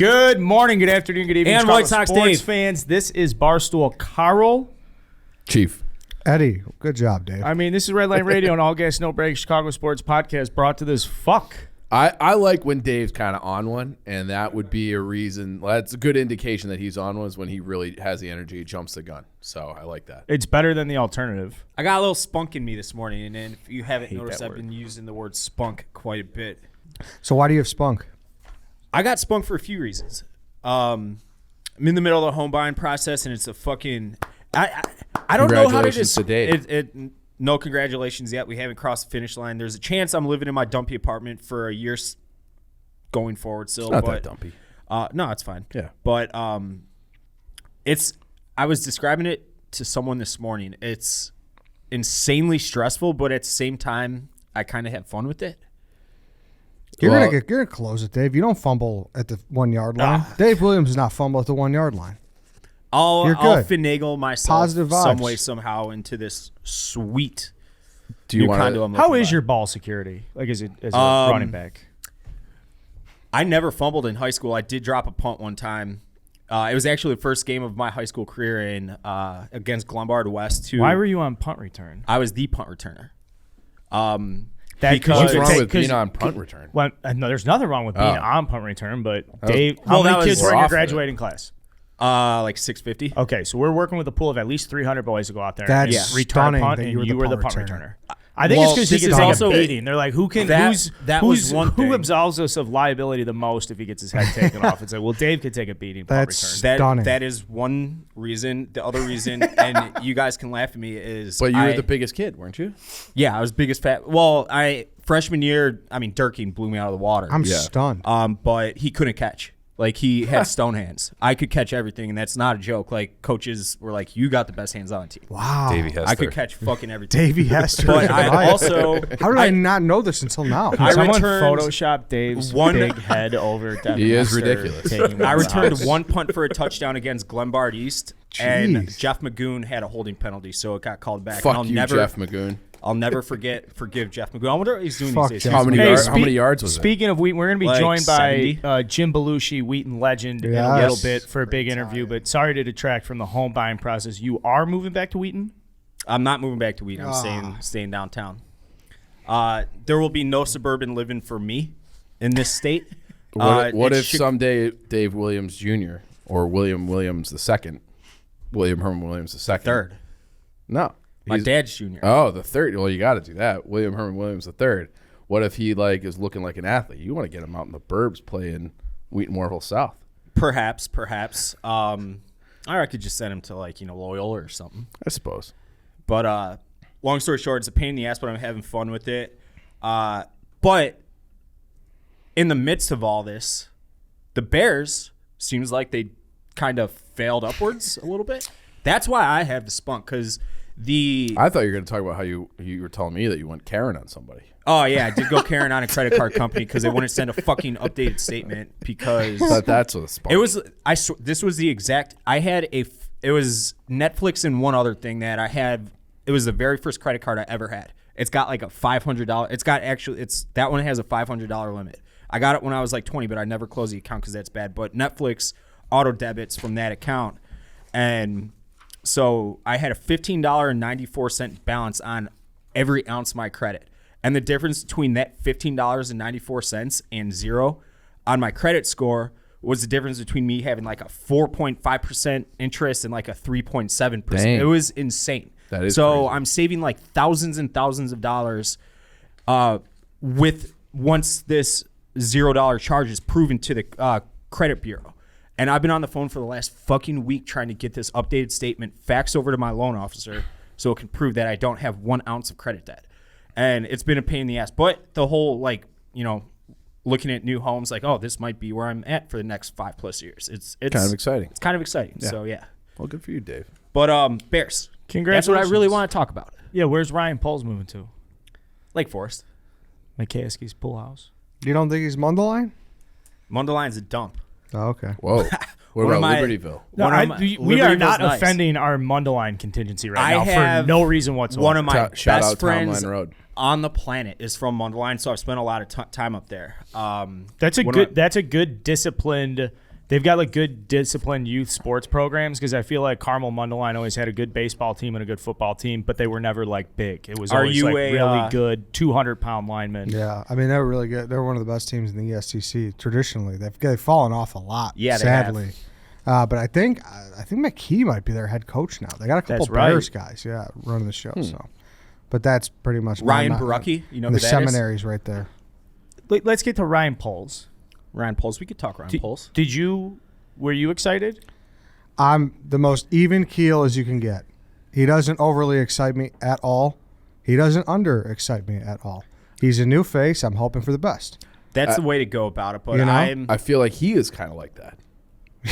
Good morning, good afternoon, good evening, and White Sox sports Dave. fans. This is Barstool Carl. Chief. Eddie, good job, Dave. I mean, this is Red Line Radio, an all gas, no break Chicago sports podcast brought to this fuck. I like when Dave's kind of on one, and that would be a reason. That's a good indication that he's on one is when he really has the energy, jumps the gun. So I like that. It's better than the alternative. I got a little spunk in me this morning, and if you haven't hate noticed, that I've word. been using the word spunk quite a bit. So why do you have spunk? I got spunk for a few reasons. I'm in the middle of the home buying process, and it's a fucking I don't know how to Congratulations to Dave. No congratulations yet. We haven't crossed the finish line. There's a chance I'm living in my dumpy apartment for a year going forward still. Not but, that dumpy. No, it's fine. Yeah. But it's I was describing it to someone this morning. It's insanely stressful, but at the same time, I kind of have fun with it. You're Well- gonna close it, Dave. You don't fumble at the 1 yard line. Dave Williams does not fumble at the 1 yard line. I'll You're good. finagle myself Positive some vibes. way somehow into this sweet Do you new want condo to? I'm How looking is by. your ball security? Like, is it as a running back? I never fumbled in high school. I did drop a punt one time. It was actually the first game of my high school career in against Glenbard West. Why were you on punt return? I was the punt returner. Because What's you wrong take- with being 'cause- on punt return? Well, no, there's nothing wrong with being on punt return, but Dave, well, how that many was kids were in your rough, graduating class? Like 650. Okay, so we're working with a pool of at least 300 boys to go out there That's and return stunning punt, that and you were you the were the punt punt returner. returner. I think Well, it's because he this gets is like also- a beating. They're like, who that was one who thing. absolves us of liability the most if he gets his head taken off? It's like, well, Dave could take a beating. Punt That's return. stunning. That is one reason. The other reason, and you guys can laugh at me, is But you were the biggest kid, weren't you? Yeah, I was biggest fat. Well, freshman year, Durkin blew me out of the water. I'm stunned. But he couldn't catch. Like, he had stone hands. I could catch everything, and that's not a joke. Like, coaches were like, you got the best hands on the team. Wow. Davey Hester. I could catch fucking everything. Davey Hester. But I also... How did I not know this until now? I Someone returned Photoshop Dave's one- big head over Devin He is Hester ridiculous. taking him I out of the returned house. one punt for a touchdown against Glenbard East, and Jeez. Jeff Magoon had a holding penalty, so it got called back. Fuck and you, Jeff Magoon. I'll never forgive Jeff Magoon. I wonder what he's doing Fuck these days. Jeff How many, Hey, how many yards was it? Speaking of Wheaton, we're going to be Like joined 70? by Jim Belushi, Wheaton legend, in a Yes. little bit for a big interview. But sorry to detract from the home buying process. You are moving back to Wheaton? I'm not moving back to Wheaton. I'm staying downtown. There will be no suburban living for me in this state. What It's if someday Dave Williams Jr. or William Williams II, William Herman Williams II? third? No. My He's- dad's junior. Oh, the third. Well, you got to do that. William Herman Williams III. What if he is looking like an athlete? You want to get him out in the burbs playing Wheaton Warville South. Perhaps. Or I could just send him to Loyola or something. I suppose. But long story short, it's a pain in the ass, but I'm having fun with it. But in the midst of all this, the Bears seems like they kind of failed upwards a little bit. That's why I have the spunk, because I thought you were going to talk about how you were telling me that you went Karen on somebody. Oh, yeah, I did go Karen on a credit card company because they wouldn't send a fucking updated statement because That's what it was. This was the exact. It was Netflix and one other thing that I had. It was the very first credit card I ever had. It's got like a $500. That one has a $500 limit. I got it when I was like 20, but I never closed the account because that's bad. But Netflix auto debits from that account, and so I had a $15.94 balance on every ounce of my credit. And the difference between that $15.94 and zero on my credit score was the difference between me having like a 4.5% interest and like a 3.7%. Dang. It was insane. That is so crazy. I'm saving like thousands and thousands of dollars with once this $0 charge is proven to the credit bureau. And I've been on the phone for the last fucking week trying to get this updated statement faxed over to my loan officer so it can prove that I don't have 1 ounce of credit debt. And it's been a pain in the ass. But the whole, looking at new homes, this might be where I'm at for the next 5+ years. It's kind of exciting. It's kind of exciting. Yeah. So, yeah. Well, good for you, Dave. But Bears. Congratulations. That's what I really want to talk about. Yeah, where's Ryan Poles moving to? Lake Forest. McCaskey's pool house. You don't think he's Mundelein? Mundeleин's a dump. Oh, okay. Whoa. What One of about my- Libertyville? No, One of my- we are Libertyville's not nice. offending our Mundelein contingency right I now have for no reason whatsoever. One of my Shout best out Tom friends Line Road. on the planet is from Mundelein, so I've spent a lot of time up there. That's a one good. of That's a good disciplined They've got like good disciplined youth sports programs because I feel like Carmel Mundelein always had a good baseball team and a good football team, but they were never like big. It was always like really good 200-pound linemen. Yeah, I mean they were really good. They were one of the best teams in the ESTC traditionally. They've fallen off a lot. Yeah, sadly. But I think McKee might be their head coach now. They got a couple Bears guys, running the show. So, but that's pretty much Ryan Barucki. You know who the that seminaries right there. Let's get to Ryan Poles. Ryan Poles. We could talk Ryan Poles. Were you excited? I'm the most even keel as you can get. He doesn't overly excite me at all. He doesn't under excite me at all. He's a new face. I'm hoping for the best. That's the way to go about it. But You know? I feel like he is kind of like that.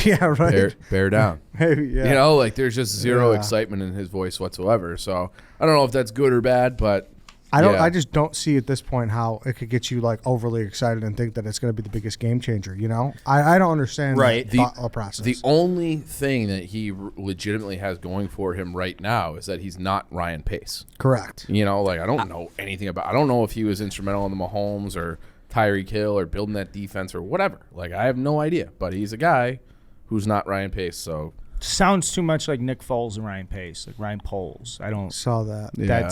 Yeah, right. Bear down. Maybe, yeah. You know, like there's just zero excitement in his voice whatsoever. So I don't know if that's good or bad, but I just don't see at this point how it could get you like overly excited and think that it's going to be the biggest game changer. You know, I don't understand that thought process. The only thing that he legitimately has going for him right now is that he's not Ryan Pace. Correct. You know, like I don't know anything about. I don't know if he was instrumental in the Mahomes or Tyreek Hill or building that defense or whatever. Like I have no idea, but he's a guy who's not Ryan Pace. So sounds too much like Nick Foles and Ryan Pace, like Ryan Poles. I don't saw that. Yeah.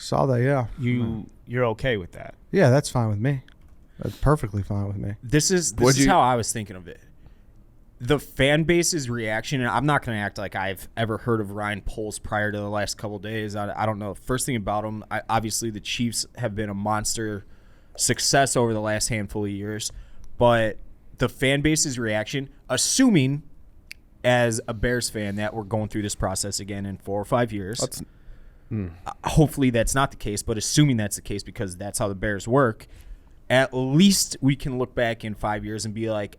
Saw that. Yeah. You're okay with that? Yeah, that's fine with me. That's perfectly fine with me. This is how I was thinking of it. The fan base's reaction, and I'm not going to act like I've ever heard of Ryan Poles prior to the last couple of days. I don't know. First thing about him, obviously the Chiefs have been a monster success over the last handful of years, but the fan base's reaction, assuming as a Bears fan that we're going through this process again in 4 or 5 years, hopefully that's not the case, but assuming that's the case because that's how the Bears work, at least we can look back in 5 years and be like,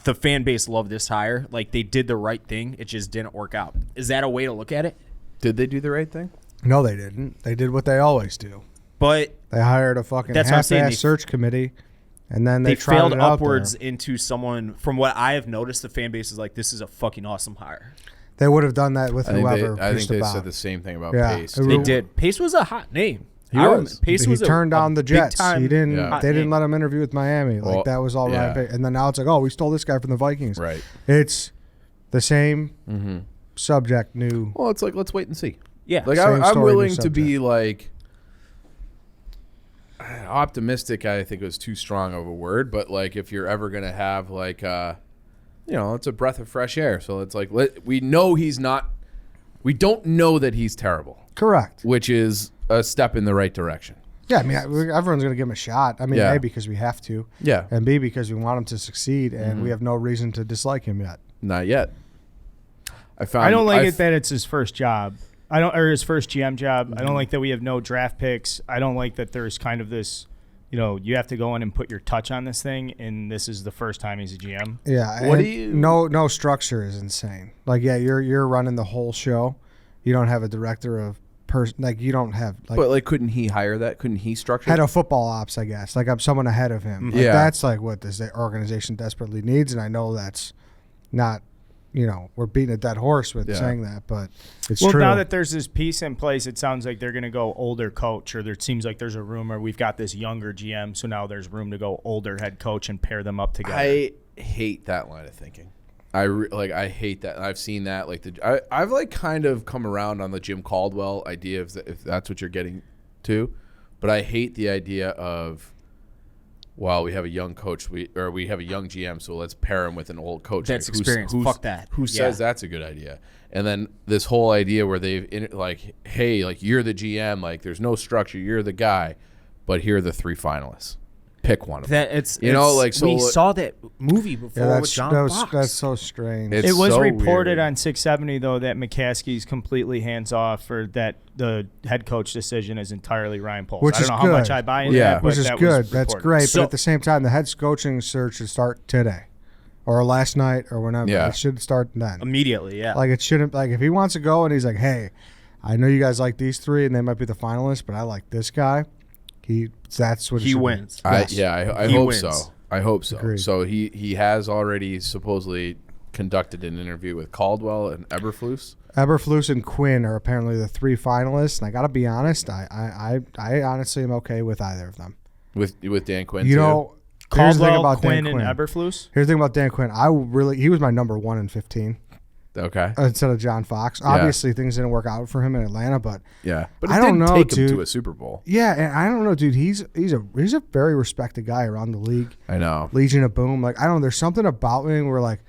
the fan base loved this hire. Like they did the right thing. It just didn't work out. Is that a way to look at it? did they do the right thing? No, they didn't. They did what they always do. But They hired a fucking That's what I'm saying. half-ass search committee, and then they tried failed it out upwards there. into someone. From what I have noticed, the fan base is like, this is a fucking awesome hire. They would have done that with I think whoever. they pushed the said bow. the same thing about Yeah, Pace. it They Well- did. Pace was a hot name. He was. Pace he was turned down the Jets. big-time He didn't. hot They didn't name. let him interview with Miami. Like Well, that was all yeah. right. And then now it's like, oh, we stole this guy from the Vikings. Right. It's the same subject, new. Well, it's like let's wait and see. Yeah. Like Same I'm story, willing new to be like optimistic. I think was too strong of a word, but like if you're ever gonna have like it's a breath of fresh air. So it's like we know he's not. We don't know that he's terrible, Correct. which is a step in the right direction. Yeah, I mean, everyone's going to give him a shot. I mean, Yeah. A, because we have to, Yeah, and B, because we want him to succeed, and we have no reason to dislike him yet. not yet. I don't like it that it's his first job. Or his first GM job. I don't like that we have no draft picks. I don't like that there's kind of this, you have to go in and put your touch on this thing, and this is the first time he's a GM. Yeah. What and do you- No structure is insane. Like, yeah, you're running the whole show. You don't have a director of like you don't have like But like, couldn't he hire that? Couldn't he structure? head of football ops, I guess. Like I'm someone ahead of him. Like, Yeah. that's like what this organization desperately needs, and I know that's not. We're beating a dead horse with Yeah. saying that, but it's Well, true. now that there's this piece in place, it sounds like they're going to go older coach, or it seems like there's a rumor we've got this younger GM, so now there's room to go older head coach and pair them up together. I hate that line of thinking. I hate that. I've seen that. I've like kind of come around on the Jim Caldwell idea if that's what you're getting to, but I hate the idea of, well, we have a young coach, we have a young GM, so let's pair him with an old coach. That's experience. Fuck that. Who says that's a good idea? And then this whole idea where hey, like you're the GM, like there's no structure, you're the guy, but here are the 3 finalists. Pick one of them. We saw that movie before yeah, with John Fox. that's so strange. It's It was so reported weird. on 670 though that McCaskey's completely hands off, or that the head coach decision is entirely Ryan Poles. Which I don't is know how much good. I buy into Yeah. that, but Which is that good. was That's reported. great. So- But at the same time, the head coaching search should start today, or last night, or whenever. Yeah. It should start then. Immediately, yeah. Like it shouldn't. Like if he wants to go and he's like, "Hey, I know you guys like these 3, and they might be the finalists, but I like this guy." That's what it he should be. wins. I He hope wins. so. I hope so. Agreed. So he has already supposedly conducted an interview with Caldwell and Eberflus. Eberflus and Quinn are apparently the 3 finalists, and I gotta be honest, I honestly am okay with either of them. With Dan Quinn. You too. know, Caldwell, Quinn, and Eberflus. Here's the thing about Dan Quinn. He was my number 1 in 15. Okay. Instead of John Fox. Obviously, things didn't work out for him in Atlanta, but but I don't know, take dude. him to a Super Bowl. Yeah, and I don't know, dude. He's a very respected guy around the league. I know. Legion of Boom. Like, I don't know. There's something about him where, like,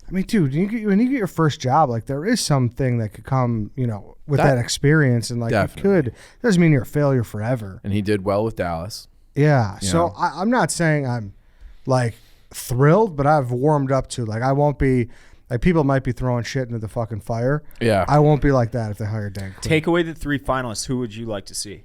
I mean, dude, when you get your first job, like, there is something that could come, with that experience, and like, it doesn't mean you're a failure forever. And he did well with Dallas. Yeah. So I'm not saying I'm like thrilled, but I've warmed up to, like, I won't be. Like, people might be throwing shit into the fucking fire. Yeah. I won't be like that if they hire Dan Quinn. Take away the 3 finalists. Who would you like to see?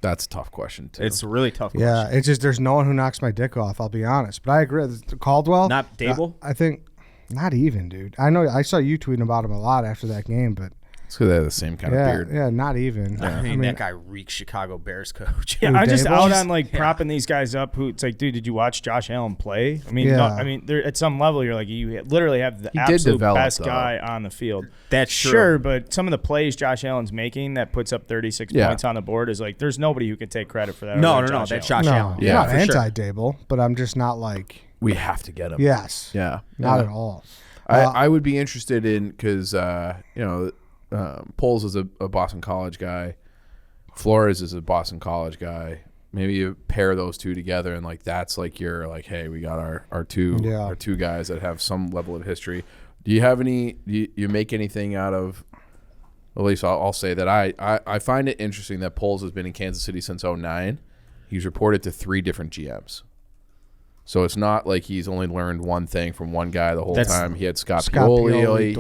That's a tough question, too. It's a really tough question. Yeah, it's just there's no one who knocks my dick off, I'll be honest. But I agree. Caldwell? Not Dable? I think not even, dude. I know I saw you tweeting about him a lot after that game, but it's because they have the same kind of beard. Yeah, not even. Yeah. I mean, that guy reeks Chicago Bears coach. Yeah, I'm just out on like propping these guys up. Who it's like, dude, did you watch Josh Allen play? I mean, at some level, you're like, you literally have the absolute best guy on the field. That's sure, but some of the plays Josh Allen's making that puts up 36 points on the board is like, there's nobody who can take credit for that. No, that's Josh Allen. Yeah, not anti-Dable, but I'm just not like we have to get him. Yes. Yeah. Not at all. I would be interested in because Poles is a Boston College guy. Flores is a Boston College guy. Maybe you pair those two together, and like that's like you're like, hey, we got our two guys that have some level of history. Do you have any? Do you make anything out of? At least I'll say that I find it interesting that Poles has been in Kansas City since 2009. He's reported to 3 different GMs. So it's not like he's only learned one thing from one guy the whole time. He had Scott Pioli,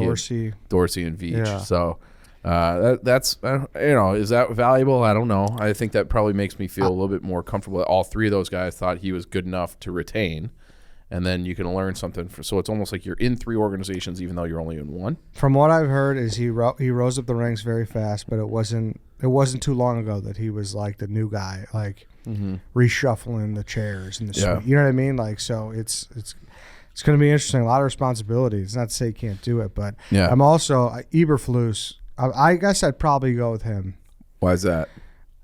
Dorsey, and Veach. Yeah. So that's is that valuable? I don't know. I think that probably makes me feel a little bit more comfortable that all 3 of those guys thought he was good enough to retain, and then you can learn something. So it's almost like you're in 3 organizations even though you're only in 1. From what I've heard, is he rose up the ranks very fast, but it wasn't too long ago that he was like the new guy, like. Mm-hmm. Reshuffling the chairs in the suite. You know what I mean? Like, so it's going to be interesting. A lot of responsibility. It's not to say you can't do it, but I'm also Eberflus. I guess I'd probably go with him. Why is that?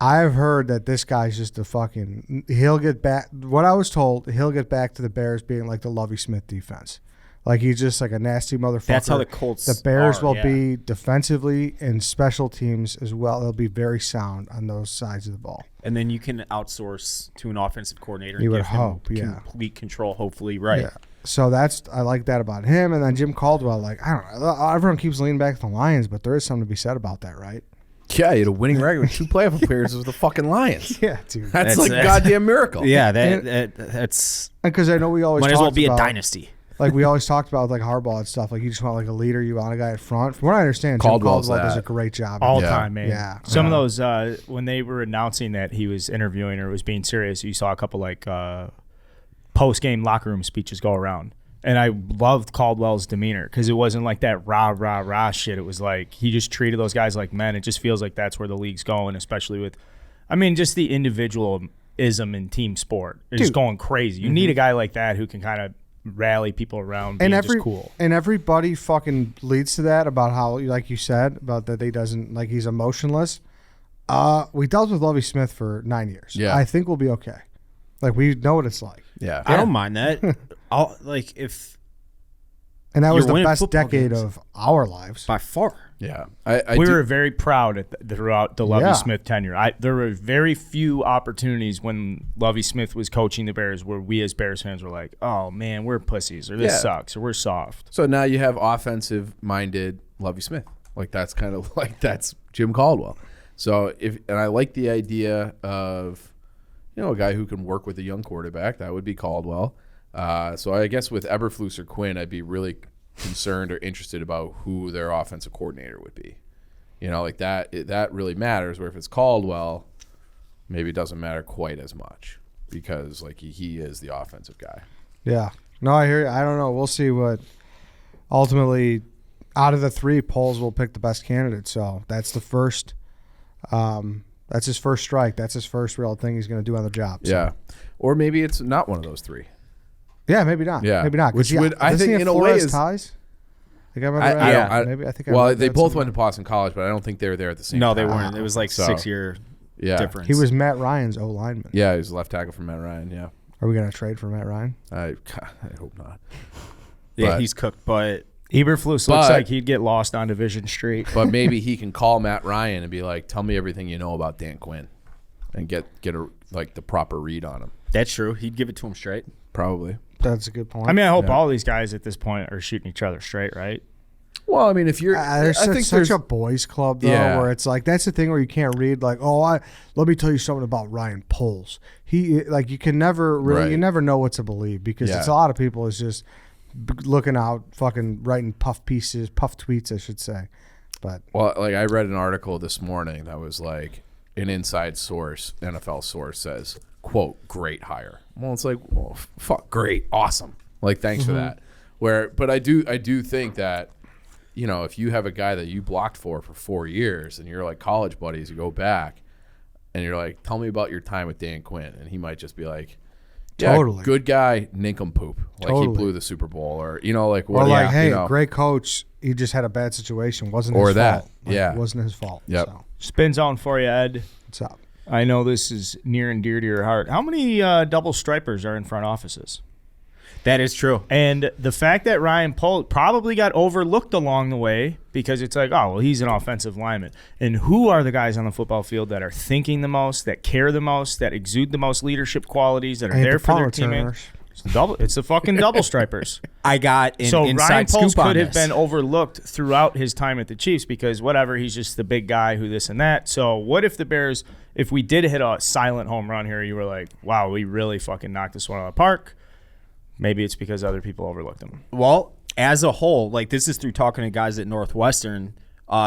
I've heard that this guy's just he'll get back. What I was told, he'll get back to the Bears being like the Lovie Smith defense. Like, he's just like a nasty motherfucker. That's how the Colts The Bears will be defensively and special teams as well. They'll be very sound on those sides of the ball. And then you can outsource to an offensive coordinator. You and would hope, complete control, hopefully, right? Yeah. So I like that about him. And then Jim Caldwell, like, I don't know. Everyone keeps leaning back to the Lions, but there is something to be said about that, right? Yeah, you had a winning record with 2 playoff appearances with the fucking Lions. Yeah, dude. That's like a goddamn miracle. Yeah, that's... Because I know we always might as well be a dynasty. Like, we always talked about, like, Harbaugh and stuff. Like, you just want, like, a leader. You want a guy at front. From what I understand, Caldwell does a great job. All time, man. Yeah. Some of those, when they were announcing that he was interviewing or was being serious, you saw a couple, like, post-game locker room speeches go around. And I loved Caldwell's demeanor because it wasn't like that rah shit. It was like he just treated those guys like men. It just feels like that's where the league's going, especially with, just the individualism in team sport is just going crazy. You need a guy like that who can kind of rally people around being just cool. And everybody fucking leads to that about how, like you said, about that he doesn't, like, he's emotionless. We dealt with Lovie Smith for 9 years. Yeah. I think we'll be okay. Like, we know what it's like. Yeah. I don't mind that. And that was the best decade of our lives. By far. Yeah. We were very proud throughout the Lovie Smith tenure. There were very few opportunities when Lovie Smith was coaching the Bears where we as Bears fans were like, oh, man, we're pussies, or this sucks, or we're soft. So now you have offensive-minded Lovie Smith. Like, that's kind of like that's Jim Caldwell. So and I like the idea of, a guy who can work with a young quarterback. That would be Caldwell. So I guess with Eberflus or Quinn, I'd be really concerned or interested about who their offensive coordinator would be. Like that really matters. Where if it's Caldwell, maybe it doesn't matter quite as much because like he is the offensive guy. Yeah. No, I hear you. I don't know. We'll see what ultimately out of the 3 polls will pick the best candidate. So that's the first. That's his first strike. That's his first real thing he's going to do on the job. So. Yeah. Or maybe it's not one of those 3. Yeah, maybe not. Yeah. Maybe not. Which would, I think, in a way is ties. I think well, they both went to Boston College, but I don't think they were there at the same time. No, they weren't. It was like 6 year. difference. He was Matt Ryan's O-lineman. Yeah, he was left tackle for Matt Ryan. Yeah. Are we going to trade for Matt Ryan? I hope not. Yeah, But- he's cooked, but Eberflus looks like he'd get lost on Division Street. But maybe he can call Matt Ryan and be like, "Tell me everything you know about Dan Quinn," and get the proper read on him. that's true. He'd give it to him straight. Probably. That's a good point. I mean, I hope all these guys at this point are shooting each other straight, right? Well, I mean, if you're, there's I think such a boys club though, Yeah. where it's like that's the thing where you can't read like, let me tell you something about Ryan Poles. He like you can never really, Right. you never know what to believe because it's a lot of people is just looking out, fucking writing puff tweets, I should say. But well, like I read an article this morning that was like an inside source, NFL source says, "quote great hire." Well, it's like, well, fuck, great, awesome. Like, thanks for that. But I do think that, you know, if you have a guy that you blocked for 4 years and you're like college buddies, you go back and you're like, tell me about your time with Dan Quinn. And he might just be like, yeah, Totally. good guy, nincompoop. Like he blew the Super Bowl or, you know, like, what? or like, hey, you know, great coach, he just had a bad situation. Wasn't Or his that. fault. Like, Yeah. It wasn't his fault. Yep. So, Spin zone for you, Ed. what's up? I know this is near and dear to your heart. How many double stripers are in front offices? That is true. And the fact that Ryan Pohl probably got overlooked along the way because it's like, oh, well, he's an offensive lineman. And who are the guys on the football field that are thinking the most, that care the most, that exude the most leadership qualities, that are there for their teammates? It's the fucking double stripers. I got an So inside Ryan Poles scoop on could have this. been overlooked throughout his time at the Chiefs because whatever, he's just the big guy who this and that. So what if the Bears, if we did hit a silent home run here, you were like, wow, we really fucking knocked this one out of the park. Maybe it's because other people overlooked him. Well, as a whole, like this is through talking to guys at Northwestern,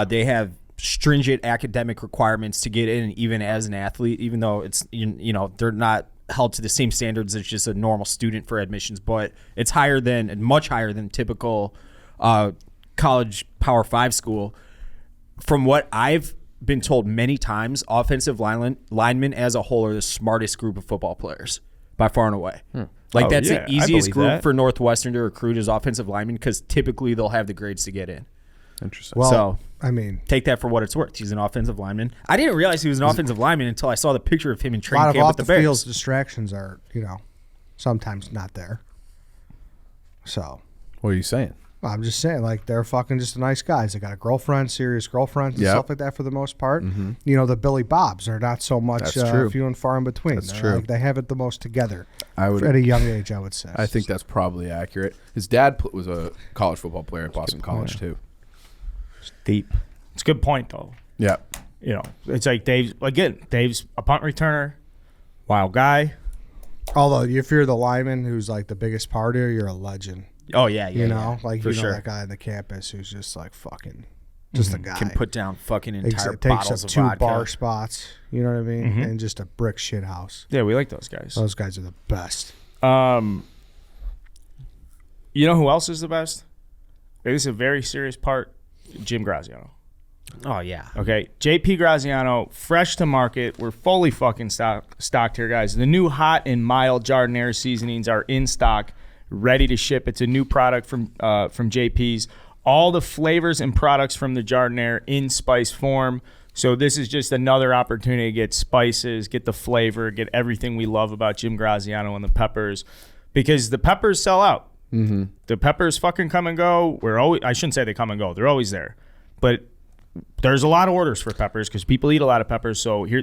they have stringent academic requirements to get in, even as an athlete, even though it's, you know, they're not held to the same standards as just a normal student for admissions, but it's much higher than typical college Power 5 school. From what I've been told many times, offensive linemen as a whole are the smartest group of football players by far and away. Like that's the easiest group for Northwestern to recruit as offensive linemen because typically they'll have the grades to get in. Interesting. Well, So I mean, take that for what it's worth. He's an offensive lineman. I didn't realize he was an offensive lineman until I saw the picture of him in a lot training of camp off with the the Bears. field distractions are, sometimes not there. So What are you saying? I'm just saying, like, they're fucking just nice guys. They got a girlfriend, serious girlfriends, and Yep. stuff like that for the most part. You know, the Billy Bobs are not so much That's true. few and far in between. That's They're true. like, they have it the most together I would. at a young age, I would say. I think that's probably accurate. His dad was a college football player at Boston College too. It's deep. It's a good point, though. Yeah. You know, it's like Dave's a punt returner, wild guy. Although, if you're the lineman who's like the biggest partier, you're a legend. Oh, yeah. You know, like, for you know sure. that guy on the campus who's just like fucking, just a guy. Can put down fucking entire takes bottles up of 2 vodka. bar spots, you know what I mean? And just a brick shit house. Yeah, we like those guys. Those guys are the best. You know who else is the best? This is a very serious part. Jim Graziano. Oh, yeah. Okay, JP Graziano, fresh to market. We're fully fucking stocked here, guys. The new hot and mild Jardinere seasonings are in stock, ready to ship. It's a new product from JP's. All the flavors and products from the Jardinere in spice form. So this is just another opportunity to get spices, get the flavor, get everything we love about Jim Graziano and the peppers, because the peppers sell out. Mm-hmm. The peppers fucking come and go. I shouldn't say they come and go. They're always there, but there's a lot of orders for peppers because people eat a lot of peppers. So here,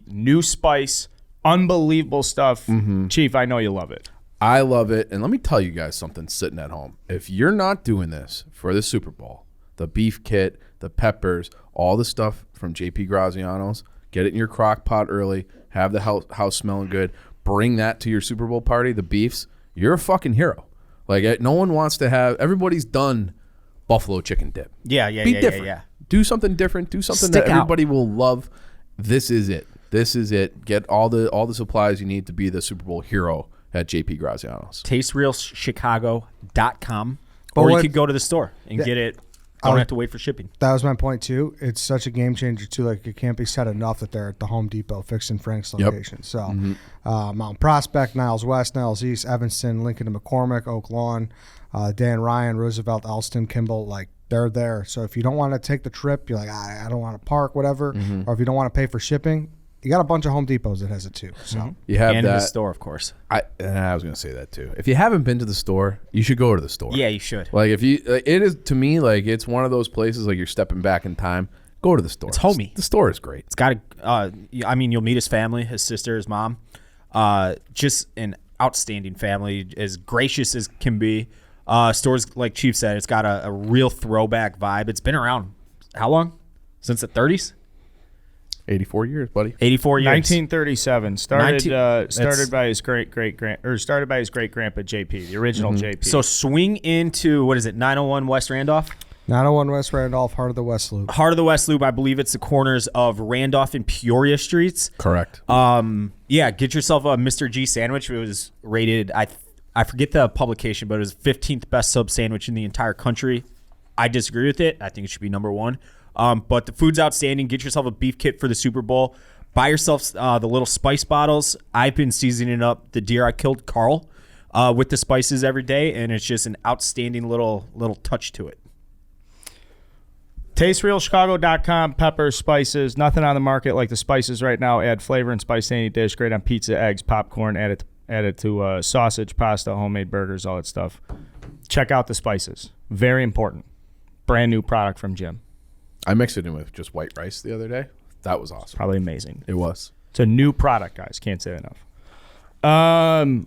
new spice, unbelievable stuff. Mm-hmm. Chief, I know you love it. I love it. And let me tell you guys something sitting at home. If you're not doing this for the Super Bowl, the beef kit, the peppers, all the stuff from JP Graziano's, get it in your crock pot early, have the house smelling good, bring that to your Super Bowl party, the beefs, you're a fucking hero. Like, no one wants to have, everybody's done buffalo chicken dip. Yeah. Be different. Do something different. Do something Stick that out. everybody will love. This is it. This is it. Get all the supplies you need to be the Super Bowl hero at JP Graziano's. TasteRealChicago.com. But Or you what- could go to the store and get it. Don't have to wait for shipping. That was my point too. It's such a game changer too. Like, it can't be said enough that they're at the Home Depot, Fix and Frank's location. So, Mount Prospect, Niles West, Niles East, Evanston, Lincoln and McCormick, Oak Lawn, Dan Ryan, Roosevelt, Elston, Kimball. Like, they're there. So if you don't want to take the trip, you're like, I don't want to park, whatever. Or if you don't want to pay for shipping, You got a bunch of Home Depots that has it too. So You have and that. the store, of course. I was going to say that too. If you haven't been to the store, you should go to the store. Yeah, you should. Like if you, it is to me like it's one of those places like you're stepping back in time. Go to the store. It's homey. The store is great. It's got a. I mean, you'll meet his family, his sister, his mom. Just an outstanding family, as gracious as can be. Stores, like Chief said, it's got a real throwback vibe. It's been around how long? Since the 30s? 84 years, buddy. 84 years. 1937. Started by his great grandpa JP, the original JP. So swing into, what is it, 901 West Randolph? 901 West Randolph, heart of the West Loop. Heart of the West Loop. I believe it's the corners of Randolph and Peoria Streets. Correct. Yeah, get yourself a Mr. G sandwich. It was rated, I forget the publication, but it was 15th best sub sandwich in the entire country. I disagree with it. I think it should be number one. But the food's outstanding. Get yourself a beef kit for the Super Bowl. Buy yourself the little spice bottles. I've been seasoning up the deer I killed, Carl, with the spices every day, and it's just an outstanding little touch to it. TasteRealChicago.com, peppers, spices, nothing on the market like the spices right now. Add flavor and spice to any dish. Great on pizza, eggs, popcorn. Add it to sausage, pasta, homemade burgers, all that stuff. Check out the spices. Very important. Brand new product from Jim. I mixed it in with just white rice the other day. That was awesome. Probably amazing. It was. It's a new product, guys. Can't say it enough.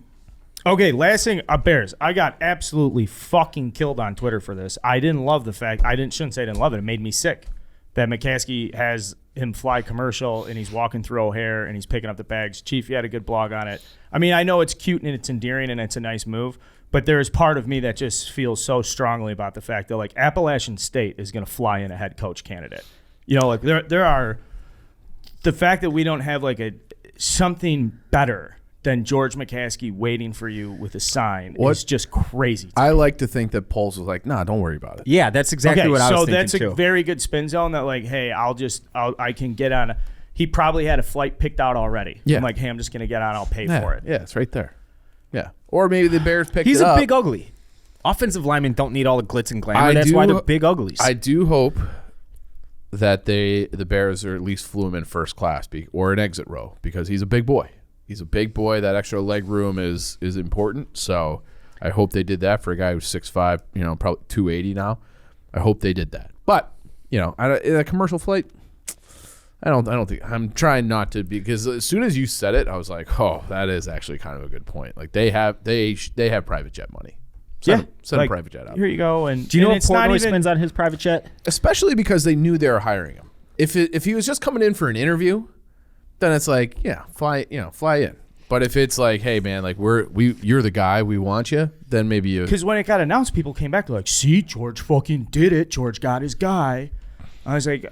Okay, last thing, Bears. I got absolutely fucking killed on Twitter for this. I didn't love the fact, shouldn't say I didn't love it. It made me sick that McCaskey has him fly commercial and he's walking through O'Hare and he's picking up the bags. Chief, you had a good blog on it. I mean, I know it's cute and it's endearing and it's a nice move, but there is part of me that just feels so strongly about the fact that like Appalachian State is going to fly in a head coach candidate. You know, like there are the fact that we don't have like something better than George McCaskey waiting for you with a sign is just crazy. I like to think that Poles was like, nah, don't worry about it. Yeah, that's exactly what I was thinking too. So that's a very good spin zone that like, hey, I can get on. He probably had a flight picked out already. Yeah. I'm like, hey, I'm just going to get on. I'll pay for it. Yeah, it's right there. Yeah. Or maybe the Bears picked He's it up. a big ugly. Offensive linemen don't need all the glitz and glamour. That's why they're big uglies. I do hope that the Bears are at least flew him in first class or an exit row because he's a big boy. He's a big boy. That extra leg room is important. So I hope they did that for a guy who's 6'5", probably 280 now. I hope they did that. But, in a commercial flight, I don't think I'm trying not to because as soon as you said it, I was like, oh, that is actually kind of a good point. Like they have private jet money. Send a private jet out. Here you go. And do you know what Portnoy spends on his private jet? Especially because they knew they were hiring him. If he was just coming in for an interview, then it's like, yeah, fly in. But if it's like, hey man, like you're the guy, we want you, then maybe you. Because when it got announced, people came back like, see, George fucking did it. George got his guy. I was like,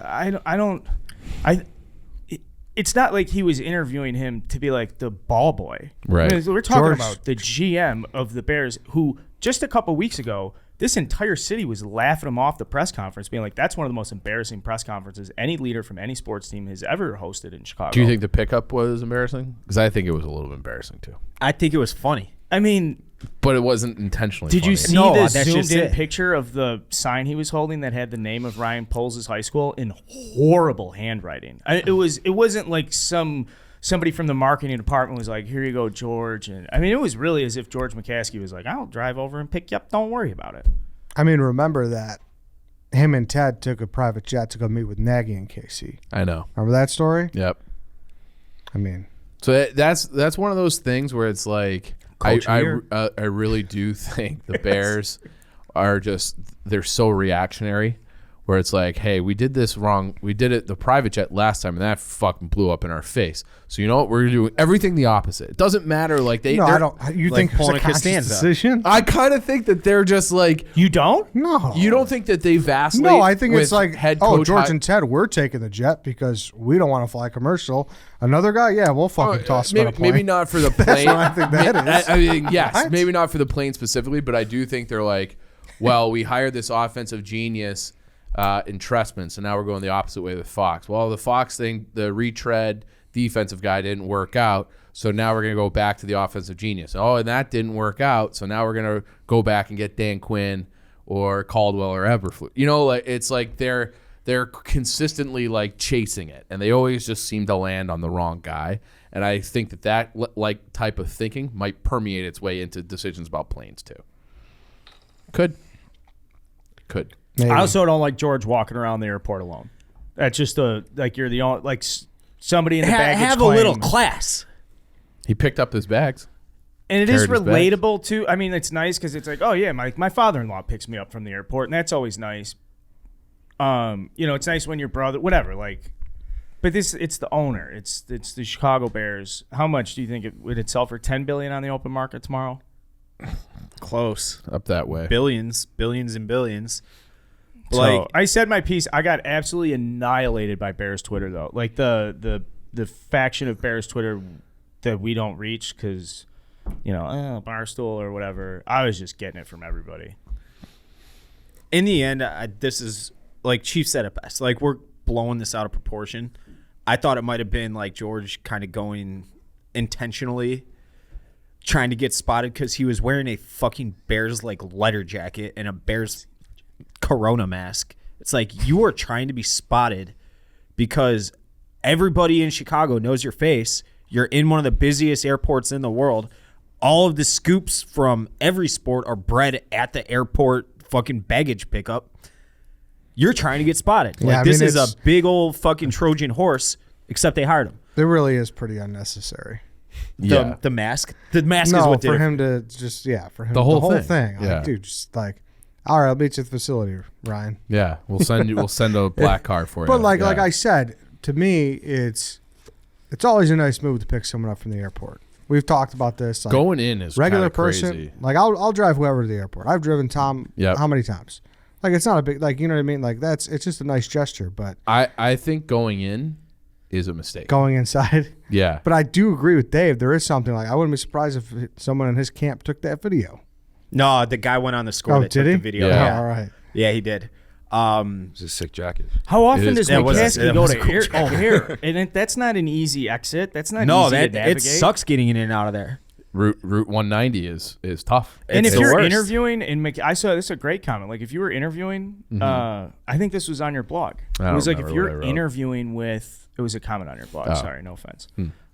it's not like he was interviewing him to be like the ball boy. Right. I mean, we're talking about the GM of the Bears who just a couple weeks ago, this entire city was laughing him off the press conference, being like, that's one of the most embarrassing press conferences any leader from any sports team has ever hosted in Chicago. Do you think the pickup was embarrassing? Because I think it was a little embarrassing too. I think it was funny. I mean, but it wasn't intentionally Did funny. you see the zoomed-in picture of the sign he was holding that had the name of Ryan Poles' high school in horrible handwriting? It wasn't like somebody from the marketing department was like, here you go, George. And I mean, it was really as if George McCaskey was like, I'll drive over and pick you up. Don't worry about it. I mean, remember that him and Ted took a private jet to go meet with Nagy and KC. I know. Remember that story? Yep. I mean. So that's one of those things where it's like, I really do think the Bears are they're so reactionary where it's like, hey, we did this wrong. We did it the private jet last time and that fucking blew up in our face. So you know what? We're doing everything the opposite. It doesn't matter. Like I don't. You like think it's a conscious decision? I kind of think that they're just like, you don't? No. You don't think that they vacillate? No, I think it's like, head coach George and Ted, we're taking the jet because we don't want to fly commercial. Another guy, yeah, we'll fucking toss him on a plane. Maybe not for the plane. That's what I think that is. I mean, yes, What? maybe not for the plane specifically, but I do think they're like, well, we hired this offensive genius in Trestman, so now we're going the opposite way with Fox. Well, the Fox thing, the retread defensive guy didn't work out, so now we're going to go back to the offensive genius. Oh, and that didn't work out, so now we're going to go back and get Dan Quinn or Caldwell or Eberflus. Like it's like they're they're consistently like chasing it, and they always just seem to land on the wrong guy. And I think that like type of thinking might permeate its way into decisions about planes too. Could. Maybe. I also don't like George walking around the airport alone. That's just like you're the only like somebody in the baggage have claim. a little class. He picked up his bags. And it is Carried his relatable too. I mean, it's nice because it's like, oh yeah, my father-in-law picks me up from the airport, and that's always nice. It's nice when your brother, whatever, like. But it's the owner. It's the Chicago Bears. How much do you think would it sell for? $10 billion on the open market tomorrow? Close. Up that way. Billions and billions. So I said my piece. I got absolutely annihilated by Bears Twitter though. Like the faction of Bears Twitter that we don't reach because Barstool or whatever. I was just getting it from everybody. In the end, this is like Chief said it best. Like we're blowing this out of proportion. I thought it might have been like George kind of going intentionally trying to get spotted because he was wearing a fucking Bears like leather jacket and a Bears Corona mask. It's like you are trying to be spotted because everybody in Chicago knows your face. You're in one of the busiest airports in the world. All of the scoops from every sport are bred at the airport fucking baggage pickup. You're trying to get spotted. Yeah, like this is a big old fucking Trojan horse, except they hired him. It really is pretty unnecessary. The mask. The mask is what did for it. him to just for him The whole thing. Yeah. Like, dude, just like, all right, I'll meet you at the facility, Ryan. Yeah, we'll send a black car for you. But like I said, to me, it's always a nice move to pick someone up from the airport. We've talked about this. Like, going in is regular crazy. person. Like I'll drive whoever to the airport. I've driven Tom. Yep. How many times? Like it's not a big you know what I mean. Like it's just a nice gesture. But I think going in is a mistake. Going inside. Yeah. But I do agree with Dave. There is something like I wouldn't be surprised if someone in his camp took that video. No, the guy went on the score that took the video. Yeah. Oh, all right. Yeah, he did. It's a sick jacket. How often does It was a McCaskey go to cool here? And that's not an easy exit. That's not No, easy to it navigate. sucks getting in and out of there. Route 190 is tough. And It's if the you're worst. interviewing, I saw this is a great comment. Like if you were interviewing, I think this was on your blog. I It was don't like if remember what I you're wrote. interviewing with, it was a comment on your blog. Oh. Sorry, no offense.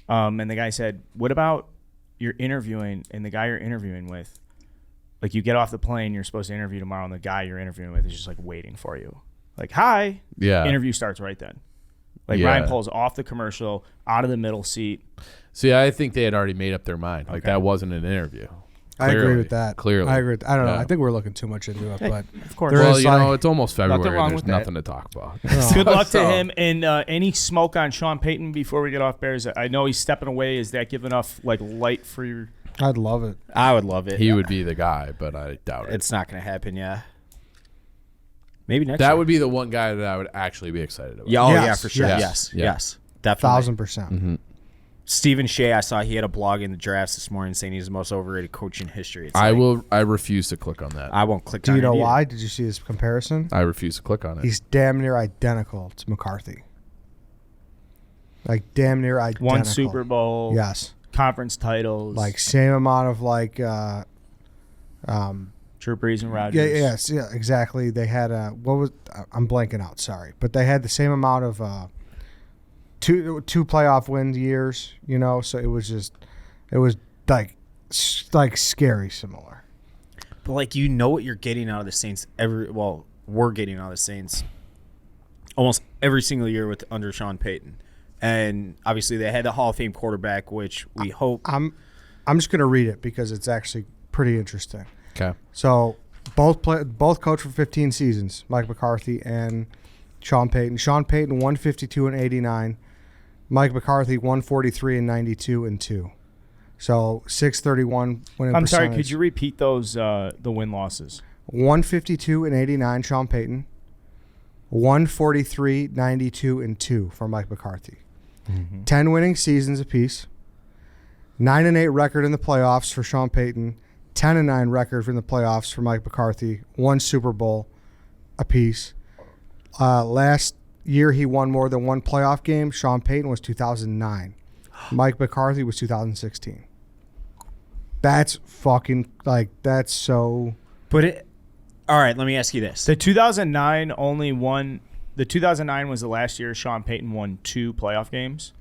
And the guy said, "What about you're interviewing and the guy you're interviewing with, like you get off the plane, you're supposed to interview tomorrow, and the guy you're interviewing with is just like waiting for you, like hi, Yeah. interview starts right then." Like Yeah. Ryan pulls off the commercial, out of the middle seat. See, I think they had already made up their mind. Like Okay. that wasn't an interview. I agree Clearly. with that. Clearly. I agree. I don't know. Yeah. I think we're looking too much into it, but Of course. There Well, is you know, like- it's almost February. wrong There's with that. nothing to talk about. Good luck to So- him. And any smoke on Sean Payton before we get off Bears? I know he's stepping away. Is that give enough like light for your? I'd love it. I would love it. He would be the guy, but I doubt it. It's not going to happen, yeah. Maybe next year. That would be the one guy that I would actually be excited about. Yeah, Yes, yeah, for sure. yes. Yes. Definitely. 1,000%. Stephen Shea, I saw he had a blog in the drafts this morning saying he's the most overrated coach in history. It's I like, refuse to click on that. I won't click Do on you know it either. why? Did you see his comparison? I refuse to click on it. He's damn near identical to McCarthy. Like damn near identical. One Super Bowl, Yes. conference titles, Like same amount of like Drew Brees and Rodgers. yeah, exactly. They had I'm blanking out, sorry. But they had the same amount of two playoff win years, you know, so it was like scary similar. But like you know what you're getting out of the Saints we're getting out of the Saints almost every single year with under Sean Payton. And obviously they had the Hall of Fame quarterback, which we hope I'm just going to read it because it's actually pretty interesting. Okay. So both coached for 15 seasons, Mike McCarthy and Sean Payton. Sean Payton 152 and 89. Mike McCarthy 143 and 92 and 2. So 631 winning I'm sorry. percentage. Could you repeat those the win losses? 152 and 89 Sean Payton. 143, 92 and 2 for Mike McCarthy. 10 winning seasons apiece. 9-8 record in the playoffs for Sean Payton. 10-9 record in the playoffs for Mike McCarthy. 1 Super Bowl apiece. Last year he won more than one playoff game. Sean Payton was 2009. Mike McCarthy was 2016. That's fucking that's so. But all right, let me ask you this. The 2009 only won the 2009 was the last year Sean Payton won 2 playoff games.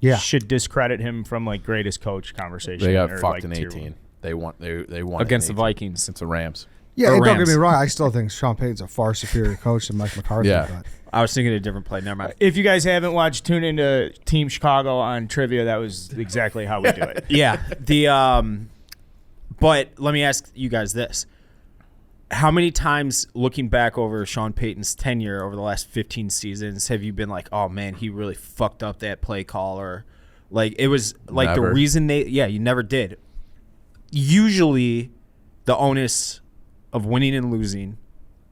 Yeah. Should discredit him from like greatest coach conversation. They got or, fucked like, in 18. They won against the 18. Vikings. It's the Rams. Yeah, Or and don't get Rams. me wrong. I still think Sean Payton's a far superior coach than Mike McCarthy. Yeah. But I was thinking a different play. Never mind. If you guys haven't watched, tune into Team Chicago on trivia. That was exactly how we do it. Yeah. But let me ask you guys this. How many times looking back over Sean Payton's tenure over the last 15 seasons have you been like, oh, man, he really fucked up that play call? Or like it was like Never. the reason you never did. Usually the onus of winning and losing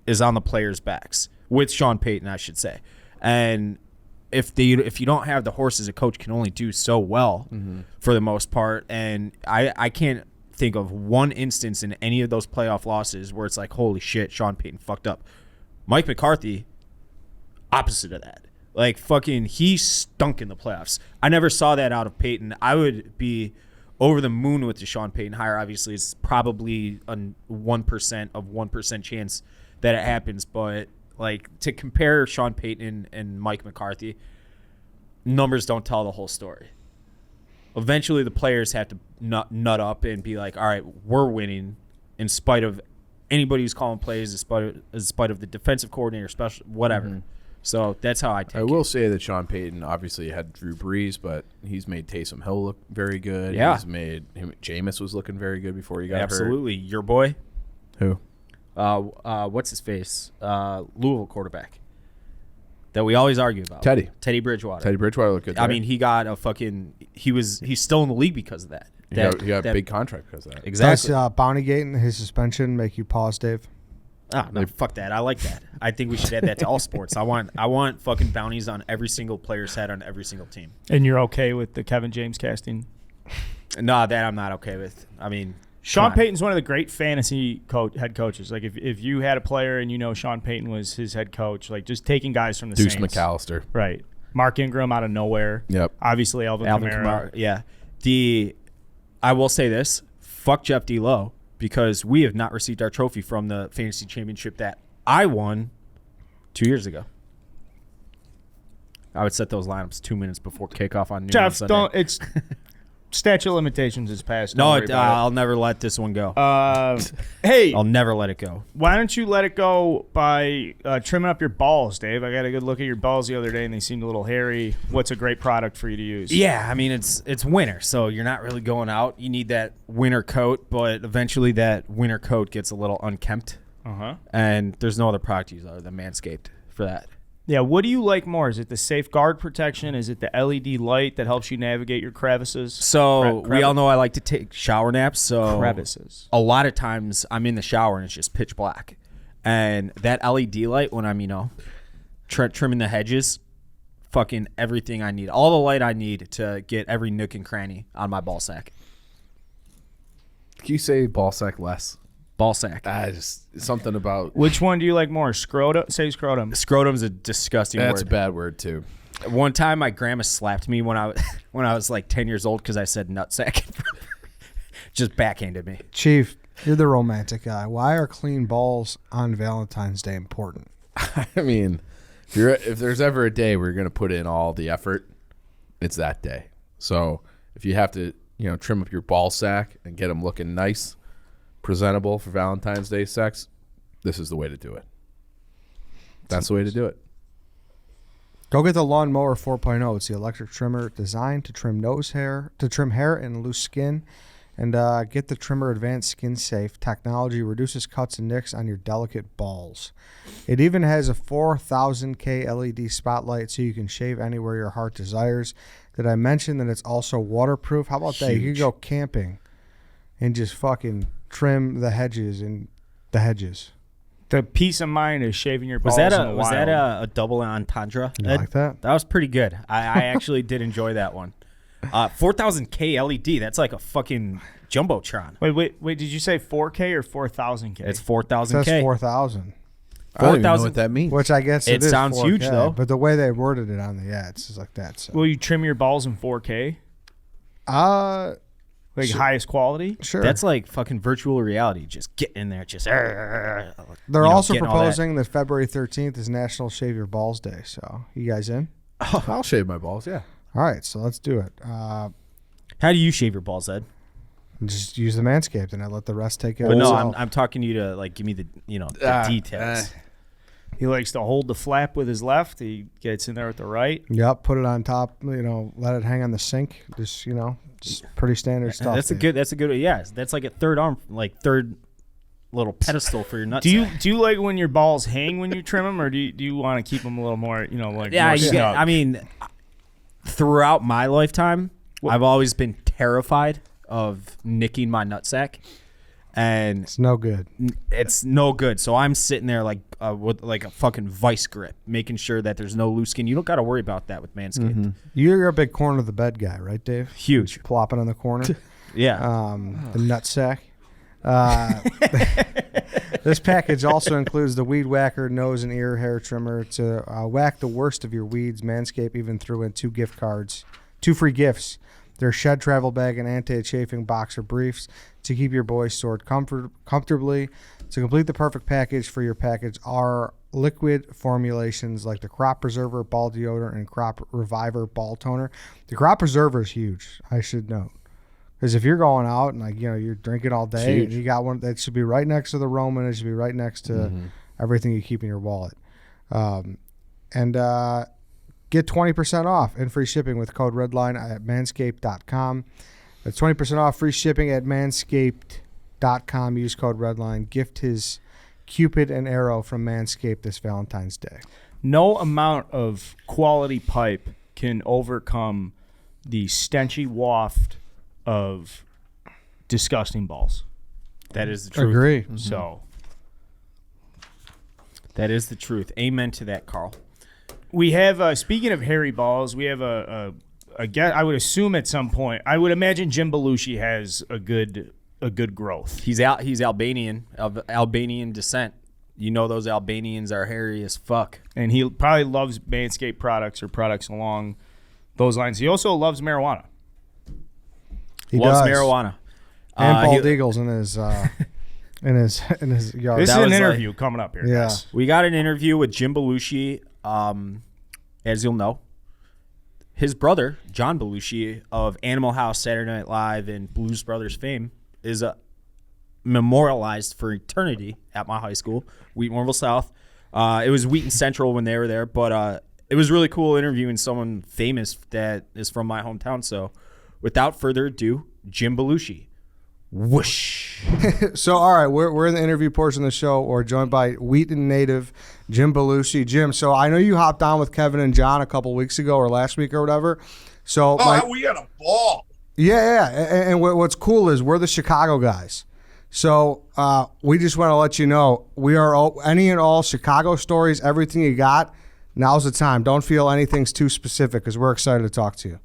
is on the players' backs with Sean Payton, I should say. And if you don't have the horses, a coach can only do so well for the most part. And I can't think of one instance in any of those playoff losses where it's like, holy shit, Sean Payton fucked up. Mike McCarthy, opposite of that. Like, fucking, he stunk in the playoffs. I never saw that out of Payton. I would be over the moon with the Sean Payton hire. Obviously, it's probably a 1% of 1% chance that it happens. But, like, to compare Sean Payton and Mike McCarthy, numbers don't tell the whole story. Eventually, the players have to nut up and be like, all right, we're winning in spite of anybody who's calling plays, in spite of the defensive coordinator, special, whatever. So that's how I take it. I will say that Sean Payton obviously had Drew Brees, but he's made Taysom Hill look very good. Yeah. He's made Jameis was looking very good before he got hurt. Absolutely. Your boy? Who? What's his face? Louisville quarterback that we always argue about. Teddy Bridgewater. Teddy Bridgewater looked good there. I mean, he got a fucking he's still in the league because of that. he got a big contract because of that. Exactly. does Bountygate and his suspension make you pause, Dave? Oh, no, fuck that. I like that. I think we should add that to all sports. I want fucking bounties on every single player's head on every single team. And you're okay with the Kevin James casting? No, that I'm not okay with. I mean, Sean Payton's one of the great fantasy head coaches. Like, if you had a player and you know Sean Payton was his head coach, like just taking guys from the Deuce Saints. McAllister. Right. Mark Ingram out of nowhere. Yep. Obviously, Alvin Kamara. Yeah. I will say this. Fuck Jeff D. Lowe, because we have not received our trophy from the fantasy championship that I won 2 years ago. I would set those lineups 2 minutes before kickoff on New Jeff, Sunday. don't. It's statute of limitations is passed. No, Don't worry about I'll never let this one go. it. Hey, I'll never let it go. why don't you let it go by trimming up your balls, Dave? I got a good look at your balls the other day, and they seemed a little hairy. What's a great product for you to use? Yeah, I mean, it's winter, so you're not really going out. You need that winter coat, but eventually that winter coat gets a little unkempt, and there's no other product to use other than Manscaped for that. Yeah, what do you like more? Is it the safeguard protection? Is it the LED light that helps you navigate your crevices? So we all know I like to take shower naps, so Crevices. a lot of times I'm in the shower and it's just pitch black. And that LED light when I'm, trimming the hedges, fucking everything I need. All the light I need to get every nook and cranny on my ball sack. Can you say ball sack less? Ball sack. Just something about Which one do you like more? Scrotum? Say scrotum. Scrotum's a disgusting that's word. a bad word too. One time my grandma slapped me when I was like 10 years old because I said nutsack. Just backhanded me. Chief, you're the romantic guy. Why are clean balls on Valentine's Day important? I mean, if there's ever a day where you're going to put in all the effort, it's that day. So if you have to, trim up your ball sack and get them looking nice, presentable for Valentine's Day sex, this is the way to do it. That's the way to do it. Go get the Lawnmower 4.0. It's the electric trimmer designed to trim hair and loose skin. And get the trimmer advanced skin safe. Technology reduces cuts and nicks on your delicate balls. It even has a 4000K LED spotlight so you can shave anywhere your heart desires. Did I mention that it's also waterproof? How about that? You can go camping and just fucking trim the hedges and the hedges. The peace of mind is shaving your balls Was that in the was wild. that a double entendre? You like that? That was pretty good. I actually did enjoy that one. 4000K LED. That's like a fucking jumbotron. Wait. Did you say 4K or 4000K? It's That's 4000K. 4,000. I don't even know 4,000. what that means. Which I guess It is sounds 4K, huge, though. But the way they worded it on the ads is like that. So. Will you trim your balls in 4K? Like highest quality? Sure. That's like fucking virtual reality. Just get in there. Just They're also proposing that February 13th is National Shave Your Balls Day. So you guys in? I'll shave my balls. Yeah. All right, so let's do it. How do you shave your balls, Ed? Just use the Manscaped, and I let the rest take it. But no, I'm talking to you to like give me the the details. He likes to hold the flap with his left. He gets in there with the right. Yep, put it on top. Let it hang on the sink. Just just pretty standard stuff. That's a good. Yeah, that's like a third little pedestal for your nuts. Do you like when your balls hang when you trim them, or do you want to keep them a little more? I mean, throughout my lifetime, I've always been terrified of nicking my nutsack, and it's no good. It's no good. So I'm sitting there like with like a fucking vice grip, making sure that there's no loose skin. You don't got to worry about that with Manscaped. Mm-hmm. You're a big corner of the bed guy, right, Dave? Huge. Plopping in the corner. Yeah. The nutsack. This package also includes the Weed Whacker nose and ear hair trimmer to whack the worst of your weeds. Manscaped even threw in 2 free gifts. Their shed travel bag and anti-chafing boxer briefs to keep your boys stored comfortably. To complete the perfect package for your package are liquid formulations like the Crop Preserver Ball Deodorant and Crop Reviver Ball Toner. The Crop Preserver is huge, I should note. Because if you're going out and you're drinking all day, and you got one that should be right next to the Roman, it should be right next to everything you keep in your wallet. Get 20% off and free shipping with code REDLINE at manscaped.com. That's 20% off, free shipping at manscaped.com. Use code REDLINE. Gift his Cupid and arrow from Manscaped this Valentine's Day. No amount of quality pipe can overcome the stenchy waft of disgusting balls. That is the truth. Agree. Mm-hmm. So that is the truth. Amen to that, Carl. We have, speaking of hairy balls, we have a guess. I would assume at some point, I would imagine Jim Belushi has a good growth. He's Albanian, of Albanian descent. You know those Albanians are hairy as fuck. And he probably loves Manscaped products or products along those lines. He also loves marijuana. He loves does. marijuana. And bald eagles in his in his yard. This is an interview coming up here. Yeah. Guys. We got an interview with Jim Belushi. As you'll know, his brother, John Belushi of Animal House, Saturday Night Live, and Blues Brothers fame, is memorialized for eternity at my high school, Wheaton South. It was Wheaton Central when they were there, but it was really cool interviewing someone famous that is from my hometown. So without further ado, Jim Belushi. Whoosh. So, all right, we're in the interview portion of the show. We're joined by Wheaton native Jim Belushi. Jim, so I know you hopped on with Kevin and John a couple weeks ago or last week or whatever. So, we had a ball. Yeah. And what's cool is we're the Chicago guys. So we just want to let you know we are any and all Chicago stories, everything you got. Now's the time. Don't feel anything's too specific because we're excited to talk to you.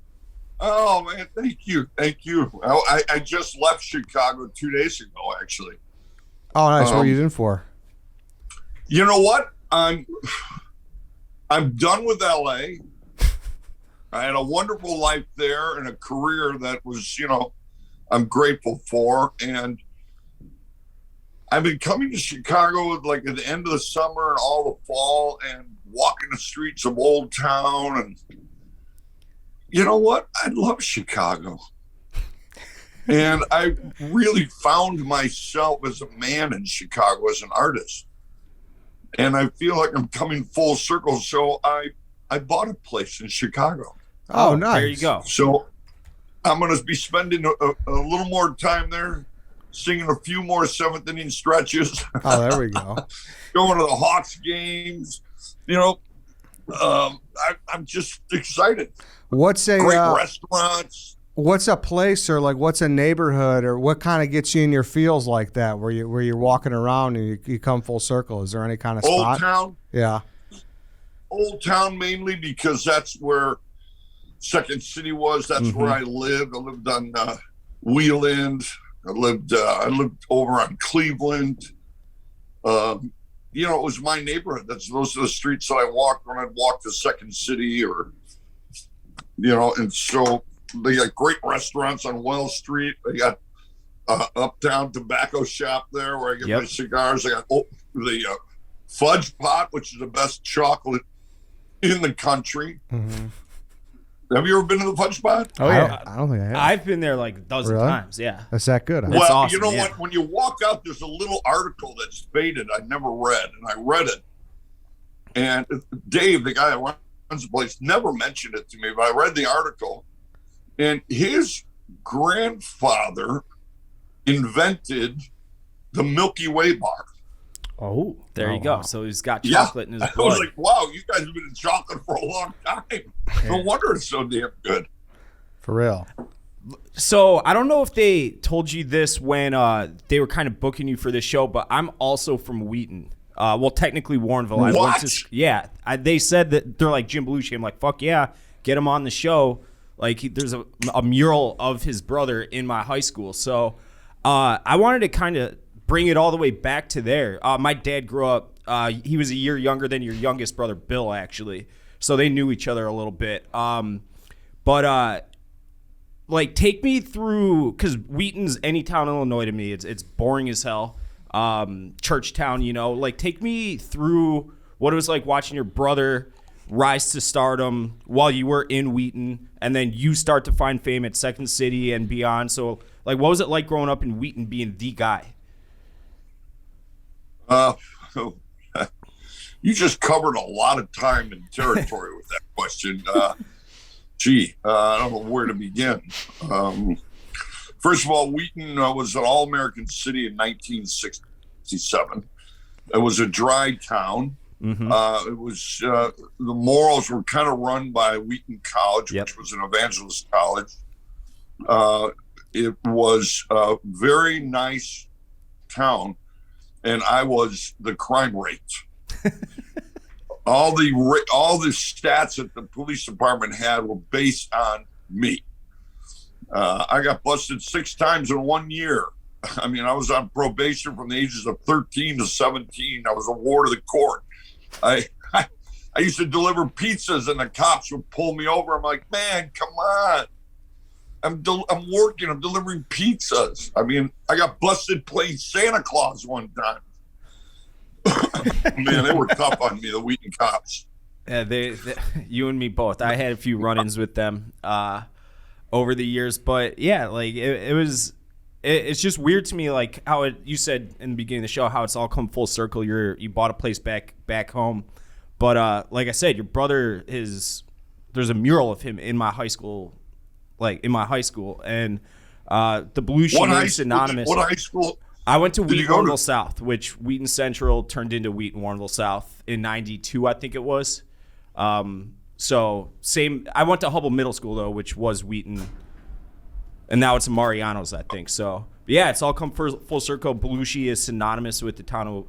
Oh, man, thank you. I just left Chicago 2 days ago, actually. Oh, nice. What are you in for? You know what? I'm done with L.A. I had a wonderful life there and a career that was, I'm grateful for. And I've been coming to Chicago like at the end of the summer and all the fall and walking the streets of Old Town. And you know what? I love Chicago. And I really found myself as a man in Chicago, as an artist. And I feel like I'm coming full circle. So I bought a place in Chicago. Oh, nice. There you go. So I'm going to be spending a little more time there, singing a few more seventh inning stretches. Oh, there we go. Going to the Hawks games. I'm just excited. What's a great restaurants? What's a place or like what's a neighborhood or what kind of gets you in your feels like that where you're walking around and you come full circle? Is there any kind of spot? Old Town? Yeah. Old Town mainly because that's where Second City was. That's where I lived. I lived on Wheeland. I lived over on Cleveland. It was my neighborhood. Those are the streets that I walked when I'd walk to Second City and so They got great restaurants on Wells Street. They got Uptown Tobacco Shop there where I get my cigars. They got the Fudge Pot, which is the best chocolate in the country. Mm-hmm. Have you ever been to the Fudge Pot? Oh yeah, I don't think I have. I've been there like a dozen times. Yeah, that's that good. Huh? Well, awesome, you know what? When you walk out, there's a little article that's faded. I never read, and I read it. And Dave, the guy that runs the place, never mentioned it to me, but I read the article, and his grandfather invented the Milky Way bar. Oh, there you go. So he's got chocolate in his blood. I was like, wow, you guys have been in chocolate for a long time. Yeah. No wonder it's so damn good. For real. So I don't know if they told you this when they were kind of booking you for this show, but I'm also from Wheaton. Well, technically Warrenville. What? They said that they're like Jim Belushi. I'm like, fuck yeah, get him on the show. Like there's a mural of his brother in my high school. So I wanted to kind of bring it all the way back to there. My dad grew up, he was a year younger than your youngest brother, Bill, actually. So they knew each other a little bit. Like, take me through, because Wheaton's any town in Illinois to me. It's boring as hell. Church town, you know. Like, take me through what it was like watching your brother rise to stardom while you were in Wheaton, and then you start to find fame at Second City and beyond. So, like, what was it like growing up in Wheaton being the guy? You just covered a lot of time and territory with that question. I don't know where to begin. First of all, Wheaton was an all-American city in 1967. It was a dry town. Mm-hmm. It was the morals were kind of run by Wheaton College, which was an evangelist college. It was a very nice town. And I was the crime rate. all the stats that the police department had were based on me. I got busted 6 times in 1 year. I mean, I was on probation from the ages of 13 to 17. I was a ward of the court. I used to deliver pizzas, and the cops would pull me over. I'm like, man, come on. I'm working. I'm delivering pizzas. I mean, I got busted playing Santa Claus one time. Man, they were tough on me, the Wheaton cops. Yeah, they you and me both. I had a few run-ins with them over the years, but yeah, like it's just weird to me, like how you said in the beginning of the show, how it's all come full circle. You bought a place back home, but like I said, your brother there's a mural of him in my high school. And the Belushi is synonymous. What high school? I went to Wheaton Warrenville South, which Wheaton Central turned into Wheaton Warrenville South in '92, I think it was. So same. I went to Hubble Middle School though, which was Wheaton, and now it's Mariano's, I think. So yeah, it's all come full circle. Belushi is synonymous with the town of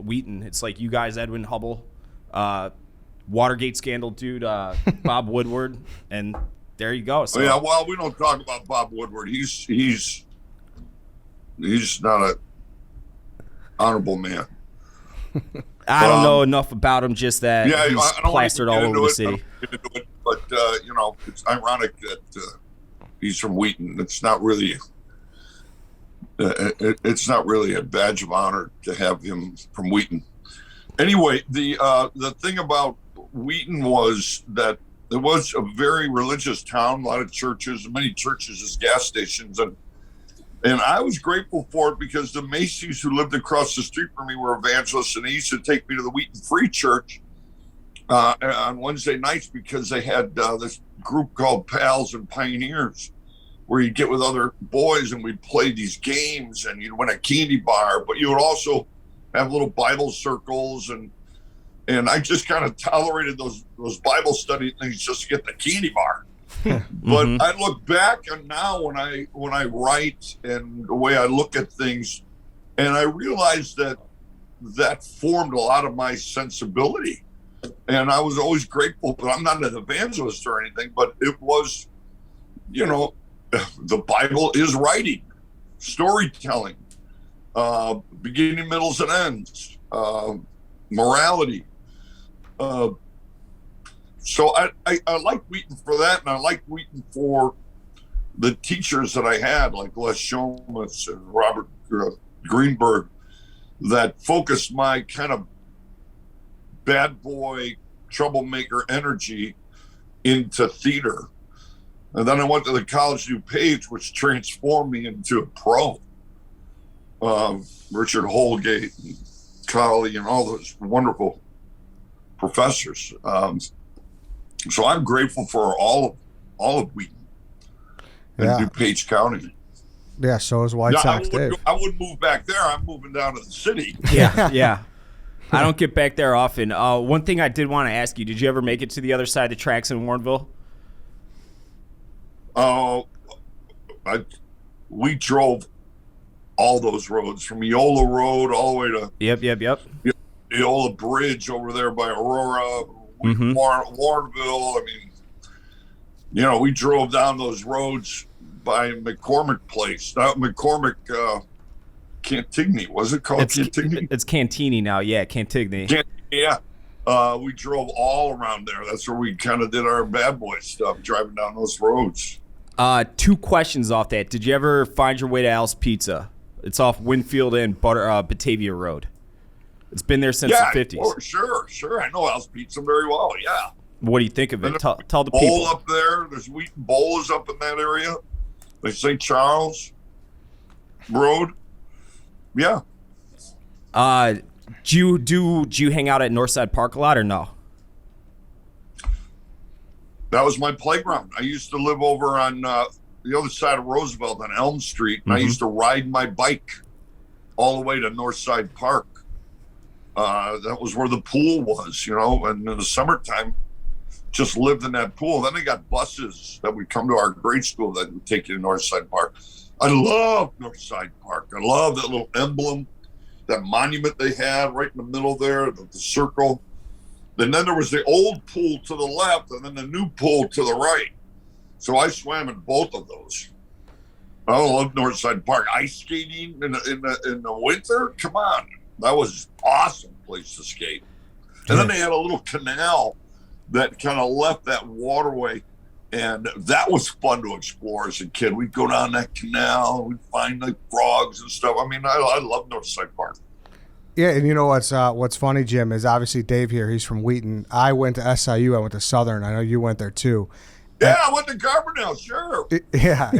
Wheaton. It's like you guys, Edwin Hubble, Watergate scandal dude, Bob Woodward, and there you go. So, yeah, well, we don't talk about Bob Woodward. He's not an honorable man. I don't know enough about him, just that he's plastered all over the city. But, it's ironic that he's from Wheaton. It's not really a badge of honor to have him from Wheaton. Anyway, the thing about Wheaton was that it was a very religious town, a lot of churches, many churches as gas stations. And I was grateful for it because the Macy's who lived across the street from me were evangelists, and they used to take me to the Wheaton Free Church on Wednesday nights because they had this group called Pals and Pioneers where you'd get with other boys and we'd play these games and you'd win a candy bar, but you would also have little Bible circles and I just kind of tolerated those Bible study things just to get the candy bar. But I look back and now when I write and the way I look at things, and I realize that formed a lot of my sensibility. And I was always grateful, but I'm not an evangelist or anything, but it was, the Bible is writing, storytelling, beginning, middles, and ends, morality. So I like Wheaton for that, and I like Wheaton for the teachers that I had, like Les Shomas and Robert Greenberg, that focused my kind of bad boy troublemaker energy into theater. And then I went to the College New Page, which transformed me into a pro. Richard Holgate and Colley and all those wonderful professors. So I'm grateful for all of Wheaton and DuPage County. Yeah, so is White Sox Dave. I wouldn't move back there. I'm moving down to the city. Yeah. I don't get back there often. One thing I did want to ask you, did you ever make it to the other side of the tracks in Warrenville? We drove all those roads from Eola Road all the way to Yep. Eola Bridge over there by Aurora, Warrenville. I mean, we drove down those roads by McCormick Place. Not McCormick Cantigny. Was it called Cantigny? It's Cantini now. Yeah, Cantigny. We drove all around there. That's where we kind of did our bad boy stuff, driving down those roads. 2 questions off that. Did you ever find your way to Al's Pizza? It's off Winfield and Batavia Road. It's been there since the 50s. Oh, sure. I know Al's Pizza very well, yeah. What do you think of it? Tell the bowl people. Up there. There's Wheaton Bowl is up in that area. Like St. Charles Road. Yeah. Do you hang out at Northside Park a lot or no? That was my playground. I used to live over on the other side of Roosevelt on Elm Street, and I used to ride my bike all the way to Northside Park. That was where the pool was, and in the summertime, just lived in that pool. Then they got buses that would come to our grade school that would take you to Northside Park. I love Northside Park. I love that little emblem, that monument they had right in the middle there, the circle. And then there was the old pool to the left and then the new pool to the right. So I swam in both of those. I love Northside Park. Ice skating in the winter? Come on. That was an awesome place to skate. And then they had a little canal that kind of left that waterway. And that was fun to explore as a kid. We'd go down that canal, we'd find like frogs and stuff. I mean, I love Northside Park. Yeah, and you know what's funny, Jim, is obviously Dave here. He's from Wheaton. I went to SIU. I went to Southern. I know you went there too. Yeah, I went to Carbondale, sure. Yeah.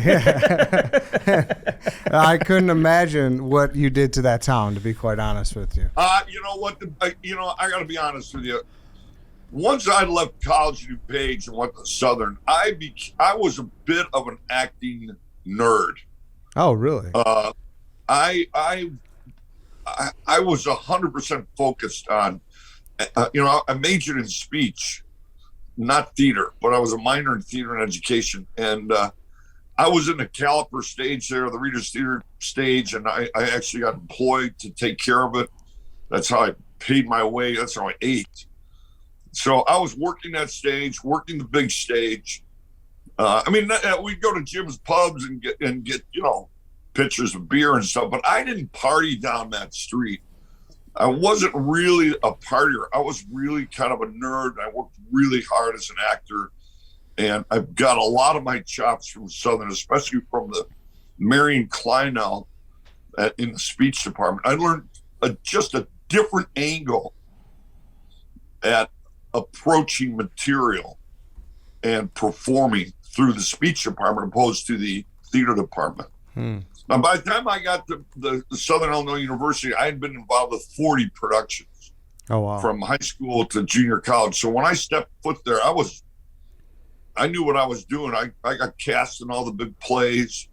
I couldn't imagine what you did to that town, to be quite honest with you. You know what? I got to be honest with you. Once I left College New Page and went to Southern, I was a bit of an acting nerd. Oh, really? I was 100% focused on, I majored in speech, not theater, but I was a minor in theater and education. And I was in the Caliper stage there, the Reader's Theater stage, and I actually got employed to take care of it. That's how I paid my way. That's how I ate. So I was working that stage, working the big stage. We'd go to Jim's pubs and get pitchers of beer and stuff, but I didn't party down that street. I wasn't really a partier. I was really kind of a nerd. I worked really hard as an actor, and I've got a lot of my chops from Southern, especially from the Marion Kleinel in the speech department. I learned just a different angle at approaching material and performing through the speech department opposed to the theater department. Now, by the time I got to the Southern Illinois University, I had been involved with 40 productions. Oh, wow. From high school to junior college. So when I stepped foot there, I knew what I was doing. I got cast in all the big plays.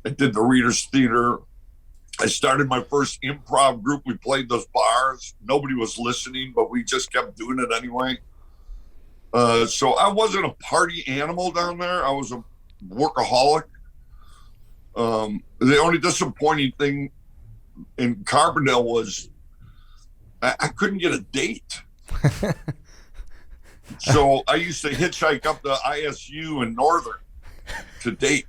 I did the Reader's Theater. I started my first improv group. We played those bars. Nobody was listening, but we just kept doing it anyway. So I wasn't a party animal down there. I was a workaholic. The only disappointing thing in Carbondale was I couldn't get a date. So I used to hitchhike up to ISU in Northern to date.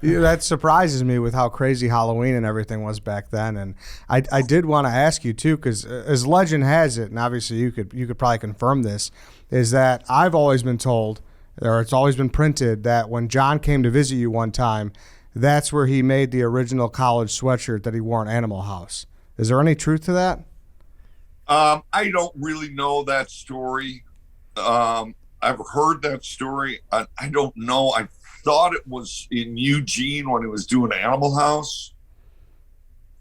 Yeah, that surprises me with how crazy Halloween and everything was back then. And I did want to ask you too, because as legend has it, and obviously you could probably confirm this, is that I've always been told or it's always been printed, that when John came to visit you one time, that's where he made the original college sweatshirt that he wore in Animal House. Is there any truth to that? I don't really know that story. I've heard that story. I don't know. I thought it was in Eugene when he was doing Animal House.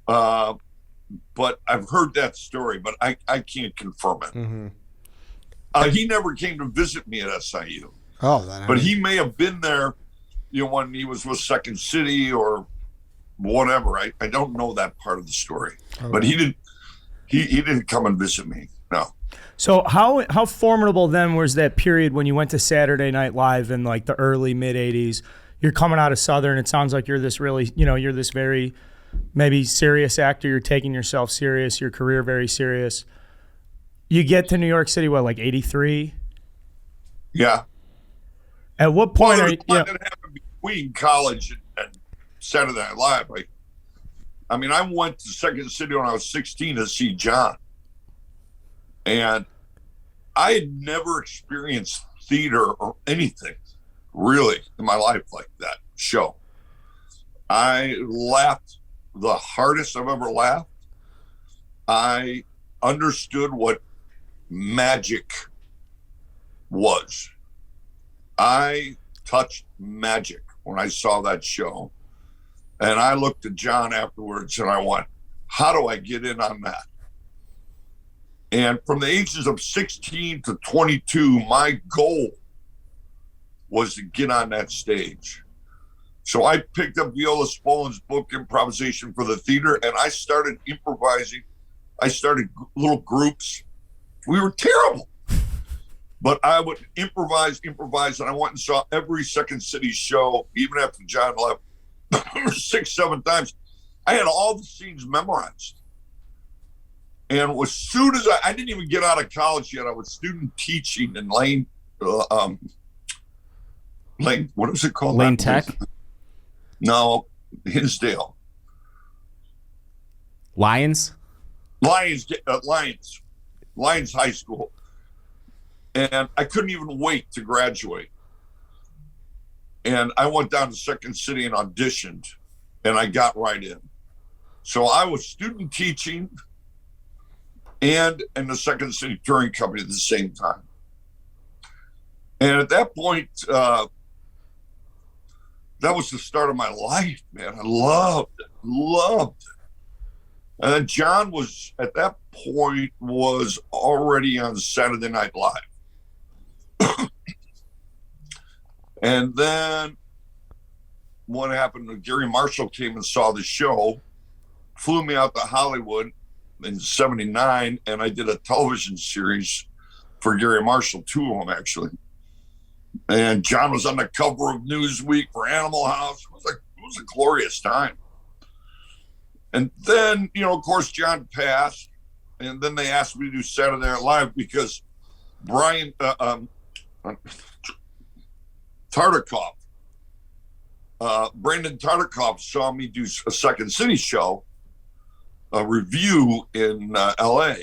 But I've heard that story, but I can't confirm it. Mm-hmm. He never came to visit me at SIU. Oh, but he may have been there, when he was with Second City or whatever. I don't know that part of the story. Okay. But he didn't come and visit me. No. So how formidable then was that period when you went to Saturday Night Live in like the early mid 80s? You're coming out of Southern. It sounds like you're this really, you're this very maybe serious actor. You're taking yourself serious, your career very serious. You get to New York City, what, like 83? Yeah. At what point are you? That happened between college and Saturday Night Live. I mean, I went to Second City when I was 16 to see John. And I had never experienced theater or anything really in my life like that show. I laughed the hardest I've ever laughed. I understood what magic was. I touched magic when I saw that show. And I looked at John afterwards and I went, how do I get in on that? And from the ages of 16 to 22, my goal was to get on that stage. So I picked up Viola Spolin's book, Improvisation for the Theater, and I started improvising. I started little groups. We were terrible. But I would improvise, and I went and saw every Second City show, even after John left, 6, 7 times. I had all the scenes memorized. And as soon as I didn't even get out of college yet, I was student teaching in Lane, what is it called? Lane Tech? No, Hinsdale. Lions High School. And I couldn't even wait to graduate. And I went down to Second City and auditioned, and I got right in. So I was student teaching and in the Second City Touring Company at the same time. And at that point, that was the start of my life, man. I loved it. And then John was, at that point, was already on Saturday Night Live. And then what happened, Gary Marshall came and saw the show, flew me out to Hollywood in 79, and I did a television series for Gary Marshall, 2 of them actually. And John was on the cover of Newsweek for Animal House. It was a glorious time. And then, of course, John passed, and then they asked me to do Saturday Night Live because Brian Tartikoff, Brandon Tartikoff saw me do a Second City show, a review in LA,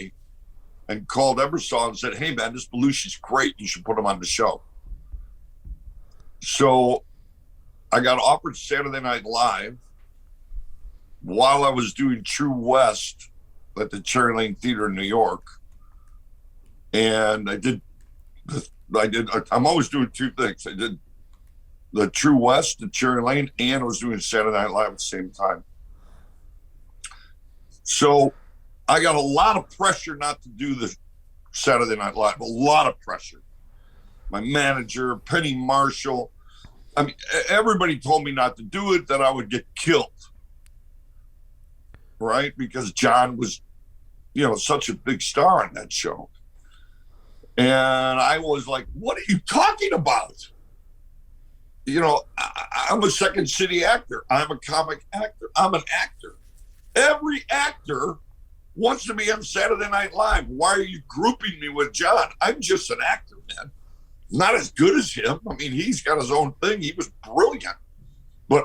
and called Ebersol and said, hey man, this Belushi's great, you should put him on the show. So I got offered Saturday Night Live while I was doing True West at the Cherry Lane Theater in New York. And I'm always doing 2 things. I did the True West at Cherry Lane, and I was doing Saturday Night Live at the same time. So I got a lot of pressure not to do the Saturday Night Live, a lot of pressure. My manager, Penny Marshall, I mean, everybody told me not to do it, that I would get killed, right? Because John was, such a big star on that show. And I was like, what are you talking about? I'm a Second City actor. I'm a comic actor. I'm an actor. Every actor wants to be on Saturday Night Live. Why are you grouping me with John? I'm just an actor, man. Not as good as him. I mean, he's got his own thing. He was brilliant. But,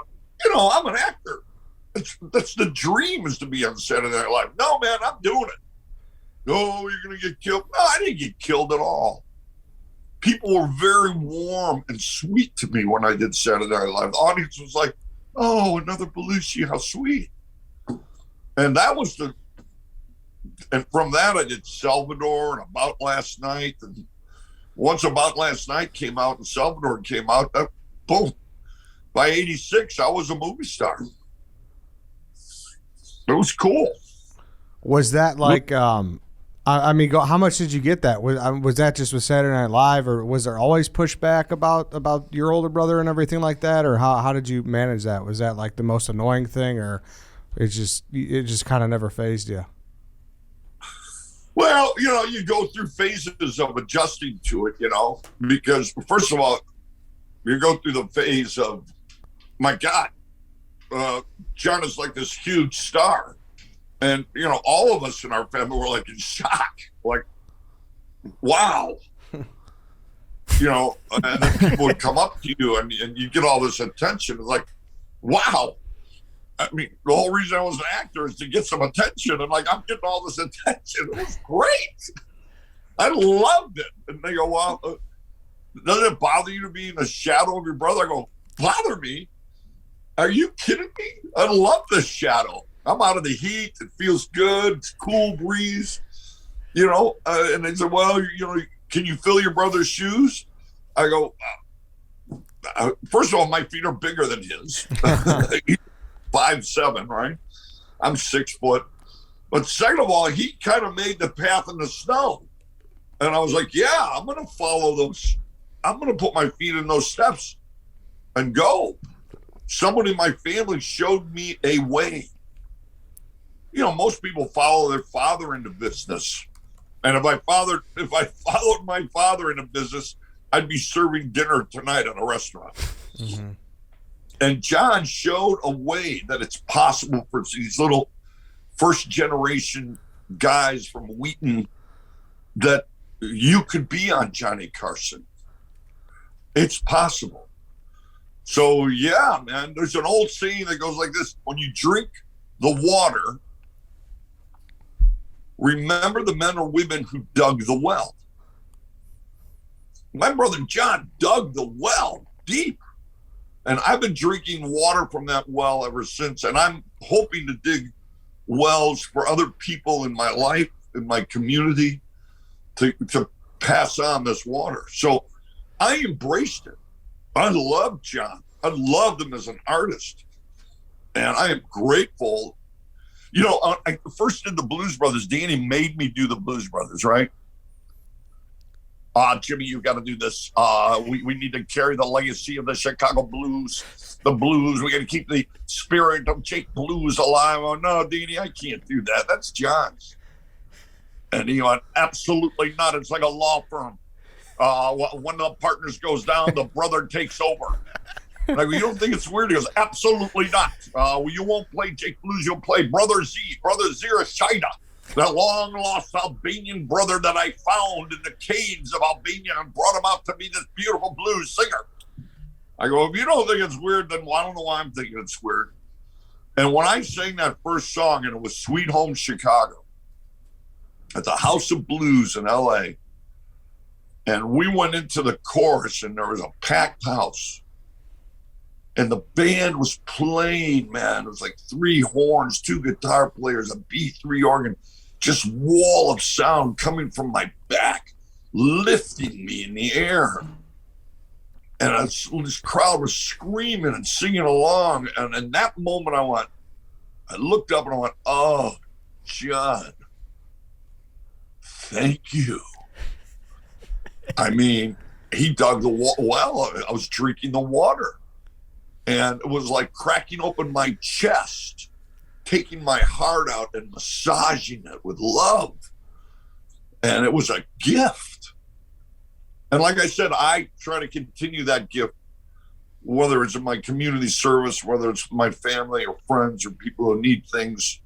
I'm an actor. That's the dream, is to be on Saturday Night Live. No, man, I'm doing it. No, you're going to get killed. No, I didn't get killed at all. people were very warm and sweet to me when I did Saturday Night Live. The audience was like, "Oh, another Belushi, how sweet." And that was and from that I did Salvador and About Last Night. And once About Last Night came out and Salvador came out, boom. By 86, I was a movie star. It was cool. Was that like, how much did you get that? Was that just with Saturday Night Live, or was there always pushback about your older brother and everything like that? Or how did you manage that? Was that like the most annoying thing, or it just kind of never fazed you? Well, you go through phases of adjusting to it, because first of all, you go through the phase of, my God, John is like this huge star. And, all of us in our family were like in shock, like, wow. And then people would come up to you and you get all this attention. It's like, wow. I mean, the whole reason I was an actor is to get some attention. And like, I'm getting all this attention. It was great. I loved it. And they go, well, doesn't it bother you to be in the shadow of your brother? I go, bother me? Are you kidding me? I love the shadow. I'm out of the heat. It feels good. It's cool breeze, and they said, well, can you fill your brother's shoes? I go, first of all, my feet are bigger than his. 5'7", right? I'm 6 foot. But second of all, he kind of made the path in the snow. And I was like, yeah, I'm going to follow those. I'm going to put my feet in those steps and go. Someone in my family showed me a way. Most people follow their father into business. And if I followed my father into business, I'd be serving dinner tonight at a restaurant. Mm-hmm. And John showed a way that it's possible for these little first generation guys from Wheaton that you could be on Johnny Carson. It's possible. So yeah, man, there's an old saying that goes like this: when you drink the water, remember the men or women who dug the well. My brother John dug the well deep. And I've been drinking water from that well ever since. And I'm hoping to dig wells for other people in my life, in my community, to pass on this water. So I embraced it. I love John. I loved him as an artist. And I am grateful. I first did the Blues Brothers. Danny made me do the Blues Brothers, right? Jimmy, you got to do this. We need to carry the legacy of the Chicago Blues, the blues. We got to keep the spirit of Jake Blues alive. Oh, no, Danny, I can't do that. That's John's. And he went, absolutely not. It's like a law firm. When the partners goes down, the brother takes over. And I go, you don't think it's weird? He goes, absolutely not. You won't play Jake Blues. You'll play Brother Zira Shida. That long-lost Albanian brother that I found in the caves of Albania and brought him out to be this beautiful blues singer. I go, if you don't think it's weird, then I don't know why I'm thinking it's weird. And when I sang that first song, and it was Sweet Home Chicago, at the House of Blues in L.A., and we went into the chorus, and there was a packed house. And the band was playing, man. It was like 3 horns, 2 guitar players, a B3 organ. Just wall of sound coming from my back, lifting me in the air. And this crowd was screaming and singing along. And in that moment, I looked up and I went, oh, John, thank you. I mean, he dug the well. I was drinking the water. And it was like cracking open my chest, taking my heart out and massaging it with love. And it was a gift. And like I said, I try to continue that gift, whether it's in my community service, whether it's my family or friends or people who need things,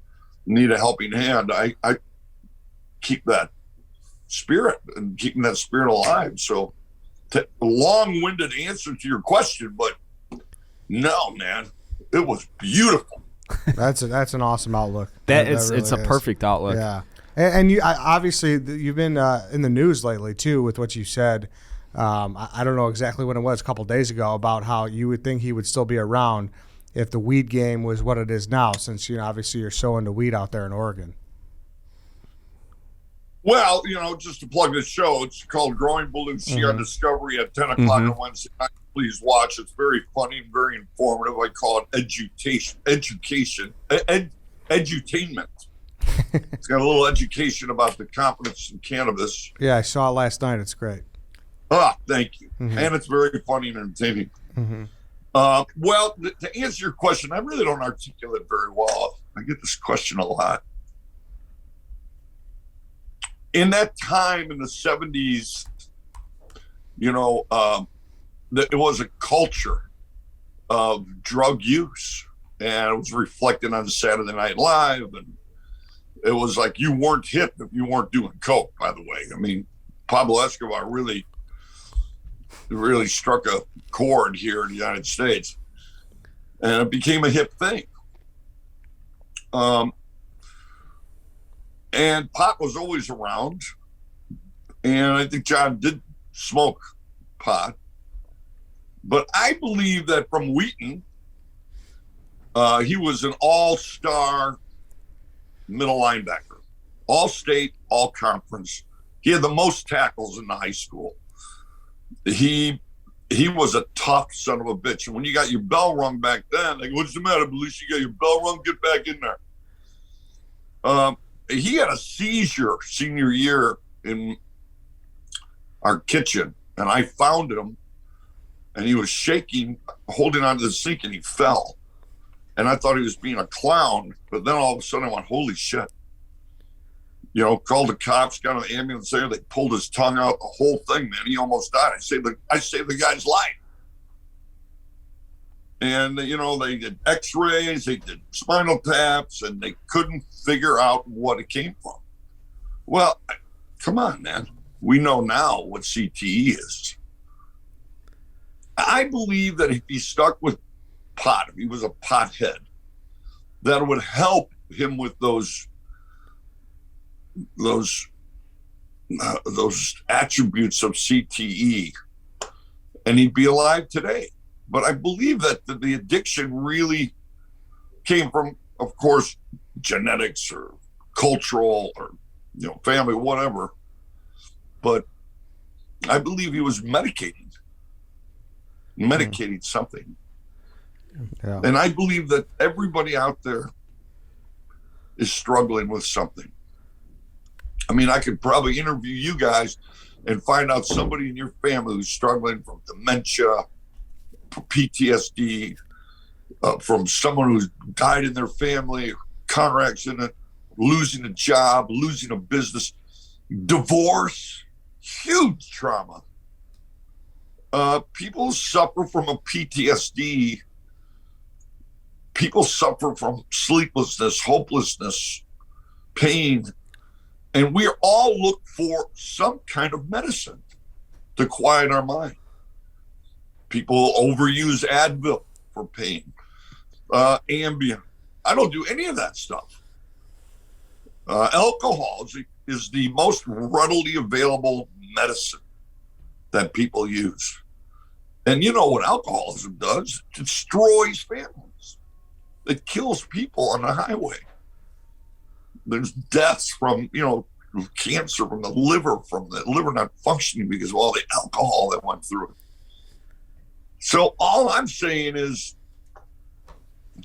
need a helping hand. I keep that spirit and keeping that spirit alive. So long-winded answer to your question, but no, man, it was beautiful. That's an awesome outlook. It's a perfect outlook. Yeah, and you obviously you've been in the news lately too with what you said I don't know exactly when it was, a couple days ago, about how you would think he would still be around if the weed game was what it is now, since, obviously you're so into weed out there in Oregon. Well, just to plug this show, it's called Growing Belushi on Discovery at 10 o'clock on Wednesday night. Please watch. It's very funny and very informative. I call it edutainment. It's got a little education about the competence in cannabis. Yeah, I saw it last night. It's great. Thank you. And it's very funny and entertaining. Well, to answer your question, I really don't articulate very well. I get this question a lot. In that time in the 70s, it was a culture of drug use, and it was reflected on Saturday Night Live, and it was like you weren't hip if you weren't doing coke, by the way. I mean, Pablo Escobar really struck a chord here in the United States, and it became a hip thing. And pot was always around, and I think John did smoke pot. But I believe that from Wheaton, he was an all-star middle linebacker, all-state, all-conference. He had the most tackles in the high school. He was a tough son of a bitch. And when you got your bell rung back then, like, what's the matter, Belushi? You got your bell rung? Get back in there. He had a seizure senior year in our kitchen, and I found him, and he was shaking, holding onto the sink, and he fell. And I thought he was being a clown, but then all of a sudden I went, holy shit. Called the cops, got an ambulance there. They pulled his tongue out, the whole thing, man. He almost died. I saved the guy's life. And, they did x-rays, they did spinal taps, and they couldn't figure out what it came from. Well, come on, man. We know now what CTE is. I believe that if he stuck with pot, if he was a pothead, that it would help him with those attributes of CTE, and he'd be alive today. But I believe that the addiction really came from, of course, genetics or cultural or, family, whatever. But I believe he was medicating something. Yeah. And I believe that everybody out there is struggling with something. I mean, I could probably interview you guys and find out somebody in your family who's struggling from dementia, PTSD, from someone who's died in their family, car accident, losing a job, losing a business, divorce, huge trauma. People suffer from a PTSD. People suffer from sleeplessness, hopelessness, pain. And we all look for some kind of medicine to quiet our mind. People overuse Advil for pain, Ambien. I don't do any of that stuff. Alcohol is the most readily available medicine that people use. And you know what alcoholism does? It destroys families. It kills people on the highway. There's deaths from, cancer from the liver not functioning because of all the alcohol that went through it. So all I'm saying is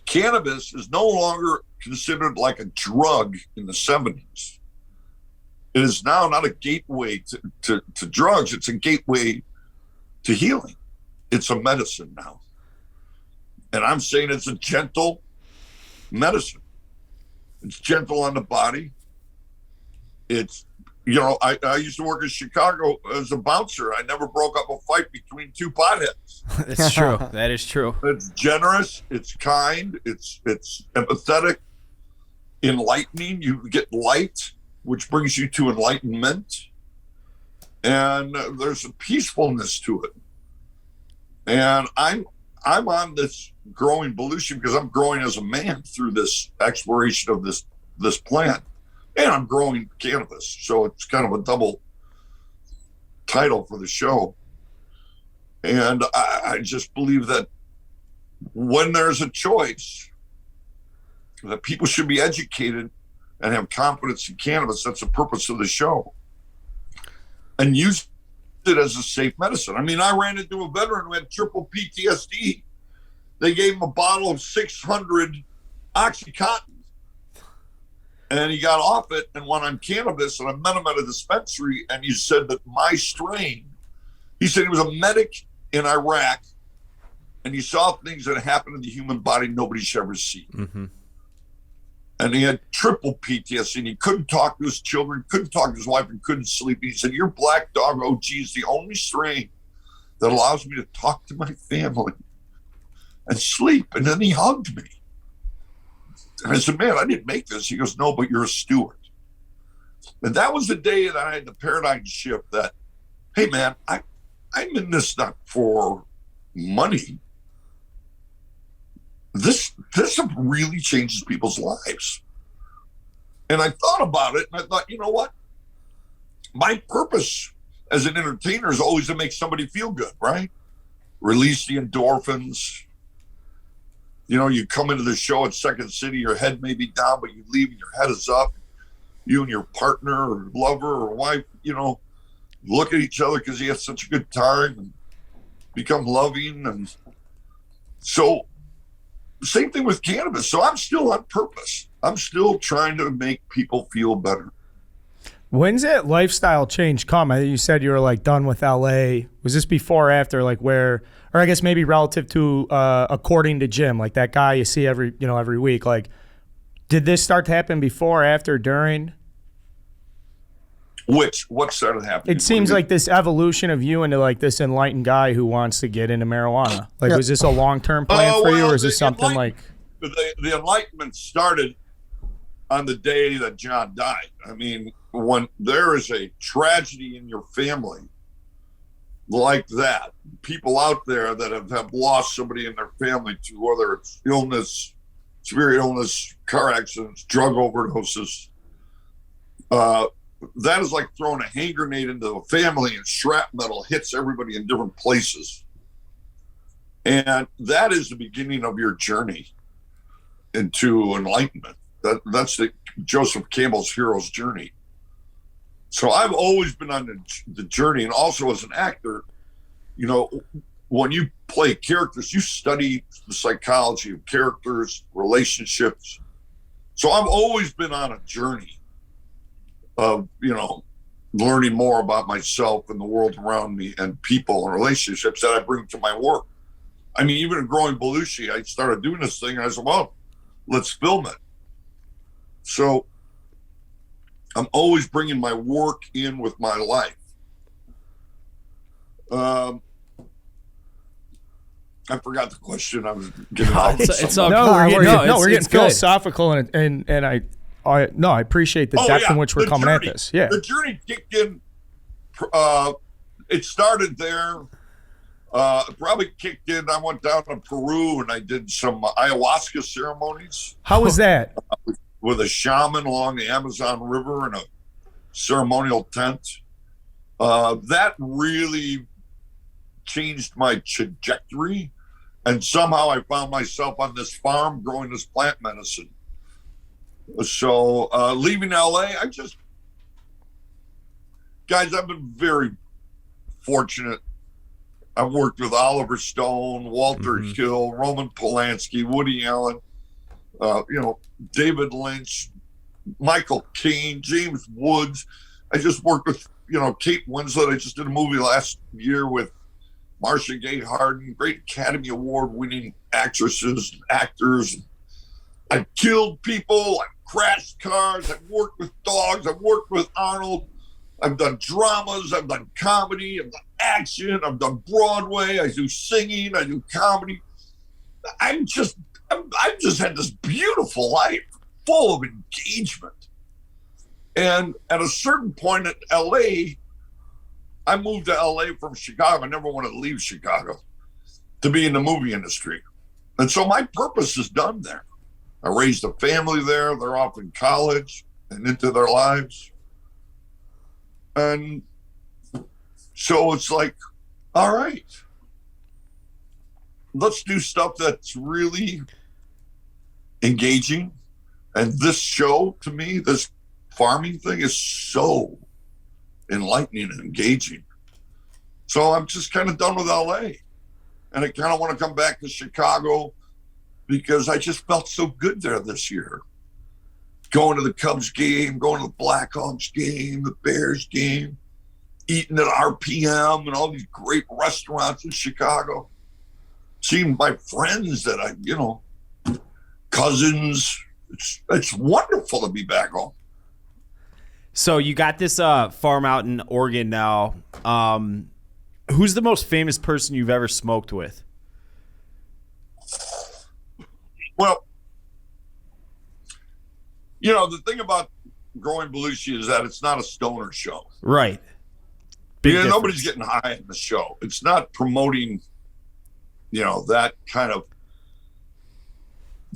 cannabis is no longer considered like a drug in the 70s. It is now not a gateway to drugs. It's a gateway to healing. It's a medicine now. And I'm saying it's a gentle medicine. It's gentle on the body. It's, I used to work in Chicago as a bouncer. I never broke up a fight between two potheads. That's true. That is true. It's generous. It's kind. It's empathetic, enlightening. You get light, which brings you to enlightenment. And there's a peacefulness to it. And I'm on this growing Belushi because I'm growing as a man through this exploration of this plant. And I'm growing cannabis. So it's kind of a double title for the show. And I just believe that when there's a choice, that people should be educated and have confidence in cannabis. That's the purpose of the show. And use it as a safe medicine. I mean, I ran into a veteran who had triple PTSD. They gave him a bottle of 600 Oxycontin. And he got off it and went on cannabis. And I met him at a dispensary, and he said that my strain, he said he was a medic in Iraq, and he saw things that happen in the human body nobody should ever see. Mm-hmm. And he had triple PTSD, and he couldn't talk to his children, couldn't talk to his wife, and couldn't sleep. He said, your Black Dog OG is the only strain that allows me to talk to my family and sleep. And then he hugged me. And I said, man, I didn't make this. He goes, no, but you're a steward. And that was the day that I had the paradigm shift that, hey, man, I'm in this not for money. This really changes people's lives. And I thought about it, and I thought, you know what? My purpose as an entertainer is always to make somebody feel good, right? Release the endorphins. You know, you come into the show at Second City, your head may be down, but you leave and your head is up. You and your partner or lover or wife, you know, look at each other because you had such a good time and become loving. And so same thing with cannabis. So I'm still on purpose. I'm still trying to make people feel better. When's that lifestyle change come? I think you said you were like done with LA. Was this before or after, like where, or I guess maybe relative to according to Jim, like that guy you see every week, like did this start to happen before, after, during? What started happening? It seems like this evolution of you into like this enlightened guy who wants to get into marijuana. Like, was this a long-term plan for you, or is this something like? The enlightenment started on the day that John died. I mean, when there is a tragedy in your family like that, people out there that have lost somebody in their family to whether it's illness, severe illness, car accidents, drug overdoses, that is like throwing a hand grenade into a family, and shrapnel hits everybody in different places. And that is the beginning of your journey into enlightenment. That's the Joseph Campbell's hero's journey. So I've always been on the journey. And also as an actor, you know, when you play characters, you study the psychology of characters, relationships. So I've always been on a journey of, you know, learning more about myself and the world around me and people and relationships that I bring to my work. I mean, even in Growing Belushi, I started doing this thing and I said, well, let's film it. So I'm always bringing my work in with my life. I forgot the question I was getting. It's all we're getting philosophical, and I appreciate the depth in which we're coming at this. Yeah, the journey kicked in. It started there. It probably kicked in. I went down to Peru and I did some ayahuasca ceremonies. How was that? With a shaman along the Amazon River in a ceremonial tent. That really changed my trajectory. And somehow I found myself on this farm growing this plant medicine. So leaving LA, guys, I've been very fortunate. I've worked with Oliver Stone, Walter Hill, Roman Polanski, Woody Allen, David Lynch, Michael Caine, James Woods. I just worked with, Kate Winslet. I just did a movie last year with Marcia Gay Harden, great Academy Award winning actresses and actors. I've killed people. I've crashed cars. I've worked with dogs. I've worked with Arnold. I've done dramas. I've done comedy. I've done action. I've done Broadway. I do singing. I do comedy. I've just had this beautiful life full of engagement. And at a certain point at LA, I moved to LA from Chicago. I never wanted to leave Chicago to be in the movie industry. And so my purpose is done there. I raised a family there. They're off in college and into their lives. And so it's like, all right, let's do stuff that's really engaging. And this show, to me, this farming thing is so enlightening and engaging. So I'm just kind of done with LA. And I kind of want to come back to Chicago because I just felt so good there this year. Going to the Cubs game, going to the Blackhawks game, the Bears game, eating at RPM and all these great restaurants in Chicago. Seeing my friends that cousins. It's wonderful to be back home. So you got this farm out in Oregon now. Who's the most famous person you've ever smoked with? Well, the thing about Growing Belushi is that it's not a stoner show. Right. Nobody's getting high in the show. It's not promoting, that kind of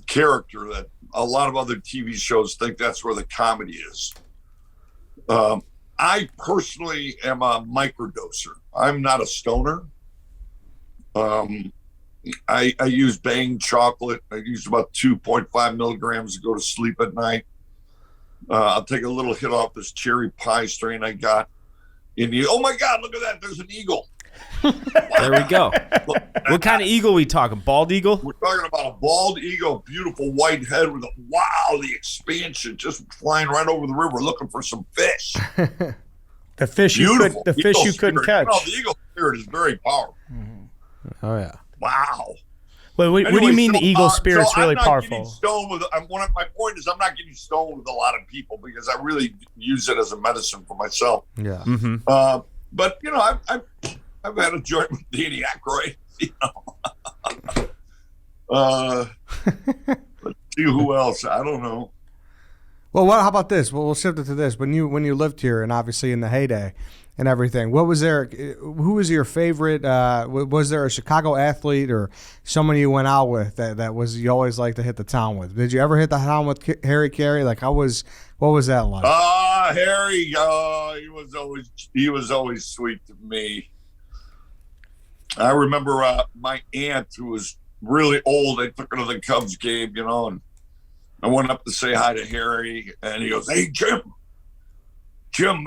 character that a lot of other TV shows think that's where the comedy is. I personally am a microdoser. I'm not a stoner. I use Bang chocolate. I use about 2.5 milligrams to go to sleep at night. I'll take a little hit off this cherry pie strain I got. Oh my God, look at that. There's an eagle. There we go. What kind of eagle we talking? Bald eagle? We're talking about a bald eagle, beautiful white head with the expansion, just flying right over the river looking for some fish. The fish you couldn't catch. No, the eagle spirit is very powerful. Mm-hmm. Oh yeah. Wow. Well, what do you mean the eagle spirit's really powerful? My point is I'm not getting stoned with a lot of people because I really use it as a medicine for myself. Yeah. Mm-hmm. But I've had a joint with Danny Aykroyd. Let's see who else. I don't know. Well, how about this? We'll shift it to this. When you lived here and obviously in the heyday and everything, who was your favorite? Was there a Chicago athlete or someone you went out with that was you always like to hit the town with? Did you ever hit the town with Harry Carey? What was that like? Harry, he was always sweet to me. I remember my aunt, who was really old, I took her to the Cubs game, and I went up to say hi to Harry, and he goes, "Hey, Jim, you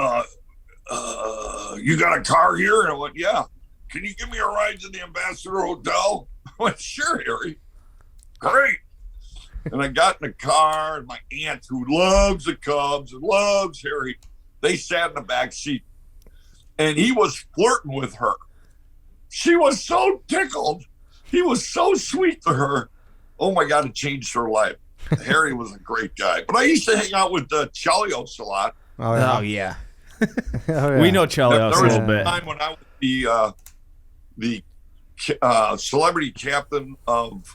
got a car here?" And I went, "Yeah. Can you give me a ride to the Ambassador Hotel?" I went, "Sure, Harry. Great." And I got in the car, and my aunt, who loves the Cubs and loves Harry, they sat in the back seat, and he was flirting with her. She was so tickled. He was so sweet to her. Oh, my God, it changed her life. Harry was a great guy. But I used to hang out with Chelios a lot. Oh, yeah. We know Chelios a little bit. There was a time when I was the celebrity captain of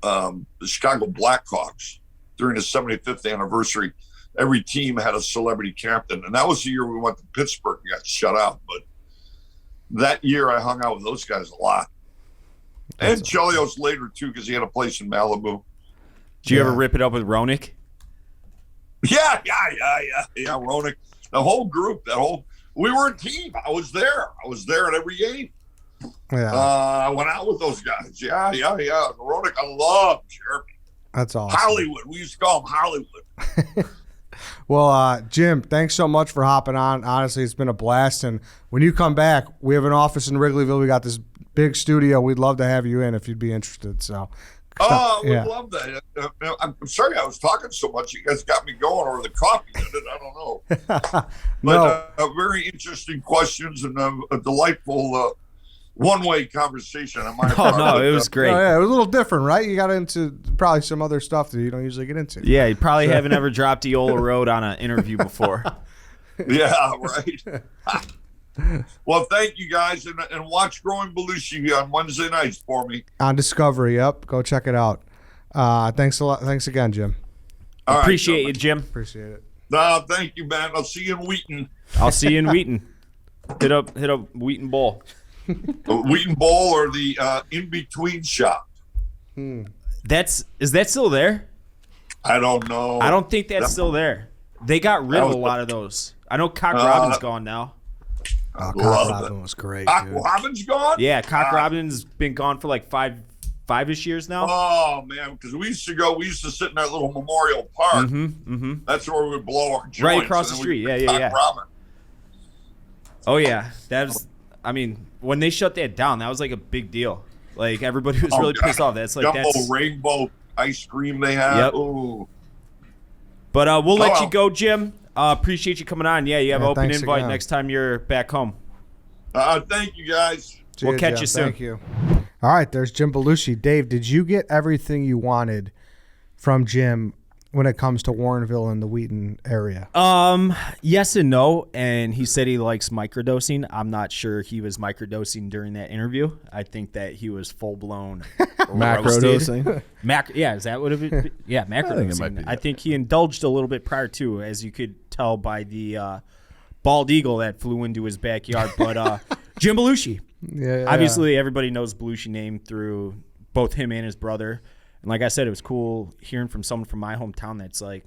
the Chicago Blackhawks during the 75th anniversary. Every team had a celebrity captain. And that was the year we went to Pittsburgh and got shut out. But that year I hung out with those guys a lot. And Chelios later, too, because he had a place in Malibu. Did you ever rip it up with Roenick? Yeah, Roenick. The whole group, we were a team. I was there at every game. Yeah. I went out with those guys. Yeah. Roenick, I love Jeremy. That's awesome. Hollywood. We used to call him Hollywood. Well, Jim, thanks so much for hopping on. Honestly, it's been a blast. And when you come back, we have an office in Wrigleyville. We got this big studio. We'd love to have you in if you'd be interested. So. Oh, I would love that. I'm sorry I was talking so much. You guys got me going, or the coffee did it. I don't know. But very interesting questions and a delightful one-way conversation. It was great. Oh, yeah, it was a little different, right? You got into probably some other stuff that you don't usually get into. Yeah, you probably haven't ever dropped Eola Road on an interview before. Yeah, right. Well, thank you guys, and watch Growing Belushi on Wednesday nights for me. On Discovery, yep. Go check it out. Thanks a lot. Thanks again, Jim. Appreciate you, Jim. Appreciate it. Thank you, man. I'll see you in Wheaton. I'll see you in Wheaton. Hit up Wheaton Bowl. Wheaton Bowl or the in-between shop. Is that still there? I don't know. I don't think that's still there. They got rid of a lot of those. I know Cock Robin's gone now. Cock Love Robin it. was great. Cock Dude. Robin's gone? Yeah, Cock Robin's been gone for like five-ish years now. Oh, man, because we used to sit in that little Memorial Park. That's where we would blow our joints. Right across the street. Yeah. Robin. Oh, yeah. When they shut that down, that was like a big deal. Like, everybody was really pissed off. That's like Jumbo rainbow ice cream they have. Yep. Ooh. But we'll let you go, Jim. Appreciate you coming on. Yeah, you have an open invite again. next time you're back home. Thank you, guys. We'll catch you soon. Thank you. All right, there's Jim Belushi. Dave, did you get everything you wanted from Jim when it comes to Warrenville and the Wheaton area? Yes and no. And he said he likes microdosing. I'm not sure he was microdosing during that interview. I think that he was full blown Macrodosing. Yeah, is that what it is? Yeah, macrodosing. I think he indulged a little bit prior to, as you could tell by the bald eagle that flew into his backyard. But Jim Belushi. Yeah. Obviously, everybody knows Belushi name through both him and his brother. And like I said, it was cool hearing from someone from my hometown that's like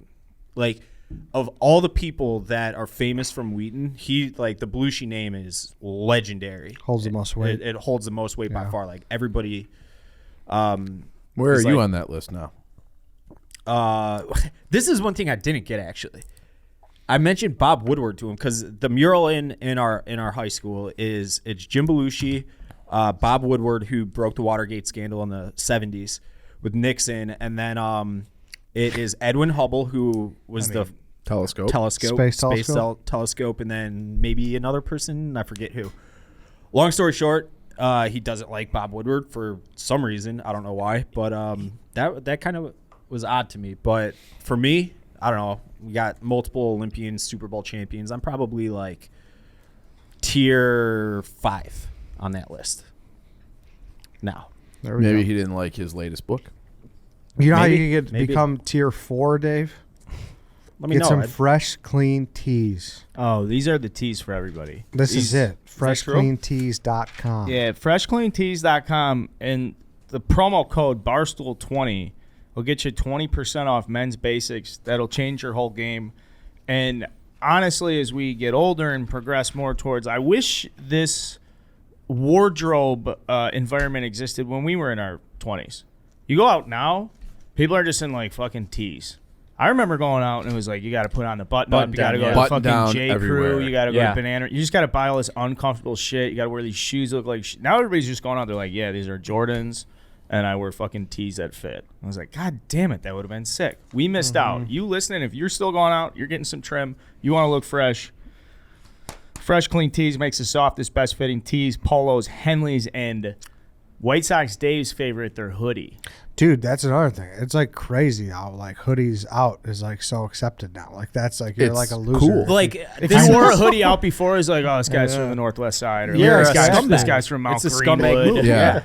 of all the people that are famous from Wheaton, the Belushi name is legendary. Holds the most weight. It holds the most weight by far. Like everybody. Where are you on that list now? This is one thing I didn't get actually. I mentioned Bob Woodward to him because the mural in our high school it's Jim Belushi, Bob Woodward, who broke the Watergate scandal in the 70s with Nixon, and then it is Edwin Hubble, who was the Space telescope, and then maybe another person, I forget who. Long story short, he doesn't like Bob Woodward for some reason. I don't know why, but that kind of was odd to me. But for me, I don't know. We got multiple Olympians, Super Bowl champions. I'm probably like tier 5 on that list. Now, Maybe he didn't like his latest book. You know how you can become tier 4, Dave? let me Get know. some fresh, clean teas. Oh, these are the teas for everybody. This is it. Is that true? FreshCleanTeas.com. Yeah, freshcleanteas.com, and the promo code Barstool20 will get you 20% off men's basics. That'll change your whole game. And honestly, as we get older and progress more towards, I wish this wardrobe environment existed when we were in our 20s. You go out now, people are just in like fucking tees. I remember going out and it was like, you got to put on the button up, you got to go to fucking J. Crew, you got to go to Banana. You just got to buy all this uncomfortable shit. You got to wear these shoes that look like now everybody's just going out. They're like, yeah, these are Jordans, and I wear fucking tees that fit. I was like, God damn it, that would have been sick. We missed out. You listening, if you're still going out, you're getting some trim, you want to look fresh. Fresh Clean Tees makes the softest, best fitting tees, polos, Henleys, and White Sox Dave's favorite, their hoodie. Dude, that's another thing. It's like crazy how like hoodies out is like so accepted now. Like that's like you're like a loser. Cool. Like If you wore a hoodie out before, it's like, oh, this guy's from the Northwest Side, or this guy's from Mount It's a Greenwood. scumbag move. Yeah.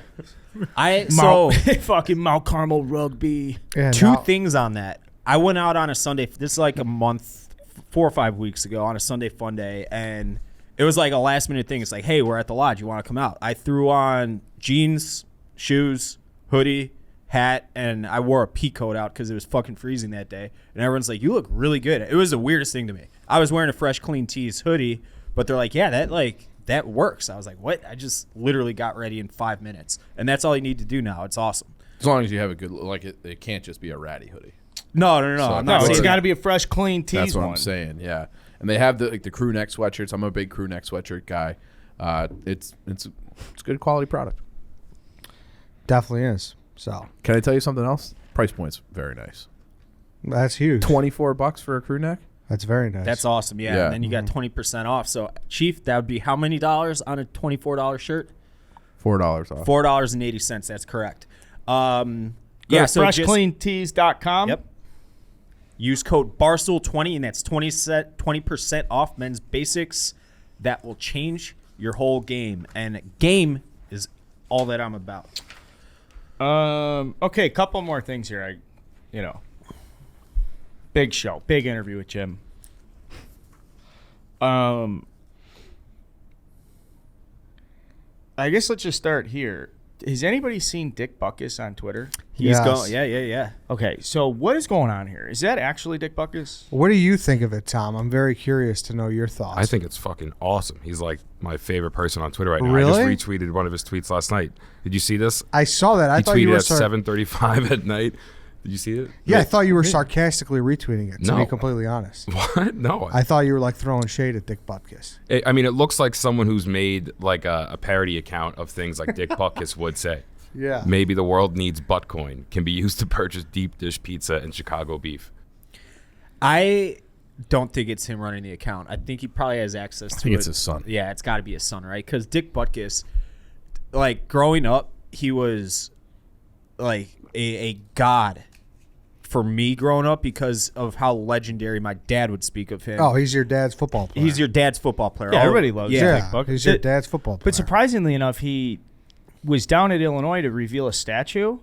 Fucking Mount Carmel rugby. Yeah, Two things on that. I went out on a Sunday. This is like a month, 4 or 5 weeks ago on a Sunday fun day, and it was like a last minute thing. It's like, hey, we're at the lodge. You want to come out? I threw on jeans, shoes, hoodie, hat, and I wore a pea coat out because it was fucking freezing that day. And everyone's like, you look really good. It was the weirdest thing to me. I was wearing a Fresh Clean Tees hoodie, but they're like, yeah, that works. I was like, what? I just literally got ready in 5 minutes. And that's all you need to do now. It's awesome. As long as you have a good, like it can't just be a ratty hoodie. No. So I'm No, not it's saying got to be a Fresh Clean Tees That's what one. I'm saying. Yeah, and they have the crew neck sweatshirts. I'm a big crew neck sweatshirt guy. It's good quality product. Definitely is. So Can I tell you something else? Price point's very nice. that's huge. $24 for a crew neck. That's very nice. That's awesome. Yeah. Yeah. And then you got 20% off. So, Chief, that would be how many dollars on a $24 shirt? $4 off. $4.80. That's correct. Go Yeah. to So freshcleantees.com. Yep. Use code Barstool20, and that's 20% off men's basics. That will change your whole game. And game is all that I'm about. Okay, couple more things here. Big show, big interview with Jim. I guess let's just start here. Has anybody seen Dick Butkus on Twitter? He's going. Yeah. Okay, so what is going on here? Is that actually Dick Butkus? What do you think of it, Tom? I'm very curious to know your thoughts. I think it's fucking awesome. He's like my favorite person on Twitter right now. Really? I just retweeted one of his tweets last night. Did you see this? I saw that. I He thought you were tweeted at 7:35 at night. Did you see it? Yeah, I thought you were sarcastically retweeting it, to No. be completely honest. What? No. I thought you were like throwing shade at Dick Butkus. I mean, it looks like someone who's made like a parody account of things like Dick Butkus would say. Yeah. Maybe the world needs Buttcoin can be used to purchase deep dish pizza and Chicago beef. I don't think it's him running the account. I think he probably has access to it. I think it's his son. Yeah, it's got to be his son, right? Because Dick Butkus, like growing up, he was like a god for me growing up because of how legendary my dad would speak of him. Oh, he's your dad's football player. He's your dad's football player. Yeah, everybody loves Dick yeah, Butkus. he's your dad's football player. But surprisingly enough, he was down at Illinois to reveal a statue,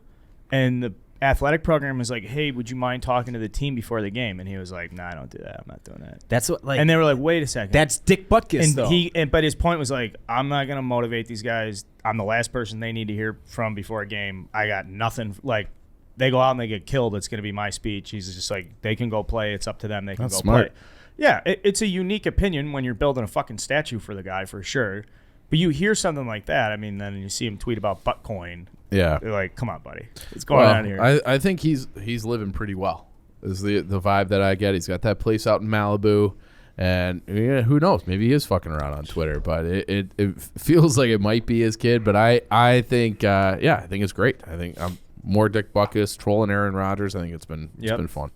and the athletic program was like, "Hey, would you mind talking to the team before the game?" And he was like, "No, I don't do that. I'm not doing that." That's what like. And they were like, "Wait a second. That's Dick Butkus, though. But his point was like, I'm not gonna motivate these guys. I'm the last person they need to hear from before a game. I got nothing. Like, they go out and they get killed. It's gonna be my speech. He's just like, they can go play. It's up to them. They can That's go smart. play. Yeah, it's a unique opinion when you're building a fucking statue for the guy for sure. But you hear something like that, I mean, then you see him tweet about Buttcoin. Yeah. You're like, come on, buddy. What's going on here? I think he's living pretty well. Is the vibe that I get. He's got that place out in Malibu, and yeah, who knows? Maybe he is fucking around on Twitter, but it feels like it might be his kid. But I think I think it's great. I think I'm more Dick Butkus trolling Aaron Rodgers. I think it's been fun.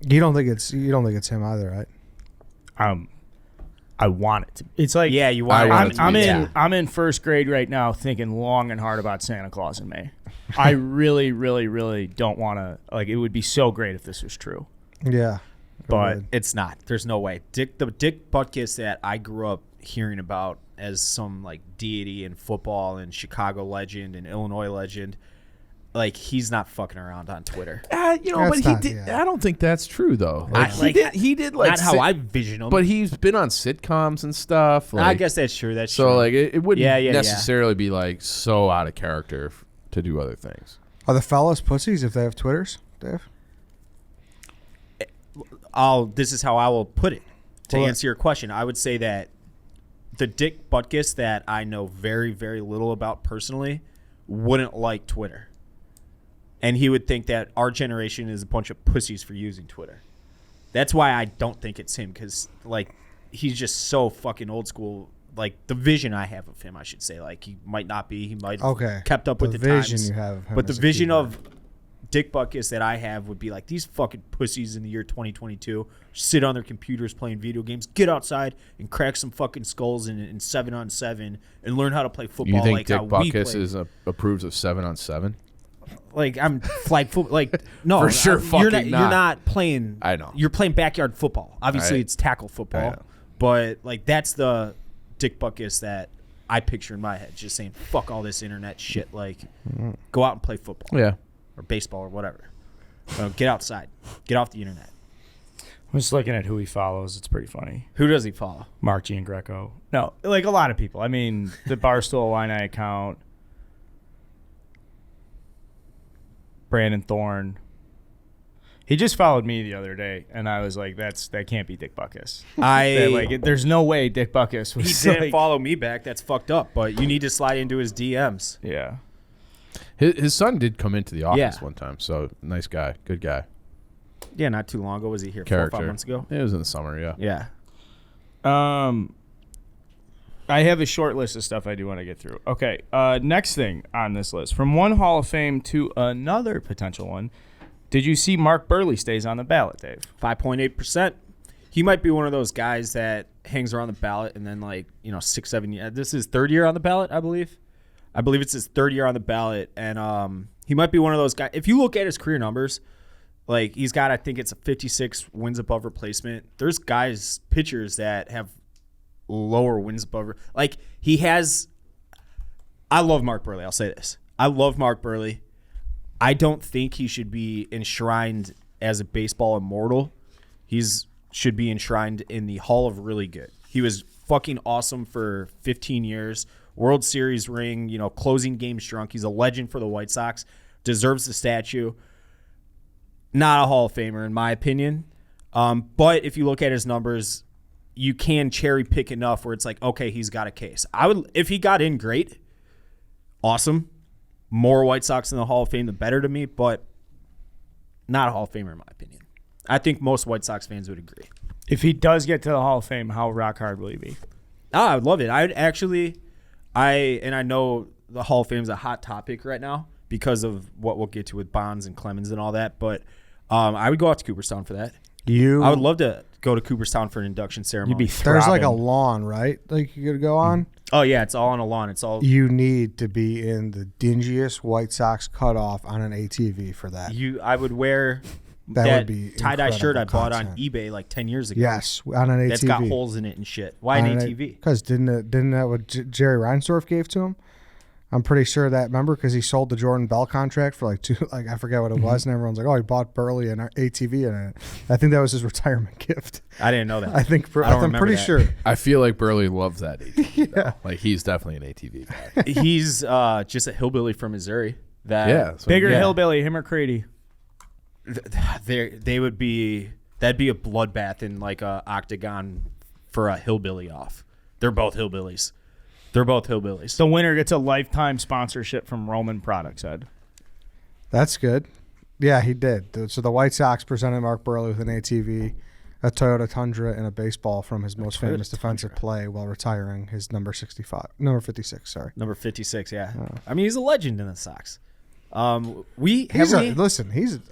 you don't think it's him either, right? I want it to. It's like, Yeah, you want. I'm in first grade right now, thinking long and hard about Santa Claus in May. I really, really, really don't want to. Like, it would be so great if this was true, Yeah. but Good. It's not. There's no way. The Dick Butkus that I grew up hearing about as some like deity in football and Chicago legend and Illinois legend, like he's not fucking around on Twitter. But That's he not- did. yeah. I don't think that's true though. Like, he did Not how I vision him. But he's been on sitcoms and stuff. Like, I guess that's true. That's so. true. Like it wouldn't Yeah. necessarily be like so out of character to do other things. Are the fellas pussies if they have Twitters, Dave? This is how I will put it to Well, answer your question. I would say that the Dick Butkus that I know very, very little about personally wouldn't like Twitter. And he would think that our generation is a bunch of pussies for using Twitter. That's why I don't think it's him, because like he's just so fucking old school. Like the vision I have of him, I should say. Like he might not be. He might have kept up with the vision times. you have of him But the is a vision key of Dick Butkus that I have would be like, these fucking pussies in the year 2022 sit on their computers playing video games. Get outside and crack some fucking skulls in 7-on-7 and learn how to play football. You think like Dick how we Butkus play. is approves of 7-on-7? Like I'm flag football. Like no, For sure, you're fucking not. You're not playing. I know. You're playing backyard football. Obviously, it's tackle I football. know. But like that's the Dick Butkus that I picture in my head. Just saying, fuck all this internet shit. Like, go out and play football. Yeah. Or baseball or whatever. Get outside. Get off the internet. I'm just looking at who he follows. It's pretty funny. Who does he follow? Mark Giangreco. No, like a lot of people. I mean, the Barstool Illini account. Brandon Thorne. He just followed me the other day, and I was like, that can't be Dick Butkus. There's no way Dick Butkus was He didn't like, follow me back. That's fucked up. But you need to slide into his DMs. Yeah. His son did come into the office Yeah. one time, so nice guy, good guy. Yeah, not too long ago. Was he here 4 Character. or 5 months ago? It was in the summer, yeah. Yeah. I have a short list of stuff I do want to get through. Okay, next thing on this list. From one Hall of Fame to another potential one, did you see Mark Buehrle stays on the ballot, Dave? 5.8%. He might be one of those guys that hangs around the ballot and then 6-7 years. This is 3rd year on the ballot, I believe. I believe it's his 3rd year on the ballot, and he might be one of those guys. If you look at his career numbers, like he's got, I think it's a 56 wins above replacement. There's guys, pitchers that have lower wins above. Like he has. I love Mark Buehrle. I'll say this. I love Mark Buehrle. I don't think he should be enshrined as a baseball immortal. Should be enshrined in the Hall of Really Good. He was fucking awesome for 15 years. World Series ring, closing games drunk. He's a legend for the White Sox. Deserves the statue. Not a Hall of Famer, in my opinion. But if you look at his numbers, you can cherry pick enough where it's like, okay, he's got a case. If he got in, great. Awesome. More White Sox in the Hall of Fame, the better to me, but not a Hall of Famer, in my opinion. I think most White Sox fans would agree. If he does get to the Hall of Fame, how rock hard will he be? I would love it. I know the Hall of Fame is a hot topic right now because of what we'll get to with Bonds and Clemens and all that, but I would go out to Cooperstown for that. I would love to go to Cooperstown for an induction ceremony. You'd be There's like a lawn, right? Like you could go on. Oh yeah, it's all on a lawn. It's all. You need to be in the dingiest White Sox cutoff on an ATV for that. I would wear that would be tie-dye shirt I bought on content. eBay like 10 years ago. Yes, on an ATV. That's got holes in it and shit. Why an ATV? Because didn't that what Jerry Reinsdorf gave to him? I'm pretty sure that, remember, because he sold the Jordan Bell contract for I forget what it was, and everyone's like, oh, he bought Buehrle and ATV in it. I think that was his retirement gift. I didn't know that. I'm pretty sure. I feel like Buehrle loves that ATV. Yeah. Like he's definitely an ATV guy. He's just a hillbilly from Missouri. Bigger hillbilly, him or Crady? That'd be a bloodbath in like a octagon for a hillbilly off. They're both hillbillies. The winner gets a lifetime sponsorship from Roman Products, Ed. That's good. Yeah, he did. So the White Sox presented Mark Buehrle with an ATV, a Toyota Tundra, and a baseball from his most famous defensive play while retiring, his number 56, sorry. Number 56, yeah. I mean, he's a legend in the Sox. He's a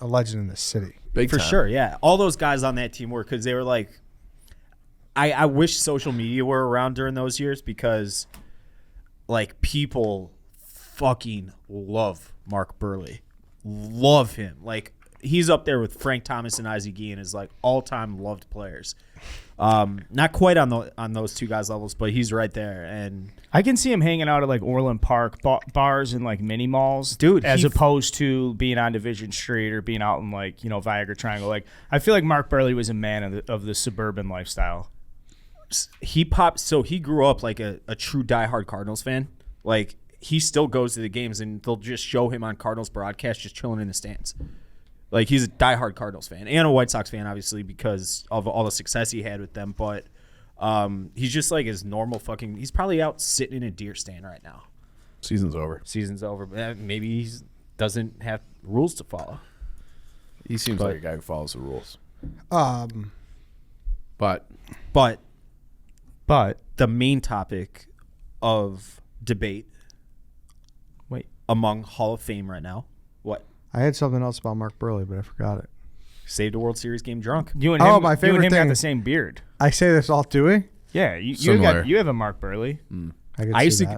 legend in the city. Big for time. Sure, yeah. All those guys on that team were, because they were like, I wish social media were around during those years because like people fucking love Mark Buehrle. Love him. Like he's up there with Frank Thomas and Ozzie Guillen as like all-time loved players. Not quite on those two guys' levels, but he's right there. And I can see him hanging out at like Orland Park bars and like mini malls, dude, as opposed to being on Division Street or being out in like Viagra Triangle. Like I feel like Mark Buehrle was a man of the suburban lifestyle. He grew up like a true diehard Cardinals fan. Like he still goes to the games and they'll just show him on Cardinals broadcast just chilling in the stands. Like he's a diehard Cardinals fan and a White Sox fan, obviously, because of all the success he had with them. But he's just like his normal fucking. He's probably out sitting in a deer stand right now. Season's over. Maybe he doesn't have rules to follow. He seems like a guy who follows the rules. But the main topic of debate among Hall of Fame right now. What? I had something else about Mark Buehrle, but I forgot it. Saved a World Series game drunk. You and him, my favorite thing, got the same beard. I say this all, do we? Yeah, you have a Mark Buehrle.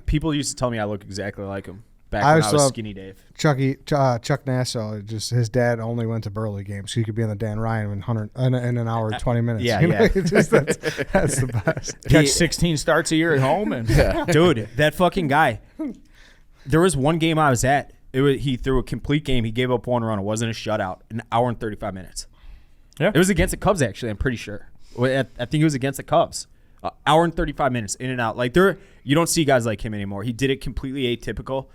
People used to tell me I look exactly like him back when I was Skinny Dave. Chuck Nassau, just his dad only went to Buehrle games, so he could be on the Dan Ryan in an hour and 20 minutes. Yeah. That's the best. Catch 16 starts a year at home, and dude, that fucking guy. There was one game I was at. He threw a complete game. He gave up one run. It wasn't a shutout. An hour and 35 minutes. Yeah, it was against the Cubs. Actually, I'm pretty sure. I think it was against the Cubs. Hour and 35 minutes in and out. Like you don't see guys like him anymore. He did it completely atypical.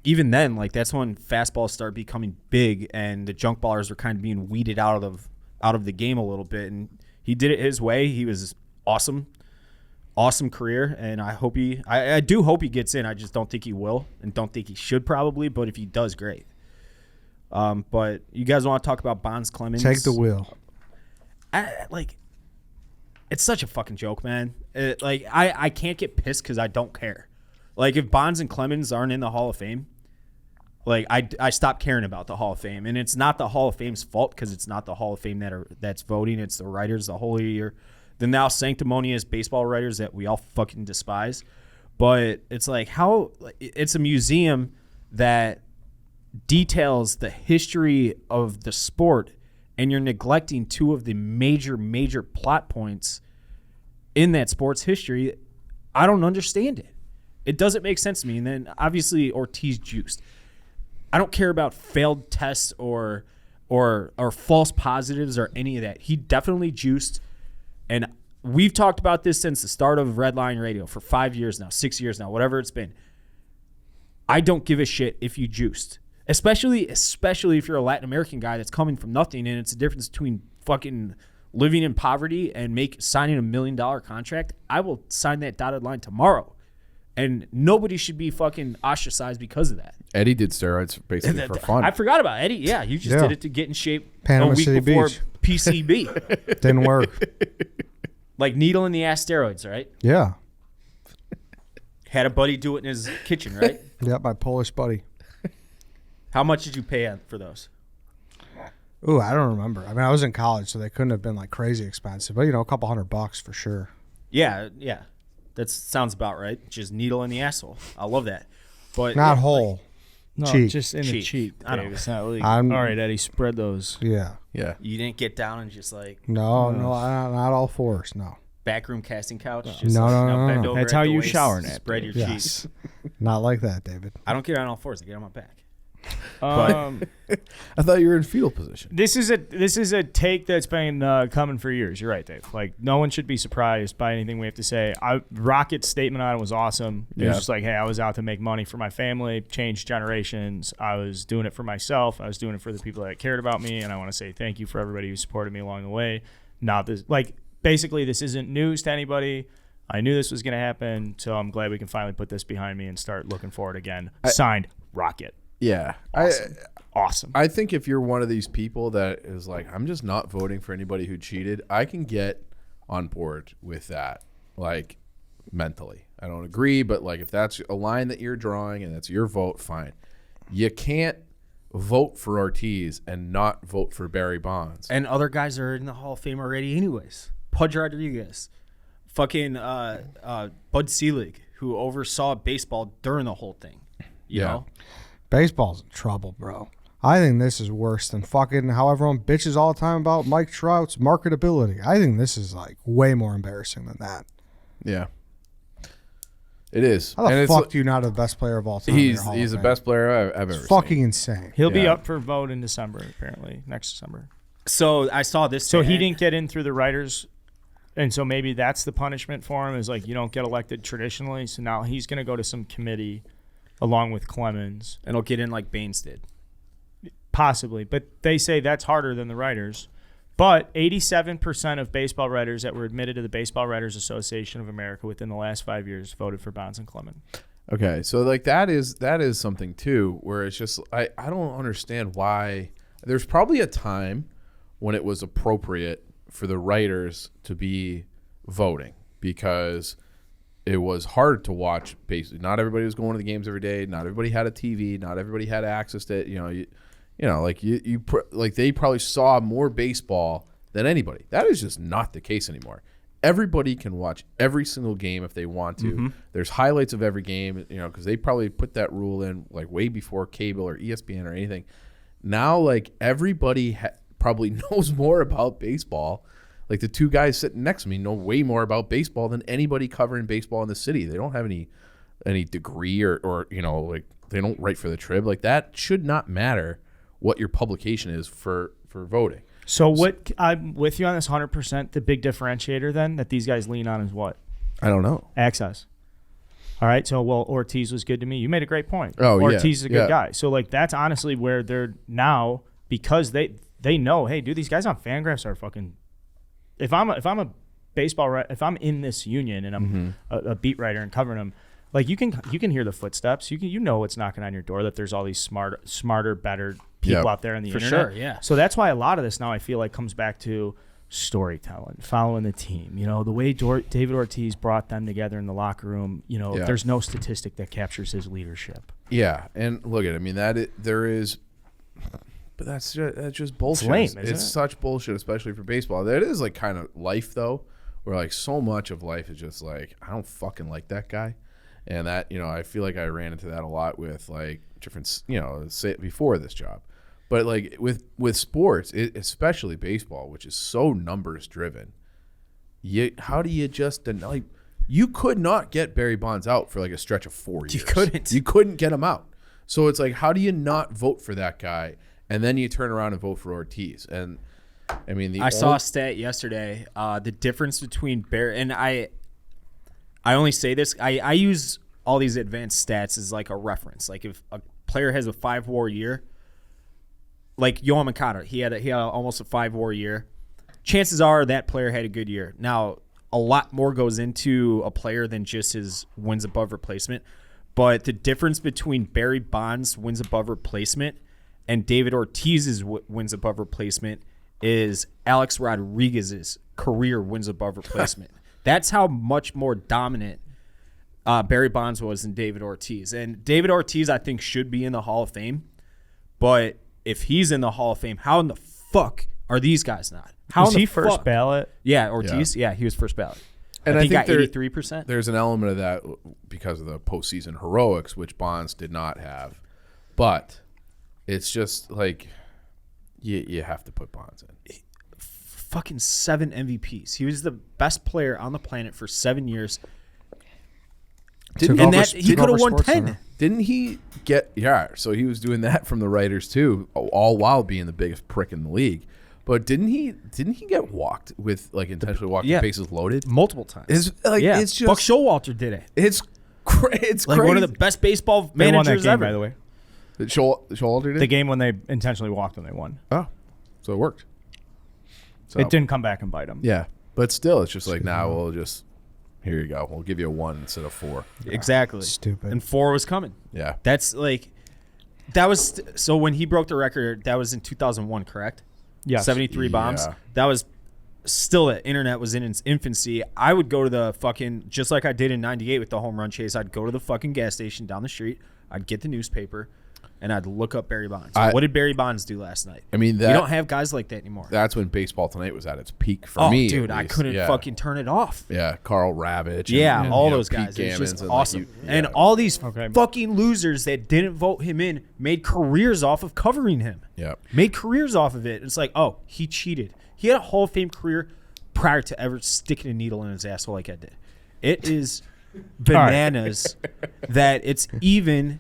Even then, like that's when fastballs start becoming big and the junk ballers were kind of being weeded out of the game a little bit. And he did it his way. He was awesome career, and I do hope he gets in. I just don't think he will, and don't think he should probably. But if he does, great. But you guys want to talk about Bonds, Clemens? Take the wheel. It's such a fucking joke, man. I can't get pissed because I don't care. Like if Bonds and Clemens aren't in the Hall of Fame, like I stop caring about the Hall of Fame, and it's not the Hall of Fame's fault because it's not the Hall of Fame that's voting. It's the writers, the whole year, the now sanctimonious baseball writers that we all fucking despise. But it's like it's a museum that details the history of the sport, and you're neglecting two of the major plot points in that sport's history. I don't understand it. It doesn't make sense to me. And then obviously Ortiz juiced. I don't care about failed tests or false positives or any of that. He definitely juiced. And we've talked about this since the start of Red Line Radio for 5 years now, 6 years now, whatever it's been. I don't give a shit if you juiced, especially if you're a Latin American guy that's coming from nothing, and it's the difference between fucking living in poverty and signing $1 million contract. I will sign that dotted line tomorrow, and nobody should be fucking ostracized because of that. Eddie did steroids basically for fun. I forgot about Eddie. Yeah, you just did it to get in shape Panama a week City before Beach. PCB. Didn't work. Like needle in the ass steroids, right? Yeah. Had a buddy do it in his kitchen, right? Yeah, my Polish buddy. How much did you pay for those? Ooh, I don't remember. I mean, I was in college, so they couldn't have been like crazy expensive, but a couple $100 for sure. Yeah. That sounds about right. Just needle in the asshole. I love that. But Not whole. No, cheek. just in the Cheek. cheek. I know. Dave. It's not legal. All right, Eddie, spread those. Yeah. Yeah. you didn't get down and just like No, not all fours. No. backroom casting couch. No, Just no. bend over That's at how the you waist, shower, Nat. Spread your Yes. cheeks. Not like that, David. I don't get on all fours. I get on my back. I thought you were in fetal position. This is a take that's been coming for years. You're right, Dave. Like, no one should be surprised by anything we have to say. Rocket's statement on it was awesome. It was just like, hey, I was out to make money for my family, change generations. I was doing it for myself. I was doing it for the people that cared about me, and I want to say thank you for everybody who supported me along the way. Basically, this isn't news to anybody. I knew this was going to happen, so I'm glad we can finally put this behind me and start looking forward again. Signed, Rocket. Yeah. Awesome. I think if you're one of these people that is like, I'm just not voting for anybody who cheated, I can get on board with that, like, mentally. I don't agree, but, like, if that's a line that you're drawing and that's your vote, fine. You can't vote for Ortiz and not vote for Barry Bonds. And other guys are in the Hall of Fame already anyways. Pudge Rodriguez. Fucking Bud Selig, who oversaw baseball during the whole thing. You know? Baseball's in trouble, bro. I think this is worse than fucking how everyone bitches all the time about Mike Trout's marketability. I think this is like way more embarrassing than that. Yeah. It is. How the fuck do you not have the best player of all time? He's the best player I've ever seen. Fucking insane. He'll be up for vote in December, apparently, next December. So I saw this. So he didn't get in through the writers, and so maybe that's the punishment for him, is like, you don't get elected traditionally, so now he's going to go to some committee along with Clemens. And he'll get in like Baines did. Possibly, but they say that's harder than the writers. But 87% of baseball writers that were admitted to the Baseball Writers Association of America within the last 5 years voted for Bonds and Clemens. Okay, so like that is something too, where it's just I don't understand why. There's probably a time when it was appropriate for the writers to be voting because it was hard to watch. Basically, not everybody was going to the games every day. Not everybody had a TV. Not everybody had access to it. They probably saw more baseball than anybody. That is just not the case anymore. Everybody can watch every single game if they want to. Mm-hmm. There's highlights of every game, because they probably put that rule in like way before cable or ESPN or anything. Now, like, everybody probably knows more about baseball. Like, the two guys sitting next to me know way more about baseball than anybody covering baseball in the city. They don't have any degree or like, they don't write for the Trib. Like, that should not matter what your publication is for voting. So what I'm with you on this 100%. The big differentiator then that these guys lean on is what? I don't know. Access. All right. So, Ortiz was good to me. You made a great point. Oh, Ortiz is a good guy. So, like, that's honestly where they're now, because they know, hey, dude, these guys on Fangraphs are fucking. If I'm a baseball, if I'm in this union and I'm a beat writer and covering them, like, you can hear the footsteps. You know what's knocking on your door, that there's all these smarter, better people out there on the internet. For sure, yeah. So that's why a lot of this now, I feel like, comes back to storytelling, following the team. The way David Ortiz brought them together in the locker room. There's no statistic that captures his leadership. Yeah, and look at it. I mean, there is, but that's just bullshit. It's lame, isn't it? Such bullshit, especially for baseball. That is like kind of life though, where like so much of life is just like, I don't fucking like that guy. And that, I feel like I ran into that a lot with like different, say before this job. But like with sports, especially baseball, which is so numbers driven, how do you just deny? You could not get Barry Bonds out for like a stretch of 4 years. You couldn't get him out. So it's like, how do you not vote for that guy? And then you turn around and vote for Ortiz. And I mean, I saw a stat yesterday. The difference between Barry and I only say this. I use all these advanced stats as like a reference. Like if a player has a 5-WAR year, like Yohan Moncada, he had almost a 5-WAR year. Chances are that player had a good year. Now, a lot more goes into a player than just his wins above replacement. But the difference between Barry Bonds' wins above replacement and David Ortiz's wins above replacement is Alex Rodriguez's career wins above replacement. That's how much more dominant Barry Bonds was than David Ortiz. And David Ortiz, I think, should be in the Hall of Fame. But if he's in the Hall of Fame, how in the fuck are these guys not? Was he first ballot? Yeah, Ortiz. Yeah, he was first ballot. And I think got there, 83%. There's an element of that because of the postseason heroics, which Bonds did not have. But it's just like you have to put Bonds in. Fucking 7 MVPs. He was the best player on the planet for 7 years. He could have won 10. Didn't he get? Yeah, so he was doing that from the writers too, all while being the biggest prick in the league. But didn't he get walked with like intentionally walked with bases loaded multiple times? It's just Buck Showalter did it. It's like crazy. One of the best baseball managers they won that game, ever. by the way. Showalter did The game when they intentionally walked and they won. Oh, so it worked. So, it didn't come back and bite them. Yeah, but still, it's just like now we'll just here you go. We'll give you a 1 instead of 4. Exactly. Stupid. And 4 was coming. Yeah, that's like that was so when he broke the record. That was in 2001, correct? Yeah, 73 bombs. Yeah. That was still the internet was in its infancy. I would go to the fucking just like I did in '98 with the home run chase. I'd go to the fucking gas station down the street. I'd get the newspaper, and I'd look up Barry Bonds. What did Barry Bonds do last night? I mean, we don't have guys like that anymore. That's when Baseball Tonight was at its peak for me. Dude, I couldn't fucking turn it off. Yeah, Carl Ravitch. And, all those Pete guys. It was just Gammons awesome. And all these fucking losers that didn't vote him in made careers off of covering him. Yeah. Made careers off of it. It's like, oh, he cheated. He had a Hall of Fame career prior to ever sticking a needle in his asshole like I did. It is bananas that it's even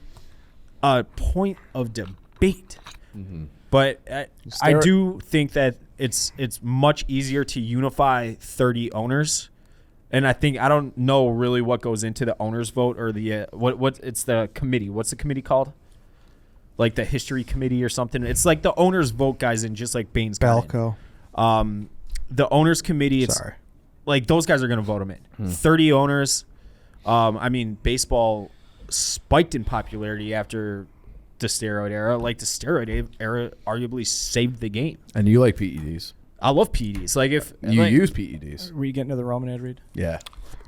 a point of debate. Mm-hmm. But I do think that it's much easier to unify 30 owners. And I don't know really what goes into the owners vote or the what it's the committee. What's the committee called? Like the history committee or something. It's like the owners vote guys in, just like Baines got in. The owners committee. It's like those guys are going to vote them in. 30 owners. I mean, baseball spiked in popularity after the steroid era. Like the steroid era arguably saved the game. And you like PEDs? I love PEDs. Like if you use PEDs, were you getting to the Roman ad read? Yeah,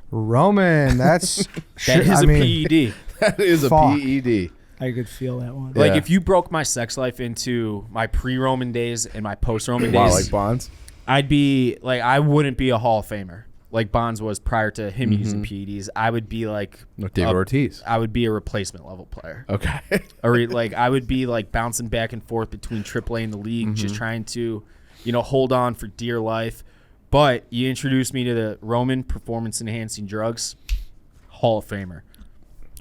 Roman. That's that is a PED. That is a PED. I could feel that one. Like if you broke my sex life into my pre-Roman days and my post-Roman days, like Bonds, I'd be like I wouldn't be a Hall of Famer like Bonds was prior to him using PEDs. I would be like David Ortiz. I would be a replacement level player. Okay, or like I would be like bouncing back and forth between AAA and the league, just trying to, hold on for dear life. But you introduced me to the Roman performance-enhancing drugs, Hall of Famer.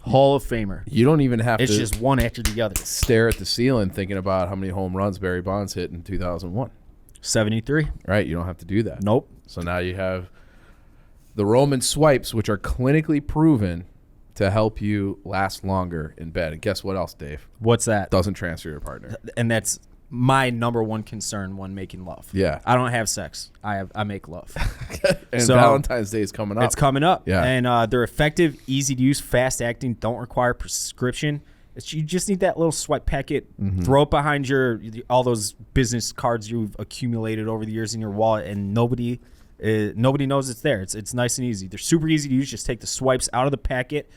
Hall of Famer. You don't even have it's to. It's just one after the other. Stare at the ceiling thinking about how many home runs Barry Bonds hit in 2001. 73. Right. You don't have to do that. Nope. So now you have the Roman swipes, which are clinically proven to help you last longer in bed. And guess what else, Dave? What's that? Doesn't transfer your partner. And that's my number one concern when making love. Yeah. I don't have sex. I make love. And so, Valentine's Day is coming up. It's coming up. Yeah. And they're effective, easy to use, fast acting, don't require prescription. You just need that little swipe packet, throw it behind all those business cards you've accumulated over the years in your wallet, and nobody knows it's there. It's nice and easy. They're super easy to use. Just take the swipes out of the packet,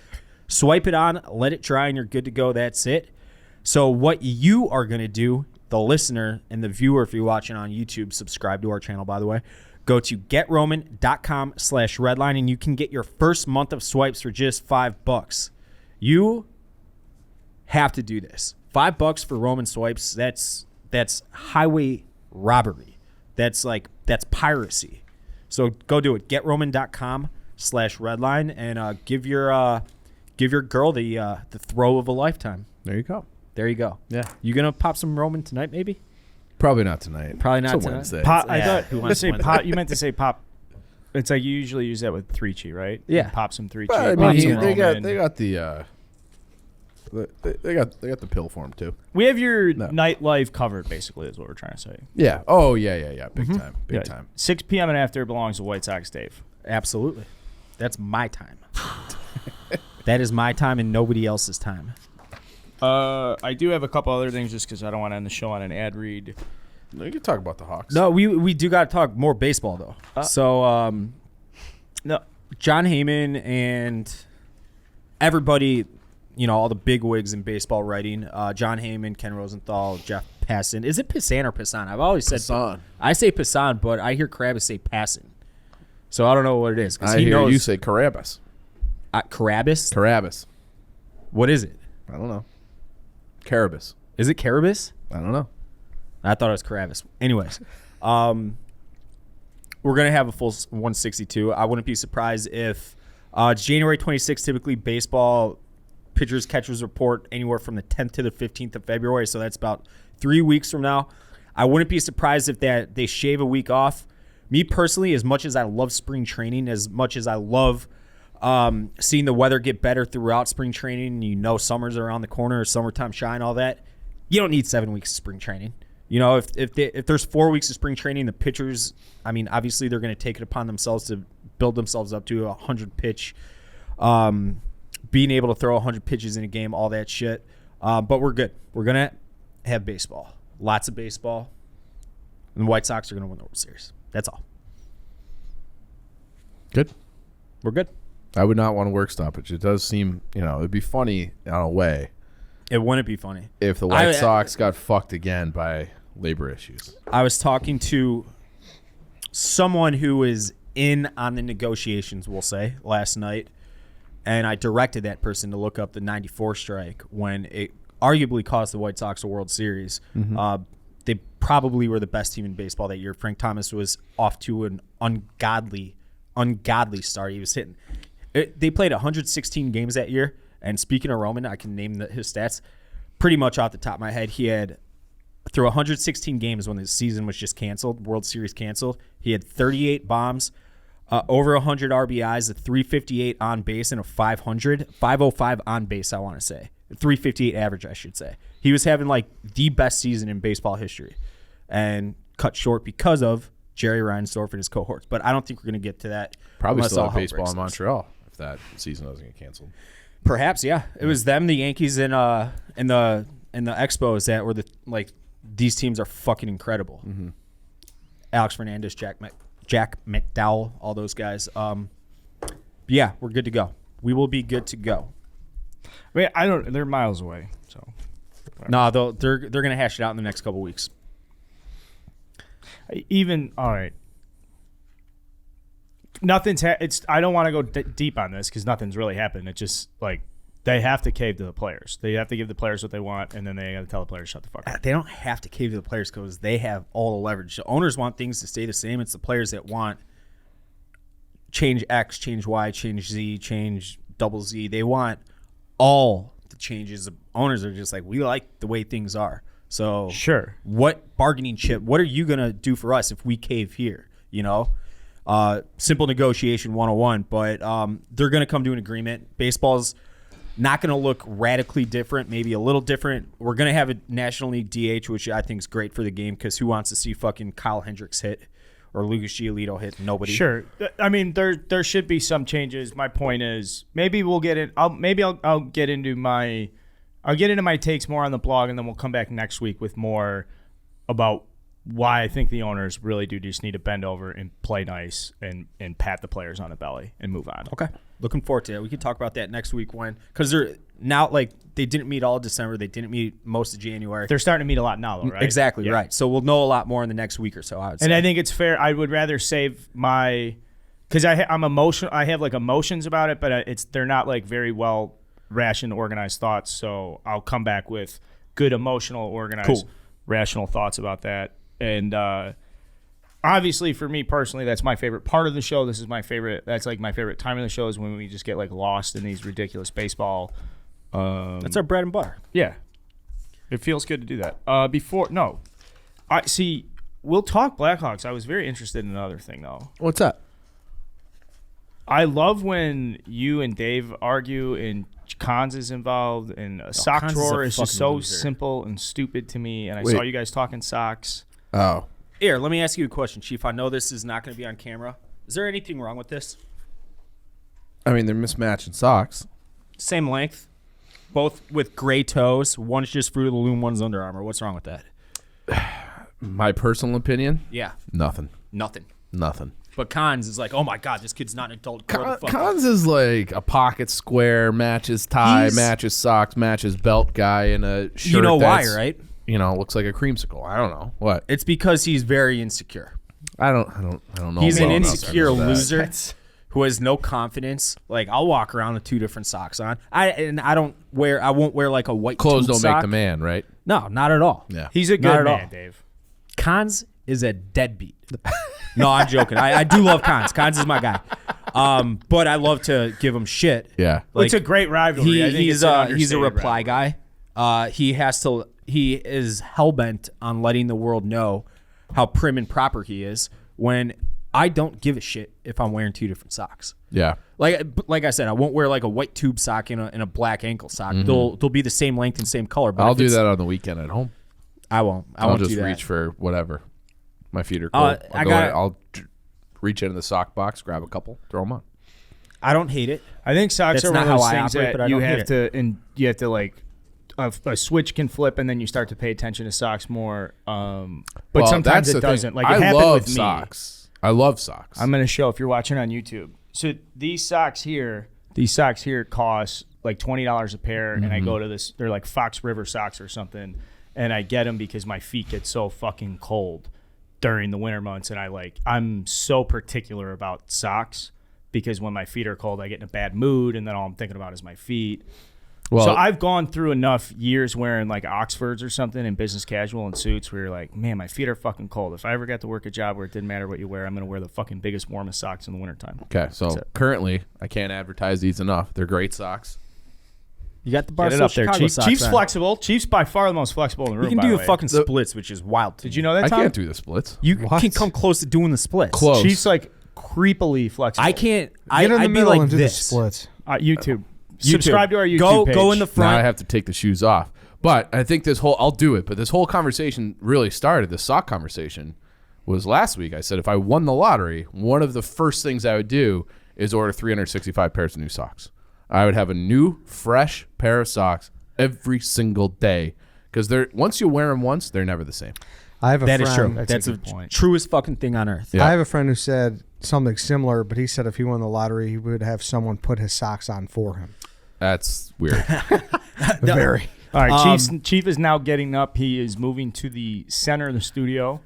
swipe it on, let it dry, and you're good to go. That's it. So what you are going to do, the listener and the viewer, if you're watching on YouTube, subscribe to our channel, by the way. Go to getroman.com/redline, and you can get your first month of swipes for just $5. You have to do this. $5 for Roman swipes. That's highway robbery. That's piracy. So go do it. Getroman.com/redline and give your girl the throw of a lifetime. There you go. There you go. Yeah. You gonna pop some Roman tonight, maybe? Probably not tonight. Probably not it's a tonight. Wednesday. I thought who wants to say pop. You meant to say pop. It's like you usually use that with 3-chi, right? Yeah. You pop some 3-chi. But, I pop mean, some they got Roman. the they got the pill form too. We have your nightlife covered, basically, is what we're trying to say. Yeah. Oh yeah. Big time. Big time. 6 p.m. and after belongs to White Sox Dave. Absolutely. That's my time. That is my time and nobody else's time. I do have a couple other things just because I don't want to end the show on an ad read. No, you can talk about the Hawks. No, we do got to talk more baseball, though. No, John Heyman and everybody, all the big wigs in baseball writing, John Heyman, Ken Rosenthal, Jeff Passan. Is it Passan or Passan? I've always said Passan. I say Passan, but I hear Carabas say Passan. So I don't know what it is. I hear you say Carabas. Carabas? Carabas. What is it? I don't know. Carabas. Is it Carabas? I don't know. I thought it was Carabas. Anyways, we're going to have a full 162. I wouldn't be surprised if it's January 26th, typically baseball pitchers, catchers report anywhere from the 10th to the 15th of February. So that's about 3 weeks from now. I wouldn't be surprised if they shave a week off. Me personally, as much as I love spring training, as much as I love seeing the weather get better throughout spring training, summer's around the corner, summertime shine, all that, you don't need 7 weeks of spring training. If there's 4 weeks of spring training, the pitchers, obviously they're going to take it upon themselves to build themselves up to 100 pitch, being able to throw 100 pitches in a game, all that shit. But we're good. We're going to have baseball. Lots of baseball. And the White Sox are going to win the World Series. That's all. Good. We're good. I would not want to work stoppage. It does seem, it'd be funny in a way. It wouldn't be funny if the White Sox got fucked again by labor issues. I was talking to someone who is in on the negotiations, we'll say, last night, and I directed that person to look up the 94 strike when it arguably cost the White Sox a World Series. Mm-hmm. They probably were the best team in baseball that year. Frank Thomas was off to an ungodly start. He was hitting. They played 116 games that year. And speaking of Roman, I can name his stats pretty much off the top of my head. He had, through 116 games when the season was just canceled, World Series canceled, he had 38 bombs, over 100 RBIs, a 358 on base, and a 505 on base, I want to say. 358 average, I should say. He was having the best season in baseball history and cut short because of Jerry Reinsdorf and his cohorts. But I don't think we're going to get to that. Probably still have baseball in Montreal if that season doesn't get canceled. Perhaps, yeah. It was them, the Yankees, and the Expos that were these teams are fucking incredible. Mm-hmm. Alex Fernandez, Jack McDowell, all those guys. Yeah, we're good to go. We will be good to go. They're miles away, so. No, they're gonna hash it out in the next couple weeks. All right. Nothing's I don't want to go deep on this because nothing's really happened. It's just they have to cave to the players. They have to give the players what they want, and then they got to tell the players shut the fuck up. They don't have to cave to the players because they have all the leverage. The owners want things to stay the same. It's the players that want change X, change Y, change Z, change double Z. They want all the changes. The owners are just we like the way things are. So sure, what bargaining chip? What are you gonna do for us if we cave here? Simple negotiation 101, but they're going to come to an agreement. Baseball's not going to look radically different, maybe a little different. We're going to have a National League DH, which I think is great for the game because who wants to see fucking Kyle Hendricks hit or Lucas Giolito hit? Nobody. Sure. There should be some changes. My point is maybe we'll get it. I'll get into my takes more on the blog, and then we'll come back next week with more about why I think the owners really do just need to bend over and play nice and pat the players on the belly and move on. Okay. Looking forward to it. We can talk about that next week because they're now they didn't meet all of December. They didn't meet most of January. They're starting to meet a lot now, though, right? Exactly, yeah. Right. So we'll know a lot more in the next week or so, I would say. And I think it's fair. I would rather save because I'm emotional. I have emotions about it, but they're not very well rationed, organized thoughts. So I'll come back with good, emotional, organized, rational thoughts about that. And obviously, for me personally, that's my favorite part of the show. This is my favorite. That's my favorite time of the show is when we just get lost in these ridiculous baseball. That's our bread and butter. Yeah, it feels good to do that. I see. We'll talk Blackhawks. I was very interested in another thing though. What's up? I love when you and Dave argue and Cons is involved, and a sock Cons drawer is is a just fucking so loser. simple and stupid to me. And I Wait. saw you guys talking socks. Oh, Here, let me ask you a question, Chief. I know this is not going to be on camera. Is there anything wrong with this? I mean they're mismatching socks. Same length, both with gray toes. One's just Fruit of the Loom, one's Under Armour. What's wrong with that? My personal opinion, Yeah, nothing. nothing. But Cons is like, oh my God, this kid's not an adult. Grow the fuck up. Cons is like a pocket square, matches tie, He's- matches socks, matches belt guy in a shirt. You know why, that's, right? You know, looks like a creamsicle. I don't know what. It's because he's very insecure. I don't know. He's an well enough insecure to know that. loser who has no confidence. Like, I'll walk around with 2 different socks on. I won't wear like a white Clothes tube don't sock. make the man, right? No, not at all. Yeah. He's a Not good at all. man, Dave. Cons is a deadbeat. No, I'm joking. I do love Cons. Cons is my guy. But I love to give him shit. Yeah. Well, it's a great rivalry. I think He's it's an a understated reply rivalry. guy. He is hellbent on letting the world know how prim and proper he is when I don't give a shit if I'm wearing 2 different socks. Yeah. Like I said, I won't wear like a white tube sock in a black ankle sock. They'll be the same length and same color. But I'll if do it's- that on the weekend at home. I won't. I I'll won't just do that. reach for whatever. My feet are cold. I'll reach into the sock box, grab a couple, throw them on. I don't hate it. I think socks That's are one not of those how I things operate, but I that you don't hate have it. to, and you have to like a switch can flip, and then you start to pay attention to socks more. But Well, sometimes that's it the thing. doesn't. Like it I happened love with me. socks. I love socks. I'm gonna show if you're watching on YouTube. So these socks here cost like $20 a pair, and I go to this. They're like Fox River socks or something, and I get them because my feet get so fucking cold during the winter months, and I'm so particular about socks because when my feet are cold, I get in a bad mood, and then all I'm thinking about is my feet. Well, So I've gone through enough years wearing like Oxfords or something in business casual and suits where you're like, man, my feet are fucking cold. If I ever got to work a job where it didn't matter what you wear, I'm going to wear the fucking biggest, warmest socks in the wintertime. okay, so currently I can't advertise these enough. They're great socks. You got the Get it Barstool up there. Chicago socks Chief's on. flexible. Chief's by far the most flexible in the room. You can by do the the way. fucking splits, which is wild. Did you know that, I Tom? can't do the splits. You What? can come close to doing the splits. Close. Chief's like creepily flexible. I can't. Get in the I'd be middle like and do this. the splits. YouTube. YouTube. Subscribe to our YouTube page. Go in the Now I front. have to take the shoes off. But I think I'll do it. But this whole conversation really started, the sock conversation, was last week. I said if I won the lottery, one of the first things I would do is order 365 pairs of new socks. I would have a new, fresh pair of socks every single day. Because once you wear them once, they're never the same. I have a That friend. is true. That's That's a the good point. truest fucking thing on earth. Yeah. I have a friend who said something similar, but he said if he won the lottery, he would have someone put his socks on for him. That's weird. Very. All right, Chief is now getting up. He is moving to the center of the studio.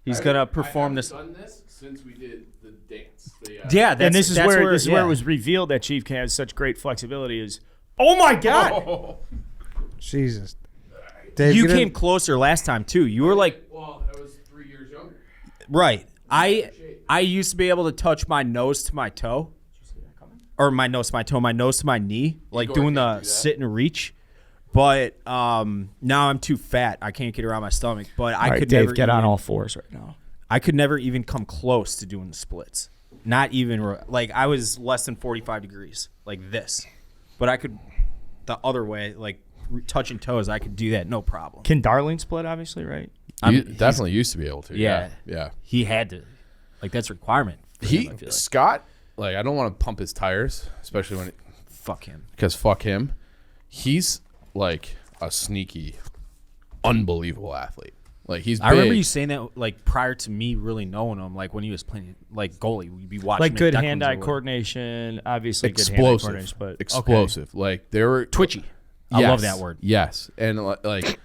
He's gonna perform this. done this since we did the dance. Yeah, that's, And this is that's where it yeah. was revealed that Chief has such great flexibility. Is oh my god! Jesus. Dave, You get in- came closer last time too. You were like, Well, I was 3 years younger. right. I used to be able to touch my nose to my toe, or my nose to my toe, my nose to my knee, like Igor doing can't the do that. sit and reach. But now I'm too fat. I can't get around my stomach. But I All right, could Dave, never get on even- all fours right now. I could never even come close to doing the splits. Not even like I was less than 45 degrees, like this. But I could the other way, like touching toes. I could do that, no problem. Can Darling split? Obviously, right? You definitely used to be able to. Yeah. Yeah. He had to, like that's a requirement. for him, I feel like. Scott, like I don't want to pump his tires, especially when Fuck him. because fuck him. He's like a sneaky, unbelievable athlete. Like he's big. I remember you saying that like prior to me really knowing him, like when he was playing like goalie, we'd be watching Like him at good Declan's hand-eye or whatever. coordination. Obviously, good hand-eye explosive, coordination, but explosive. Like there were twitchy. I love that word. Yes, and like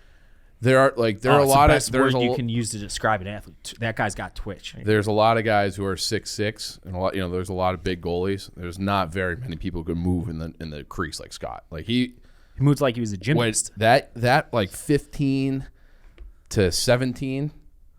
there are Oh, a it's lot the of best word you can use to describe an athlete. That guy's got twitch. there's a lot of guys who are 6'6", and a lot there's a lot of big goalies. There's not very many people who can move in the crease like Scott. Like He moves like he was a when gymnast. that like 15 to 17,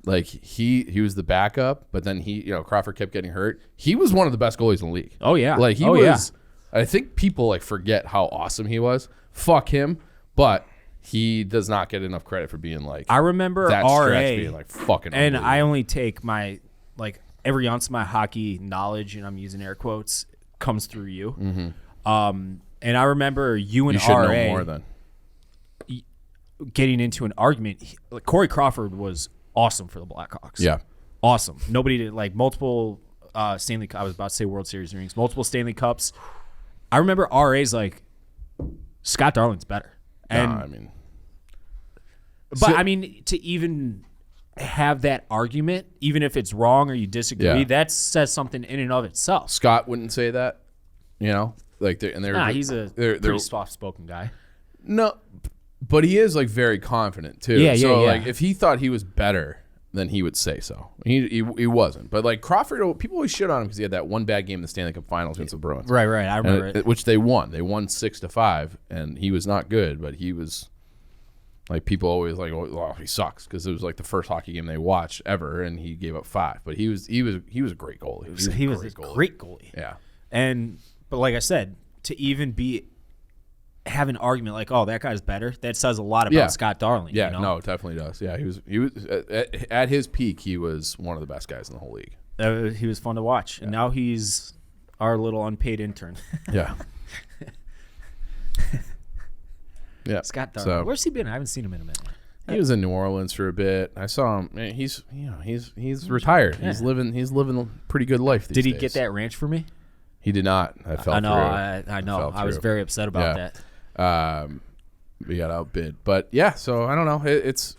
like he was the backup, but then Crawford kept getting hurt. He was one of the best goalies in the league. Oh yeah. Like he oh, was. Yeah. I think people like forget how awesome he was. Fuck him, but he does not get enough credit for being like. I remember that RA stretch being like fucking. And I only take my like every ounce of my hockey knowledge, and I'm using air quotes, comes through you. Mm-hmm. And I remember you and you should RA know more then. getting into an argument. Like Corey Crawford was awesome for the Blackhawks. Yeah, awesome. Nobody did like multiple Stanley. I was about to say World Series rings, multiple Stanley Cups. I remember RA's like Scott Darling's better, and I mean, I mean to even have that argument, even if it's wrong or you disagree, that says something in and of itself. Scott wouldn't say that, like he's a pretty soft-spoken guy. No, but he is like very confident too. Yeah. Like if he thought he was better, then he would say so. He wasn't. But like Crawford, people always shit on him because he had that one bad game in the Stanley Cup Finals against the Bruins. Right. I remember it. Which they won. They won 6-5, and he was not good, but he was. Like people always like, oh, he sucks because it was like the first hockey game they watched ever, and he gave up 5. But he was a great goalie. He was a great goalie. Yeah. But like I said, to even have an argument like, oh, that guy's better, that says a lot about Scott Darling. Yeah, no, it definitely does. Yeah, he was at his peak. He was one of the best guys in the whole league. He was fun to watch, and now he's our little unpaid intern. Yeah. Yeah, Scott Darling. So, where's he been? I haven't seen him in a minute. He was in New Orleans for a bit. I saw him. Man, he's retired. Yeah. He's living a pretty good life these days. Did he get that ranch for me? He did not. I fell through. I know. I was very upset about that. We got outbid, but yeah. So I don't know. It's.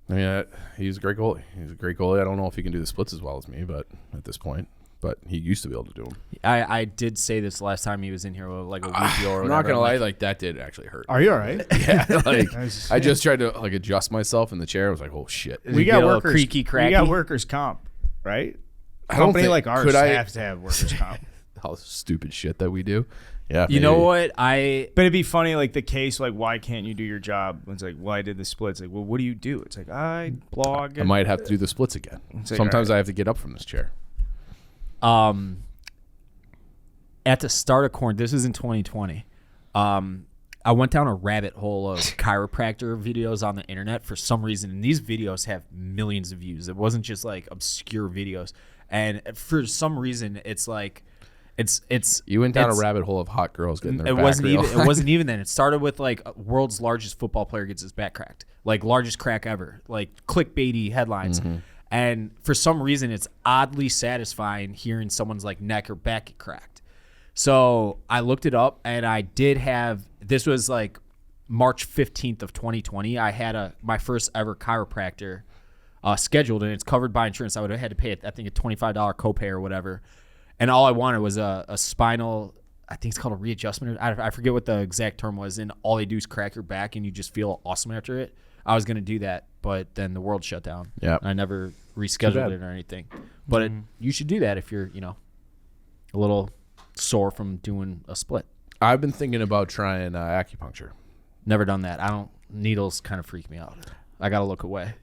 I mean, he's a great goalie. He's a great goalie. I don't know if he can do the splits as well as me, but at this point. But he used to be able to do them. I did say this last time he was in here, like a week ago. I'm not gonna lie, like that did actually hurt. Are you all right? Yeah, like I just tried to like adjust myself in the chair. I was like, oh shit. We got workers. Creaky, cracky. We got workers comp, right? A company like ours have to have workers comp. All the stupid shit that we do. Yeah. You know what? But it'd be funny, like the case, like why can't you do your job? It's like, well, I did the splits. Like, well, what do you do? It's like I blog. I might have to do the splits again. Like, sometimes I have to get up from this chair. At the start of quarantine, this is in 2020, I went down a rabbit hole of chiropractor videos on the internet for some reason, and these videos have millions of views. It wasn't just like obscure videos, and for some reason, it's like it's. You went down a rabbit hole of hot girls getting their it back wasn't real. even. It wasn't even then. It started with like world's largest football player gets his back cracked, like largest crack ever, like clickbaity headlines. Mm-hmm. And for some reason, it's oddly satisfying hearing someone's like neck or back get cracked. So I looked it up, and I did have, this was like March 15th of 2020. I had my first ever chiropractor scheduled, and it's covered by insurance. I would have had to pay, I think, a $25 copay or whatever. And all I wanted was a spinal, I think it's called a readjustment. I forget what the exact term was. And all they do is crack your back, and you just feel awesome after it. I was going to do that, but then the world shut down. Yeah, I never rescheduled it or anything. But you should do that if you're, a little sore from doing a split. I've been thinking about trying acupuncture. Never done that. Needles kind of freak me out. I got to look away.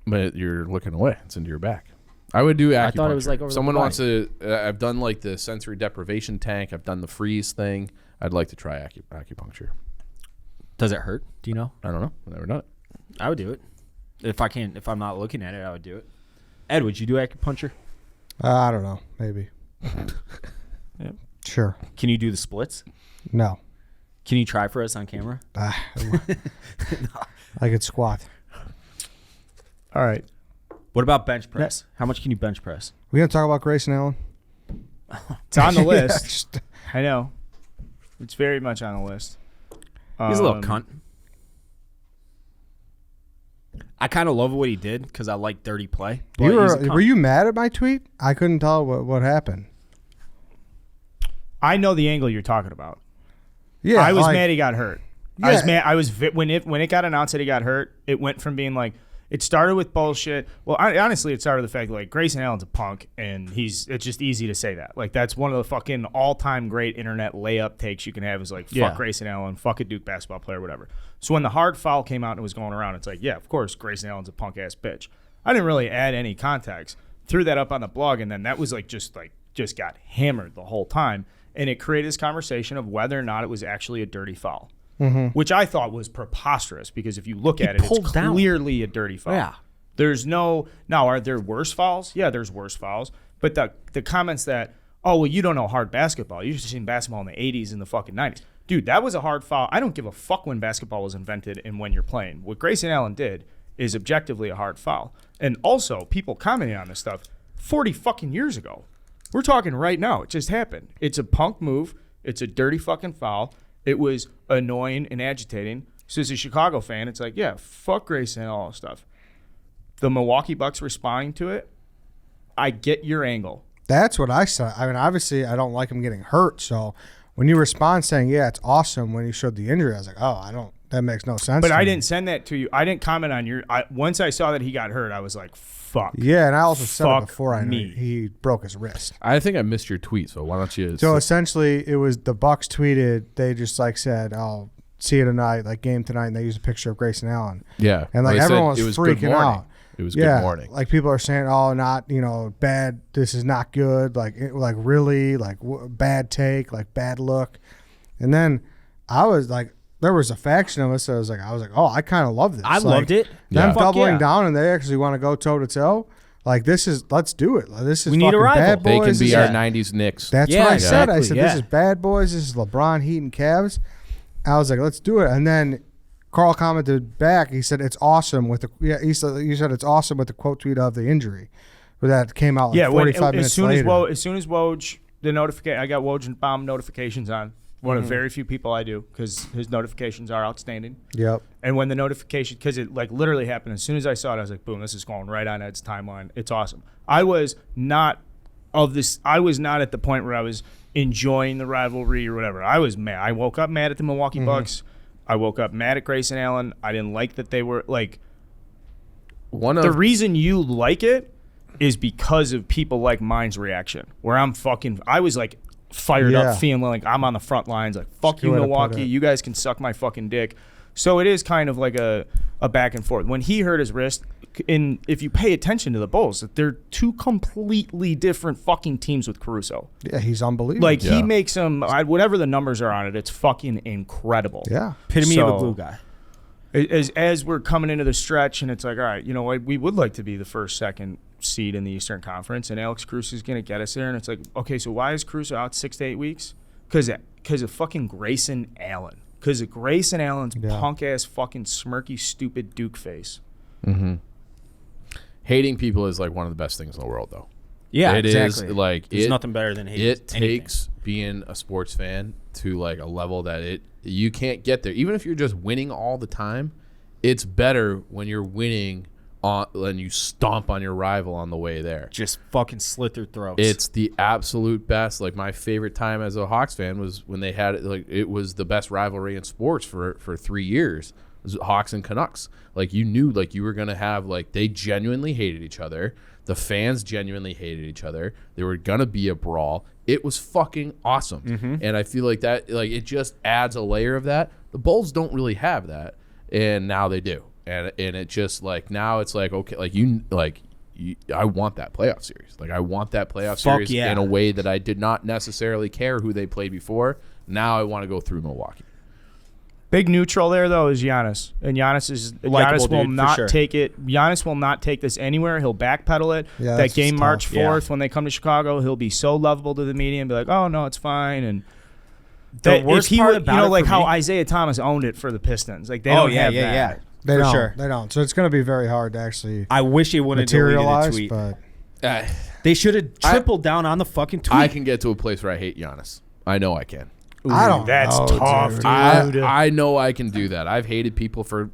But you're looking away. It's into your back. I would do acupuncture. I thought it was like over someone wants to. I've done like the sensory deprivation tank. I've done the freeze thing. I'd like to try acupuncture. Does it hurt? Do you know? I don't know. I've never done it. I would do it. If I'm not looking at it, I would do it. Ed, would you do acupuncture? I don't know. Maybe. Yeah. Sure. Can you do the splits? No. Can you try for us on camera? I could squat. All right. What about bench press? How much can you bench press? We gonna talk about Grayson Allen? It's on the list. I know. It's very much on the list. He's a little cunt. I kind of love what he did because I like dirty play. Were you mad at my tweet? I couldn't tell what happened. I know the angle you're talking about. Yeah, I was mad he got hurt. Yeah. I was mad. When it got announced that he got hurt, it went from being like, it started with bullshit. Well, honestly, it started with the fact that like Grayson Allen's a punk, and it's just easy to say that. Like that's one of the fucking all-time great internet layup takes you can have is like, fuck Grayson Allen, fuck a Duke basketball player, whatever. So when the hard foul came out and it was going around, it's like, yeah, of course, Grayson Allen's a punk-ass bitch. I didn't really add any context. Threw that up on the blog, and then that was just got hammered the whole time. And it created this conversation of whether or not it was actually a dirty foul. which I thought was preposterous because if you look at it, it's clearly a dirty foul. Yeah. There's no – now, are there worse fouls? Yeah, there's worse fouls. But the comments that, oh, well, you don't know hard basketball. You've just seen basketball in the 80s and the fucking 90s. Dude, that was a hard foul. I don't give a fuck when basketball was invented and when you're playing. What Grayson Allen did is objectively a hard foul. And also, people commenting on this stuff 40 fucking years ago. We're talking right now. It just happened. It's a punk move. It's a dirty fucking foul. It was annoying and agitating. So as a Chicago fan, it's like, yeah, fuck Grayson and all that stuff. The Milwaukee Bucks responding to it, I get your angle. That's what I said. I mean, obviously, I don't like him getting hurt. So when you respond saying, yeah, it's awesome when he showed the injury, I was like, oh, that makes no sense. But I didn't send that to you. I didn't comment on your once I saw that he got hurt, I was like, fuck. Yeah, and I also said it before I knew he broke his wrist. I think I missed your tweet, so why don't you? So essentially, it was the Bucks tweeted. They just like said, "Oh, see you tonight, like game tonight," and they used a picture of Grayson Allen. Yeah, and like everyone was freaking out. It was good morning. Like people are saying, "Oh, not bad. This is not good. Like really, like bad take, like bad look." And then I was like, there was a faction of us that was like, oh, I kind of love this. I loved it. Them doubling down and they actually want to go toe to toe. Like let's do it. Like, this is we need a rival. Bad boys. They can be our '90s Knicks. That's what I said. I said this is bad boys. This is LeBron, Heat, and Cavs. I was like, let's do it. And then Carl commented back. He said it's awesome with the he said it's awesome with the quote tweet of the injury, but that came out like 45 minutes later. As soon as Woj the notification, I got Woj and Baum notifications on. One of very few people I do because his notifications are outstanding. Yep. And when the notification, because it like literally happened, as soon as I saw it, I was like, boom, this is going right on Ed's timeline. It's awesome. I was not at the point where I was enjoying the rivalry or whatever. I was mad. I woke up mad at the Milwaukee Bucks. I woke up mad at Grayson Allen. I didn't like that they were like. The reason you like it is because of people like mine's reaction, where I was like, fired up, feeling like I'm on the front lines, like fuck you, Milwaukee, you guys can suck my fucking dick. So it is kind of like a back and forth. When he hurt his wrist, and if you pay attention to the Bulls, they're two completely different fucking teams with Caruso. Yeah, he's unbelievable. Like he makes them, whatever the numbers are on it, it's fucking incredible. Yeah, epitome of a glue guy. As we're coming into the stretch, and it's like, all right, you know what, we would like to be the first, second seed in the Eastern Conference, and Alex Caruso is going to get us there. And it's like, okay, so why is Caruso out 6 to 8 weeks? Because of fucking Grayson Allen. Because of Grayson Allen's punk-ass fucking smirky, stupid Duke face. Mm-hmm. Hating people is like one of the best things in the world, though. Yeah, it exactly. is like there's nothing better than hating. It takes being a sports fan to like a level that you can't get there. Even if you're just winning all the time, it's better when you're winning and you stomp on your rival on the way there. Just fucking slit their throats. It's the absolute best. Like my favorite time as a Hawks fan was when they had it. Like it was the best rivalry in sports for 3 years. It was Hawks and Canucks. Like you knew like you were gonna have like they genuinely hated each other. The fans genuinely hated each other. There were gonna be a brawl. It was fucking awesome. And I feel like that like it just adds a layer of that. The Bulls don't really have that, and now they do. And it just like now it's like okay I want that playoff series. Like I want that playoff series in a way that I did not necessarily care who they played before. Now I want to go through Milwaukee. Big neutral there though is Giannis, and Giannis will not take it. Giannis will not take this anywhere. He'll backpedal it. Yeah, that game March 4th when they come to Chicago, he'll be so lovable to the media and be like, "Oh no, it's fine." And the worst part about it, like how Isaiah Thomas owned it for the Pistons. Like they don't have that. Yeah. They don't. So it's going to be very hard to actually I wish he wouldn't have deleted the tweet. But they should have tripled down on the fucking tweet. I can get to a place where I hate Giannis. I know I can. I don't That's know, tough, dude. I know I can do that. I've hated people for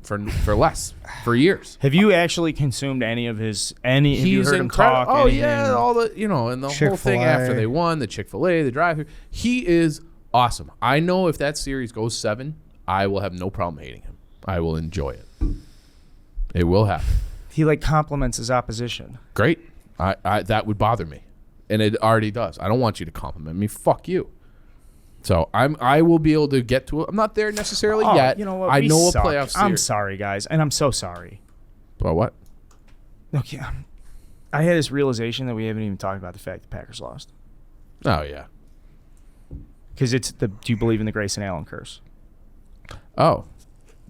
less for years. Have you actually consumed any of his? Have you heard him talk? Oh anything? yeah, all the and the whole thing after they won the Chick-fil-A, the drive-thru. He is awesome. I know if that series goes 7, I will have no problem hating him. I will enjoy it. It will happen. He like compliments his opposition. Great. I that would bother me, and it already does. I don't want you to compliment me. Fuck you. So I will be able to get to it. I'm not there necessarily yet. You know what? I know suck. a playoff series. I'm sorry, guys, and I'm so sorry. About what? Okay, I had this realization that we haven't even talked about the fact the Packers lost. Oh yeah. Because do you believe in the Grayson Allen curse? Oh,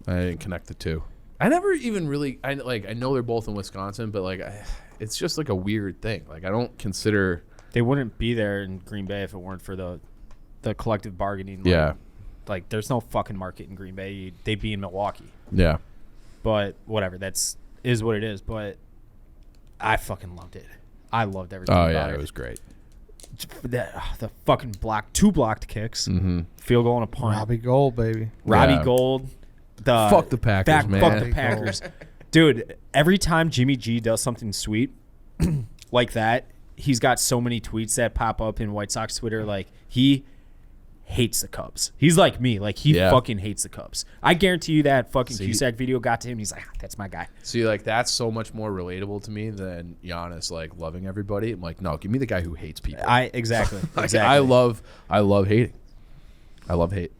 I didn't connect the two. I never even really. I know they're both in Wisconsin, but like, it's just like a weird thing. Like I don't consider they wouldn't be there in Green Bay if it weren't for the collective bargaining. Yeah. Like there's no fucking market in Green Bay. They'd be in Milwaukee. Yeah. But whatever. Is what it is. But I fucking loved it. I loved everything. Oh about yeah, it was great. The fucking two blocked kicks, field goal and a punt. Robbie Gold, baby. Robbie Gold. Fuck the Packers, man. Fuck the Packers. Dude, every time Jimmy G does something sweet like that, he's got so many tweets that pop up in White Sox Twitter. Like, he hates the Cubs. He's like me. Like, he fucking hates the Cubs. I guarantee you that fucking Cusack video got to him. He's like, that's my guy. See, like, that's so much more relatable to me than Giannis, like, loving everybody. I'm like, no, give me the guy who hates people. Exactly. Like, I love hating. I love hate.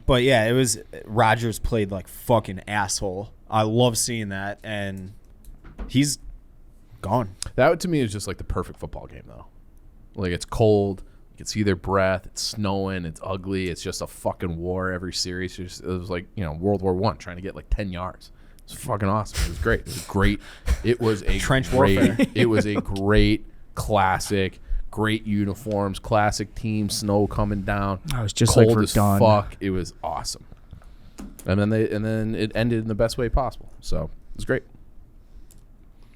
But yeah, it was Rodgers played like fucking asshole. I love seeing that, and he's gone. That to me is just like the perfect football game, though. Like it's cold, you can see their breath. It's snowing, it's ugly. It's just a fucking war every series. It was like World War I, trying to get like 10 yards. It's fucking awesome. It was great. It was great. It was a trench warfare. It was a great classic. Great uniforms, classic team, snow coming down. I was just cold like, as fuck. It was awesome. And then it ended in the best way possible. So it was great.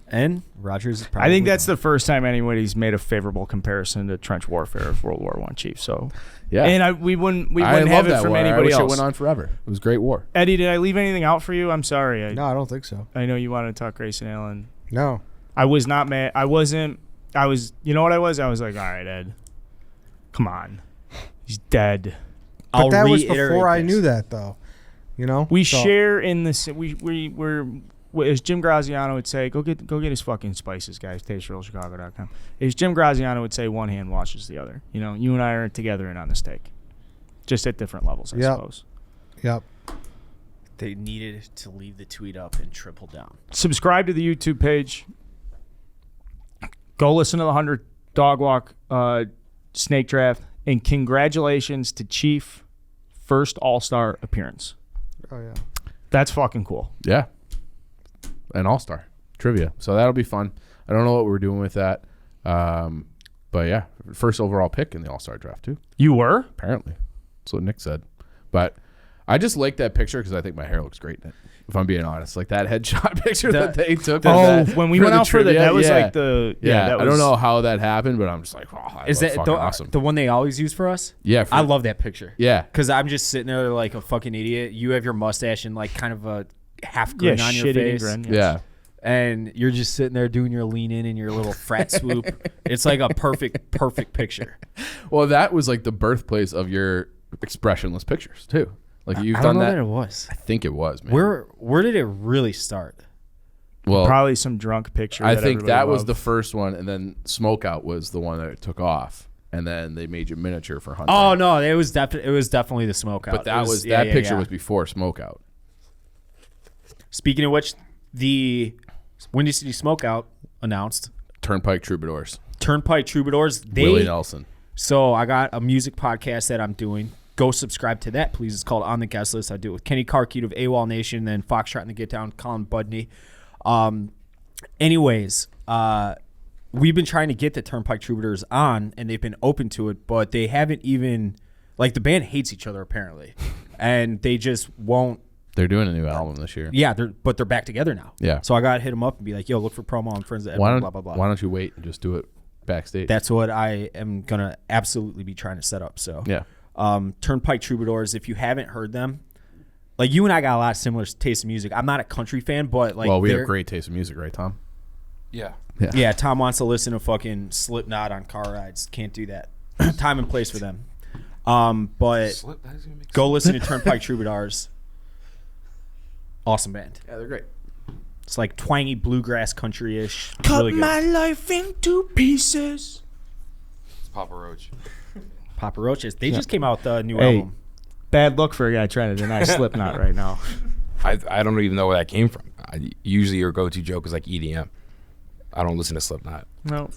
And Rodgers is probably I think that's the first time anybody's made a favorable comparison to trench warfare of World War I, Chief. So yeah, and we wouldn't have it from anybody else. It went on forever. It was a great war. Eddie, did I leave anything out for you? I'm sorry. No, I don't think so. I know you wanted to talk Grayson Allen. No, I was not mad. I wasn't. I was, you know what I was? I was like, all right, Ed, come on. He's dead. But that was before I knew that, though. We share in this. We're as Jim Graziano would say, go get his fucking spices, guys. TasteRealChicago.com. As Jim Graziano would say, one hand washes the other. You and I are together in on the steak, just at different levels, I suppose. Yep. They needed to leave the tweet up and triple down. Subscribe to the YouTube page. Go listen to the 100 Dog Walk Snake Draft. And congratulations to Chief, first All-Star appearance. Oh, yeah. That's fucking cool. Yeah. An All-Star trivia. So that'll be fun. I don't know what we're doing with that. But yeah, first overall pick in the All-Star draft, too. You were? Apparently. That's what Nick said. But I just like that picture because I think my hair looks great in it. If I'm being honest, like that headshot picture that they took. When we went out for that was like the that was, I don't know how that happened, but I'm just like, oh, is that awesome? The one they always use for us? Yeah, I love that picture. Yeah, because I'm just sitting there like a fucking idiot. You have your mustache and like kind of a half grin on your face. Grin, yes. Yeah, and you're just sitting there doing your lean in and your little frat swoop. It's like a perfect picture. Well, that was like the birthplace of your expressionless pictures too. Like you've I done don't know that. It was. I think it was, man. Where did it really start? Well, probably some drunk picture. I think that was the first one, and then Smokeout was the one that it took off, and then they made you miniature for hunting. Oh no, it was definitely the Smokeout. But that picture was before Smokeout. Speaking of which, the Windy City Smokeout announced Turnpike Troubadours. Willie Nelson. So I got a music podcast that I'm doing. Go subscribe to that, please. It's called On the Guest List. I do it with Kenny Carkeet of AWOL Nation, then Foxtrot and the Get Down, Colin Budney. Anyways, we've been trying to get the Turnpike Troubadours on, and they've been open to it, but they haven't even, like, the band hates each other, apparently. And they just won't. They're doing a new album this year. Yeah, they're back together now. Yeah. So I got to hit them up and be like, yo, look for promo. I'm friends with everyone, blah, blah, blah. Why don't you wait and just do it backstage? That's what I am going to absolutely be trying to set up. So yeah. Turnpike Troubadours, if you haven't heard them, like you and I got a lot of similar taste in music. I'm not a country fan, but like, well, we have great taste in music, right, Tom? Yeah. Tom wants to listen to fucking Slipknot on car rides. Can't do that. Time and place for them. But go listen to Turnpike Troubadours. Awesome band. Yeah, they're great. It's like twangy bluegrass country-ish. Cut really good. my life into pieces. It's Papa Roach. Papa Roaches. They just came out with a new album. Bad look for a guy trying to deny Slipknot right now. I don't even know where that came from. Usually your go-to joke is like EDM. I don't listen to Slipknot. No.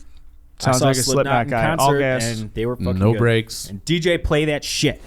Sounds like a Slipknot guy. All gas. And they were fucking no good. breaks. And DJ, play that shit.